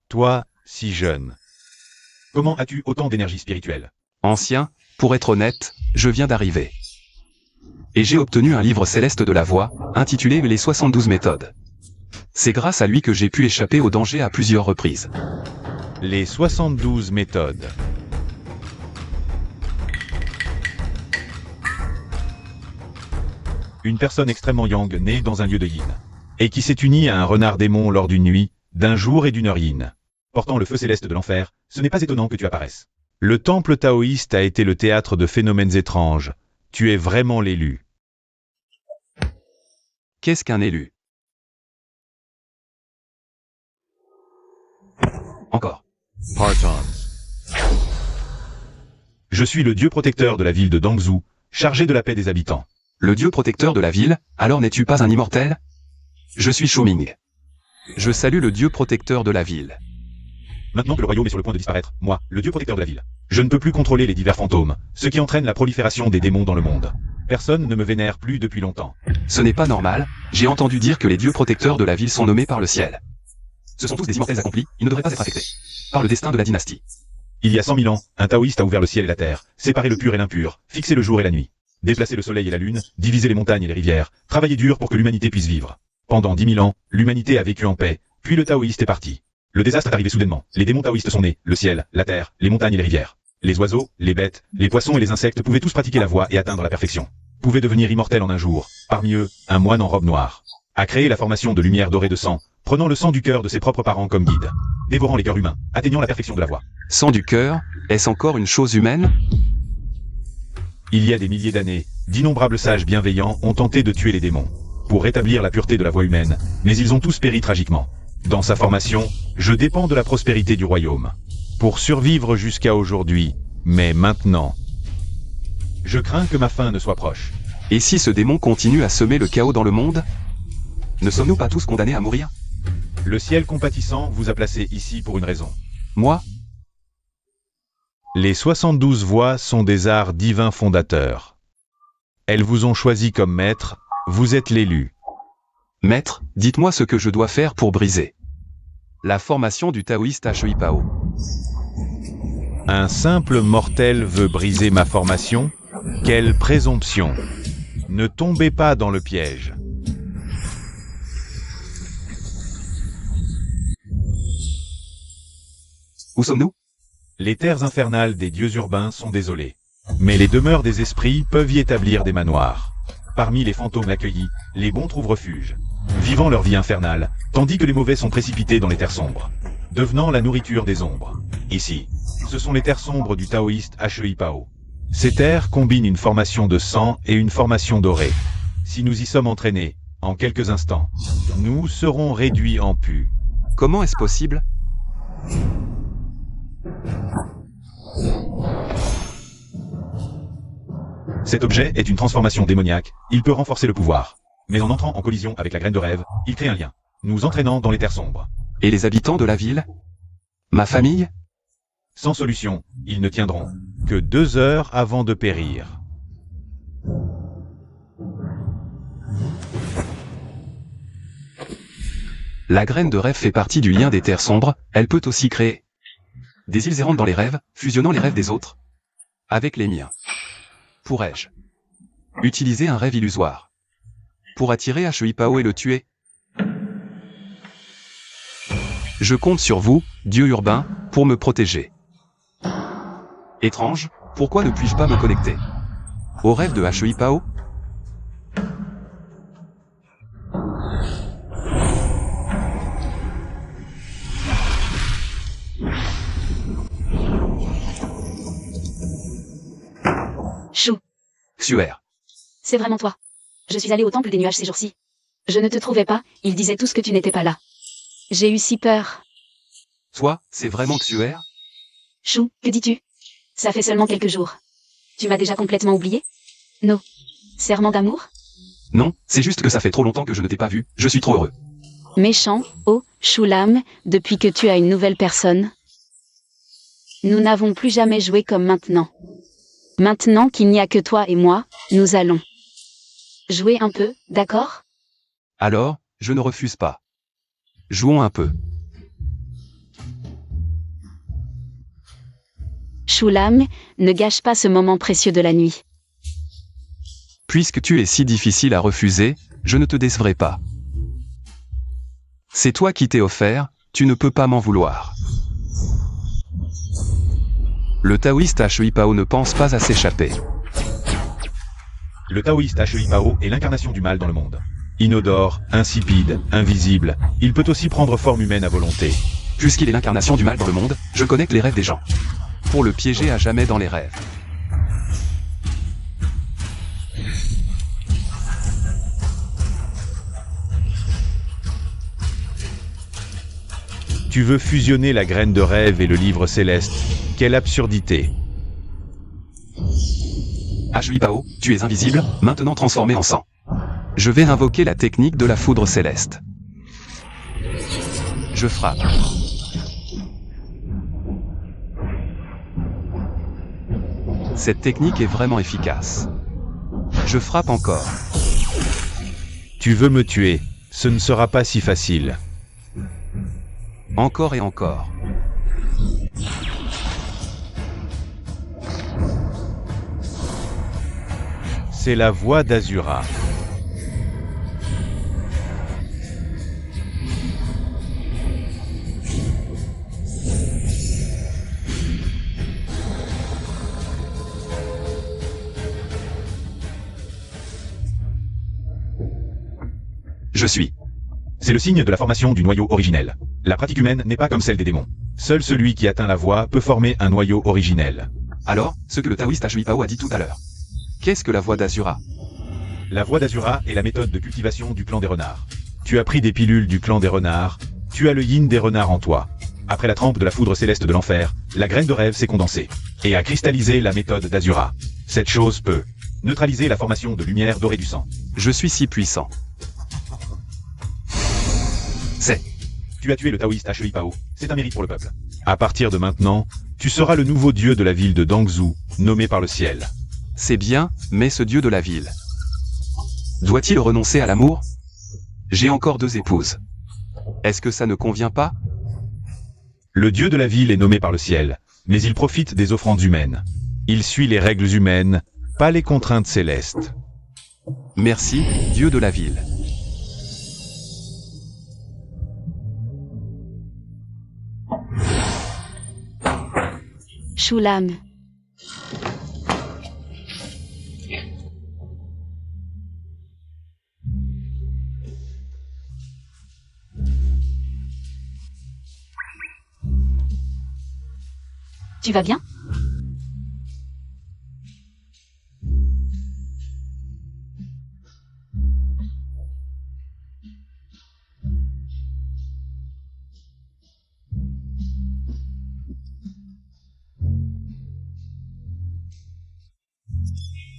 Toi, si jeune. Comment as-tu autant d'énergie spirituelle? Ancien, pour être honnête, je viens d'arriver. Et j'ai obtenu un livre céleste de la voix, intitulé Les 72 méthodes. C'est grâce à lui que j'ai pu échapper au danger à plusieurs reprises. Les 72 méthodes. Une personne extrêmement yang née dans un lieu de yin. Et qui s'est unie à un renard démon lors d'une nuit, d'un jour et d'une heure yin. Portant le feu céleste de l'enfer, ce n'est pas étonnant que tu apparaisses. Le temple taoïste a été le théâtre de phénomènes étranges. Tu es vraiment l'élu. Qu'est-ce qu'un élu? Encore. Partons. Je suis le dieu protecteur de la ville de Dangzhou, chargé de la paix des habitants. Le dieu protecteur de la ville, alors n'es-tu pas un immortel? Je suis Shoming. Je salue le dieu protecteur de la ville. Maintenant que le royaume est sur le point de disparaître, moi, le dieu protecteur de la ville, je ne peux plus contrôler les divers fantômes, ce qui entraîne la prolifération des démons dans le monde. Personne ne me vénère plus depuis longtemps. Ce n'est pas normal, j'ai entendu dire que les dieux protecteurs de la ville sont nommés par le ciel. Ce sont tous des immortels accomplis, ils ne devraient pas être affectés par le destin de la dynastie. Il y a 100 000 ans, un taoïste a ouvert le ciel et la terre, séparé le pur et l'impur, fixé le jour et la nuit, déplacé le soleil et la lune, divisé les montagnes et les rivières, travaillé dur pour que l'humanité puisse vivre. Pendant 10 000 ans, l'humanité a vécu en paix, puis le taoïste est parti. Le désastre est arrivé soudainement, les démons taoïstes sont nés, le ciel, la terre, les montagnes et les rivières. Les oiseaux, les bêtes, les poissons et les insectes pouvaient tous pratiquer la voie et atteindre la perfection. Pouvaient devenir immortels en un jour. Parmi eux, un moine en robe noire a créé la formation de lumière dorée de sang, prenant le sang du cœur de ses propres parents comme guide, dévorant les cœurs humains, atteignant la perfection de la voie. Sang du cœur, est-ce encore une chose humaine? Il y a des milliers d'années, d'innombrables sages bienveillants ont tenté de tuer les démons, pour rétablir la pureté de la voie humaine, mais ils ont tous péri tragiquement. Dans sa formation, je dépends de la prospérité du royaume. Pour survivre jusqu'à aujourd'hui, mais maintenant, je crains que ma fin ne soit proche. Et si ce démon continue à semer le chaos dans le monde? Ne sommes-nous pas tous condamnés à mourir? Le ciel compatissant vous a placé ici pour une raison. Moi? Les 72 voies sont des arts divins fondateurs. Elles vous ont choisi comme maître, vous êtes l'élu. Maître, dites-moi ce que je dois faire pour briser la formation du taoïste Huipao. Un simple mortel veut briser ma formation? Quelle présomption! Ne tombez pas dans le piège. Où sommes-nous? Les terres infernales des dieux urbains sont désolées. Mais les demeures des esprits peuvent y établir des manoirs. Parmi les fantômes accueillis, les bons trouvent refuge, vivant leur vie infernale, tandis que les mauvais sont précipités dans les terres sombres, devenant la nourriture des ombres. Ici, ce sont les terres sombres du taoïste Huipao. Ces terres combinent une formation de sang et une formation dorée. Si nous y sommes entraînés, en quelques instants, nous serons réduits en pu. Comment est-ce possible? Cet objet est une transformation démoniaque, il peut renforcer le pouvoir. Mais en entrant en collision avec la graine de rêve, il crée un lien, nous entraînant dans les terres sombres. Et les habitants de la ville? Ma famille? Sans solution, ils ne tiendront que 2 heures avant de périr. La graine de rêve fait partie du lien des terres sombres, elle peut aussi créer des îles errantes dans les rêves, fusionnant les rêves des autres avec les miens. Pourrais-je utiliser un rêve illusoire pour attirer Huipao et le tuer? Je compte sur vous, dieu urbain, pour me protéger. Étrange, pourquoi ne puis-je pas me connecter au rêve de Huipao? Chou, Xuer. c'est vraiment toi. Je suis allée au temple des nuages ces jours-ci. Je ne te trouvais pas, ils disaient tous que tu n'étais pas là. J'ai eu si peur. Toi, c'est vraiment Xuer? Chou, que dis-tu? Ça fait seulement quelques jours. Tu m'as déjà complètement oublié? Non. Serment d'amour? Non, c'est juste que ça fait trop longtemps que je ne t'ai pas vu, je suis trop heureux. Méchant, oh, Choulam, depuis que tu as une nouvelle personne. Nous n'avons plus jamais joué comme maintenant. Maintenant qu'il n'y a que toi et moi, nous allons jouer un peu, d'accord? Alors, je ne refuse pas. Jouons un peu. Choulam, ne gâche pas ce moment précieux de la nuit. Puisque tu es si difficile à refuser, je ne te décevrai pas. C'est toi qui t'es offert, tu ne peux pas m'en vouloir. Le taoïste Huipao ne pense pas à s'échapper. Le taoïste Huipao est l'incarnation du mal dans le monde. Inodore, insipide, invisible, il peut aussi prendre forme humaine à volonté. Puisqu'il est l'incarnation du mal dans le monde, je connecte les rêves des gens. Pour le piéger à jamais dans les rêves. Tu veux fusionner la graine de rêve et le livre céleste. Quelle absurdité! Huipao, tu es invisible, maintenant transformé en sang. Je vais invoquer la technique de la foudre céleste. Je frappe. Cette technique est vraiment efficace. Je frappe encore. Tu veux me tuer, ce ne sera pas si facile. Encore et encore. C'est la voix d'Azura. Je suis. C'est le signe de la formation du noyau originel. La pratique humaine n'est pas comme celle des démons. Seul celui qui atteint la voie peut former un noyau originel. Alors, ce que le taoïste Huipao a dit tout à l'heure. Qu'est-ce que la voix d'Azura? La voie d'Azura est la méthode de cultivation du clan des renards. Tu as pris des pilules du clan des renards, tu as le yin des renards en toi. Après la trempe de la foudre céleste de l'enfer, la graine de rêve s'est condensée et a cristallisé la méthode d'Azura. Cette chose peut neutraliser la formation de lumière dorée du sang. Je suis si puissant. C'est. Tu as tué le taoïste Huipao, c'est un mérite pour le peuple. À partir de maintenant, tu seras le nouveau dieu de la ville de Dangzhou, nommé par le ciel. C'est bien, mais ce dieu de la ville. Doit-il renoncer à l'amour? J'ai encore 2 épouses. Est-ce que ça ne convient pas? Le dieu de la ville est nommé par le ciel, mais il profite des offrandes humaines. Il suit les règles humaines, pas les contraintes célestes. Merci, dieu de la ville. Choulam. Tu vas bien?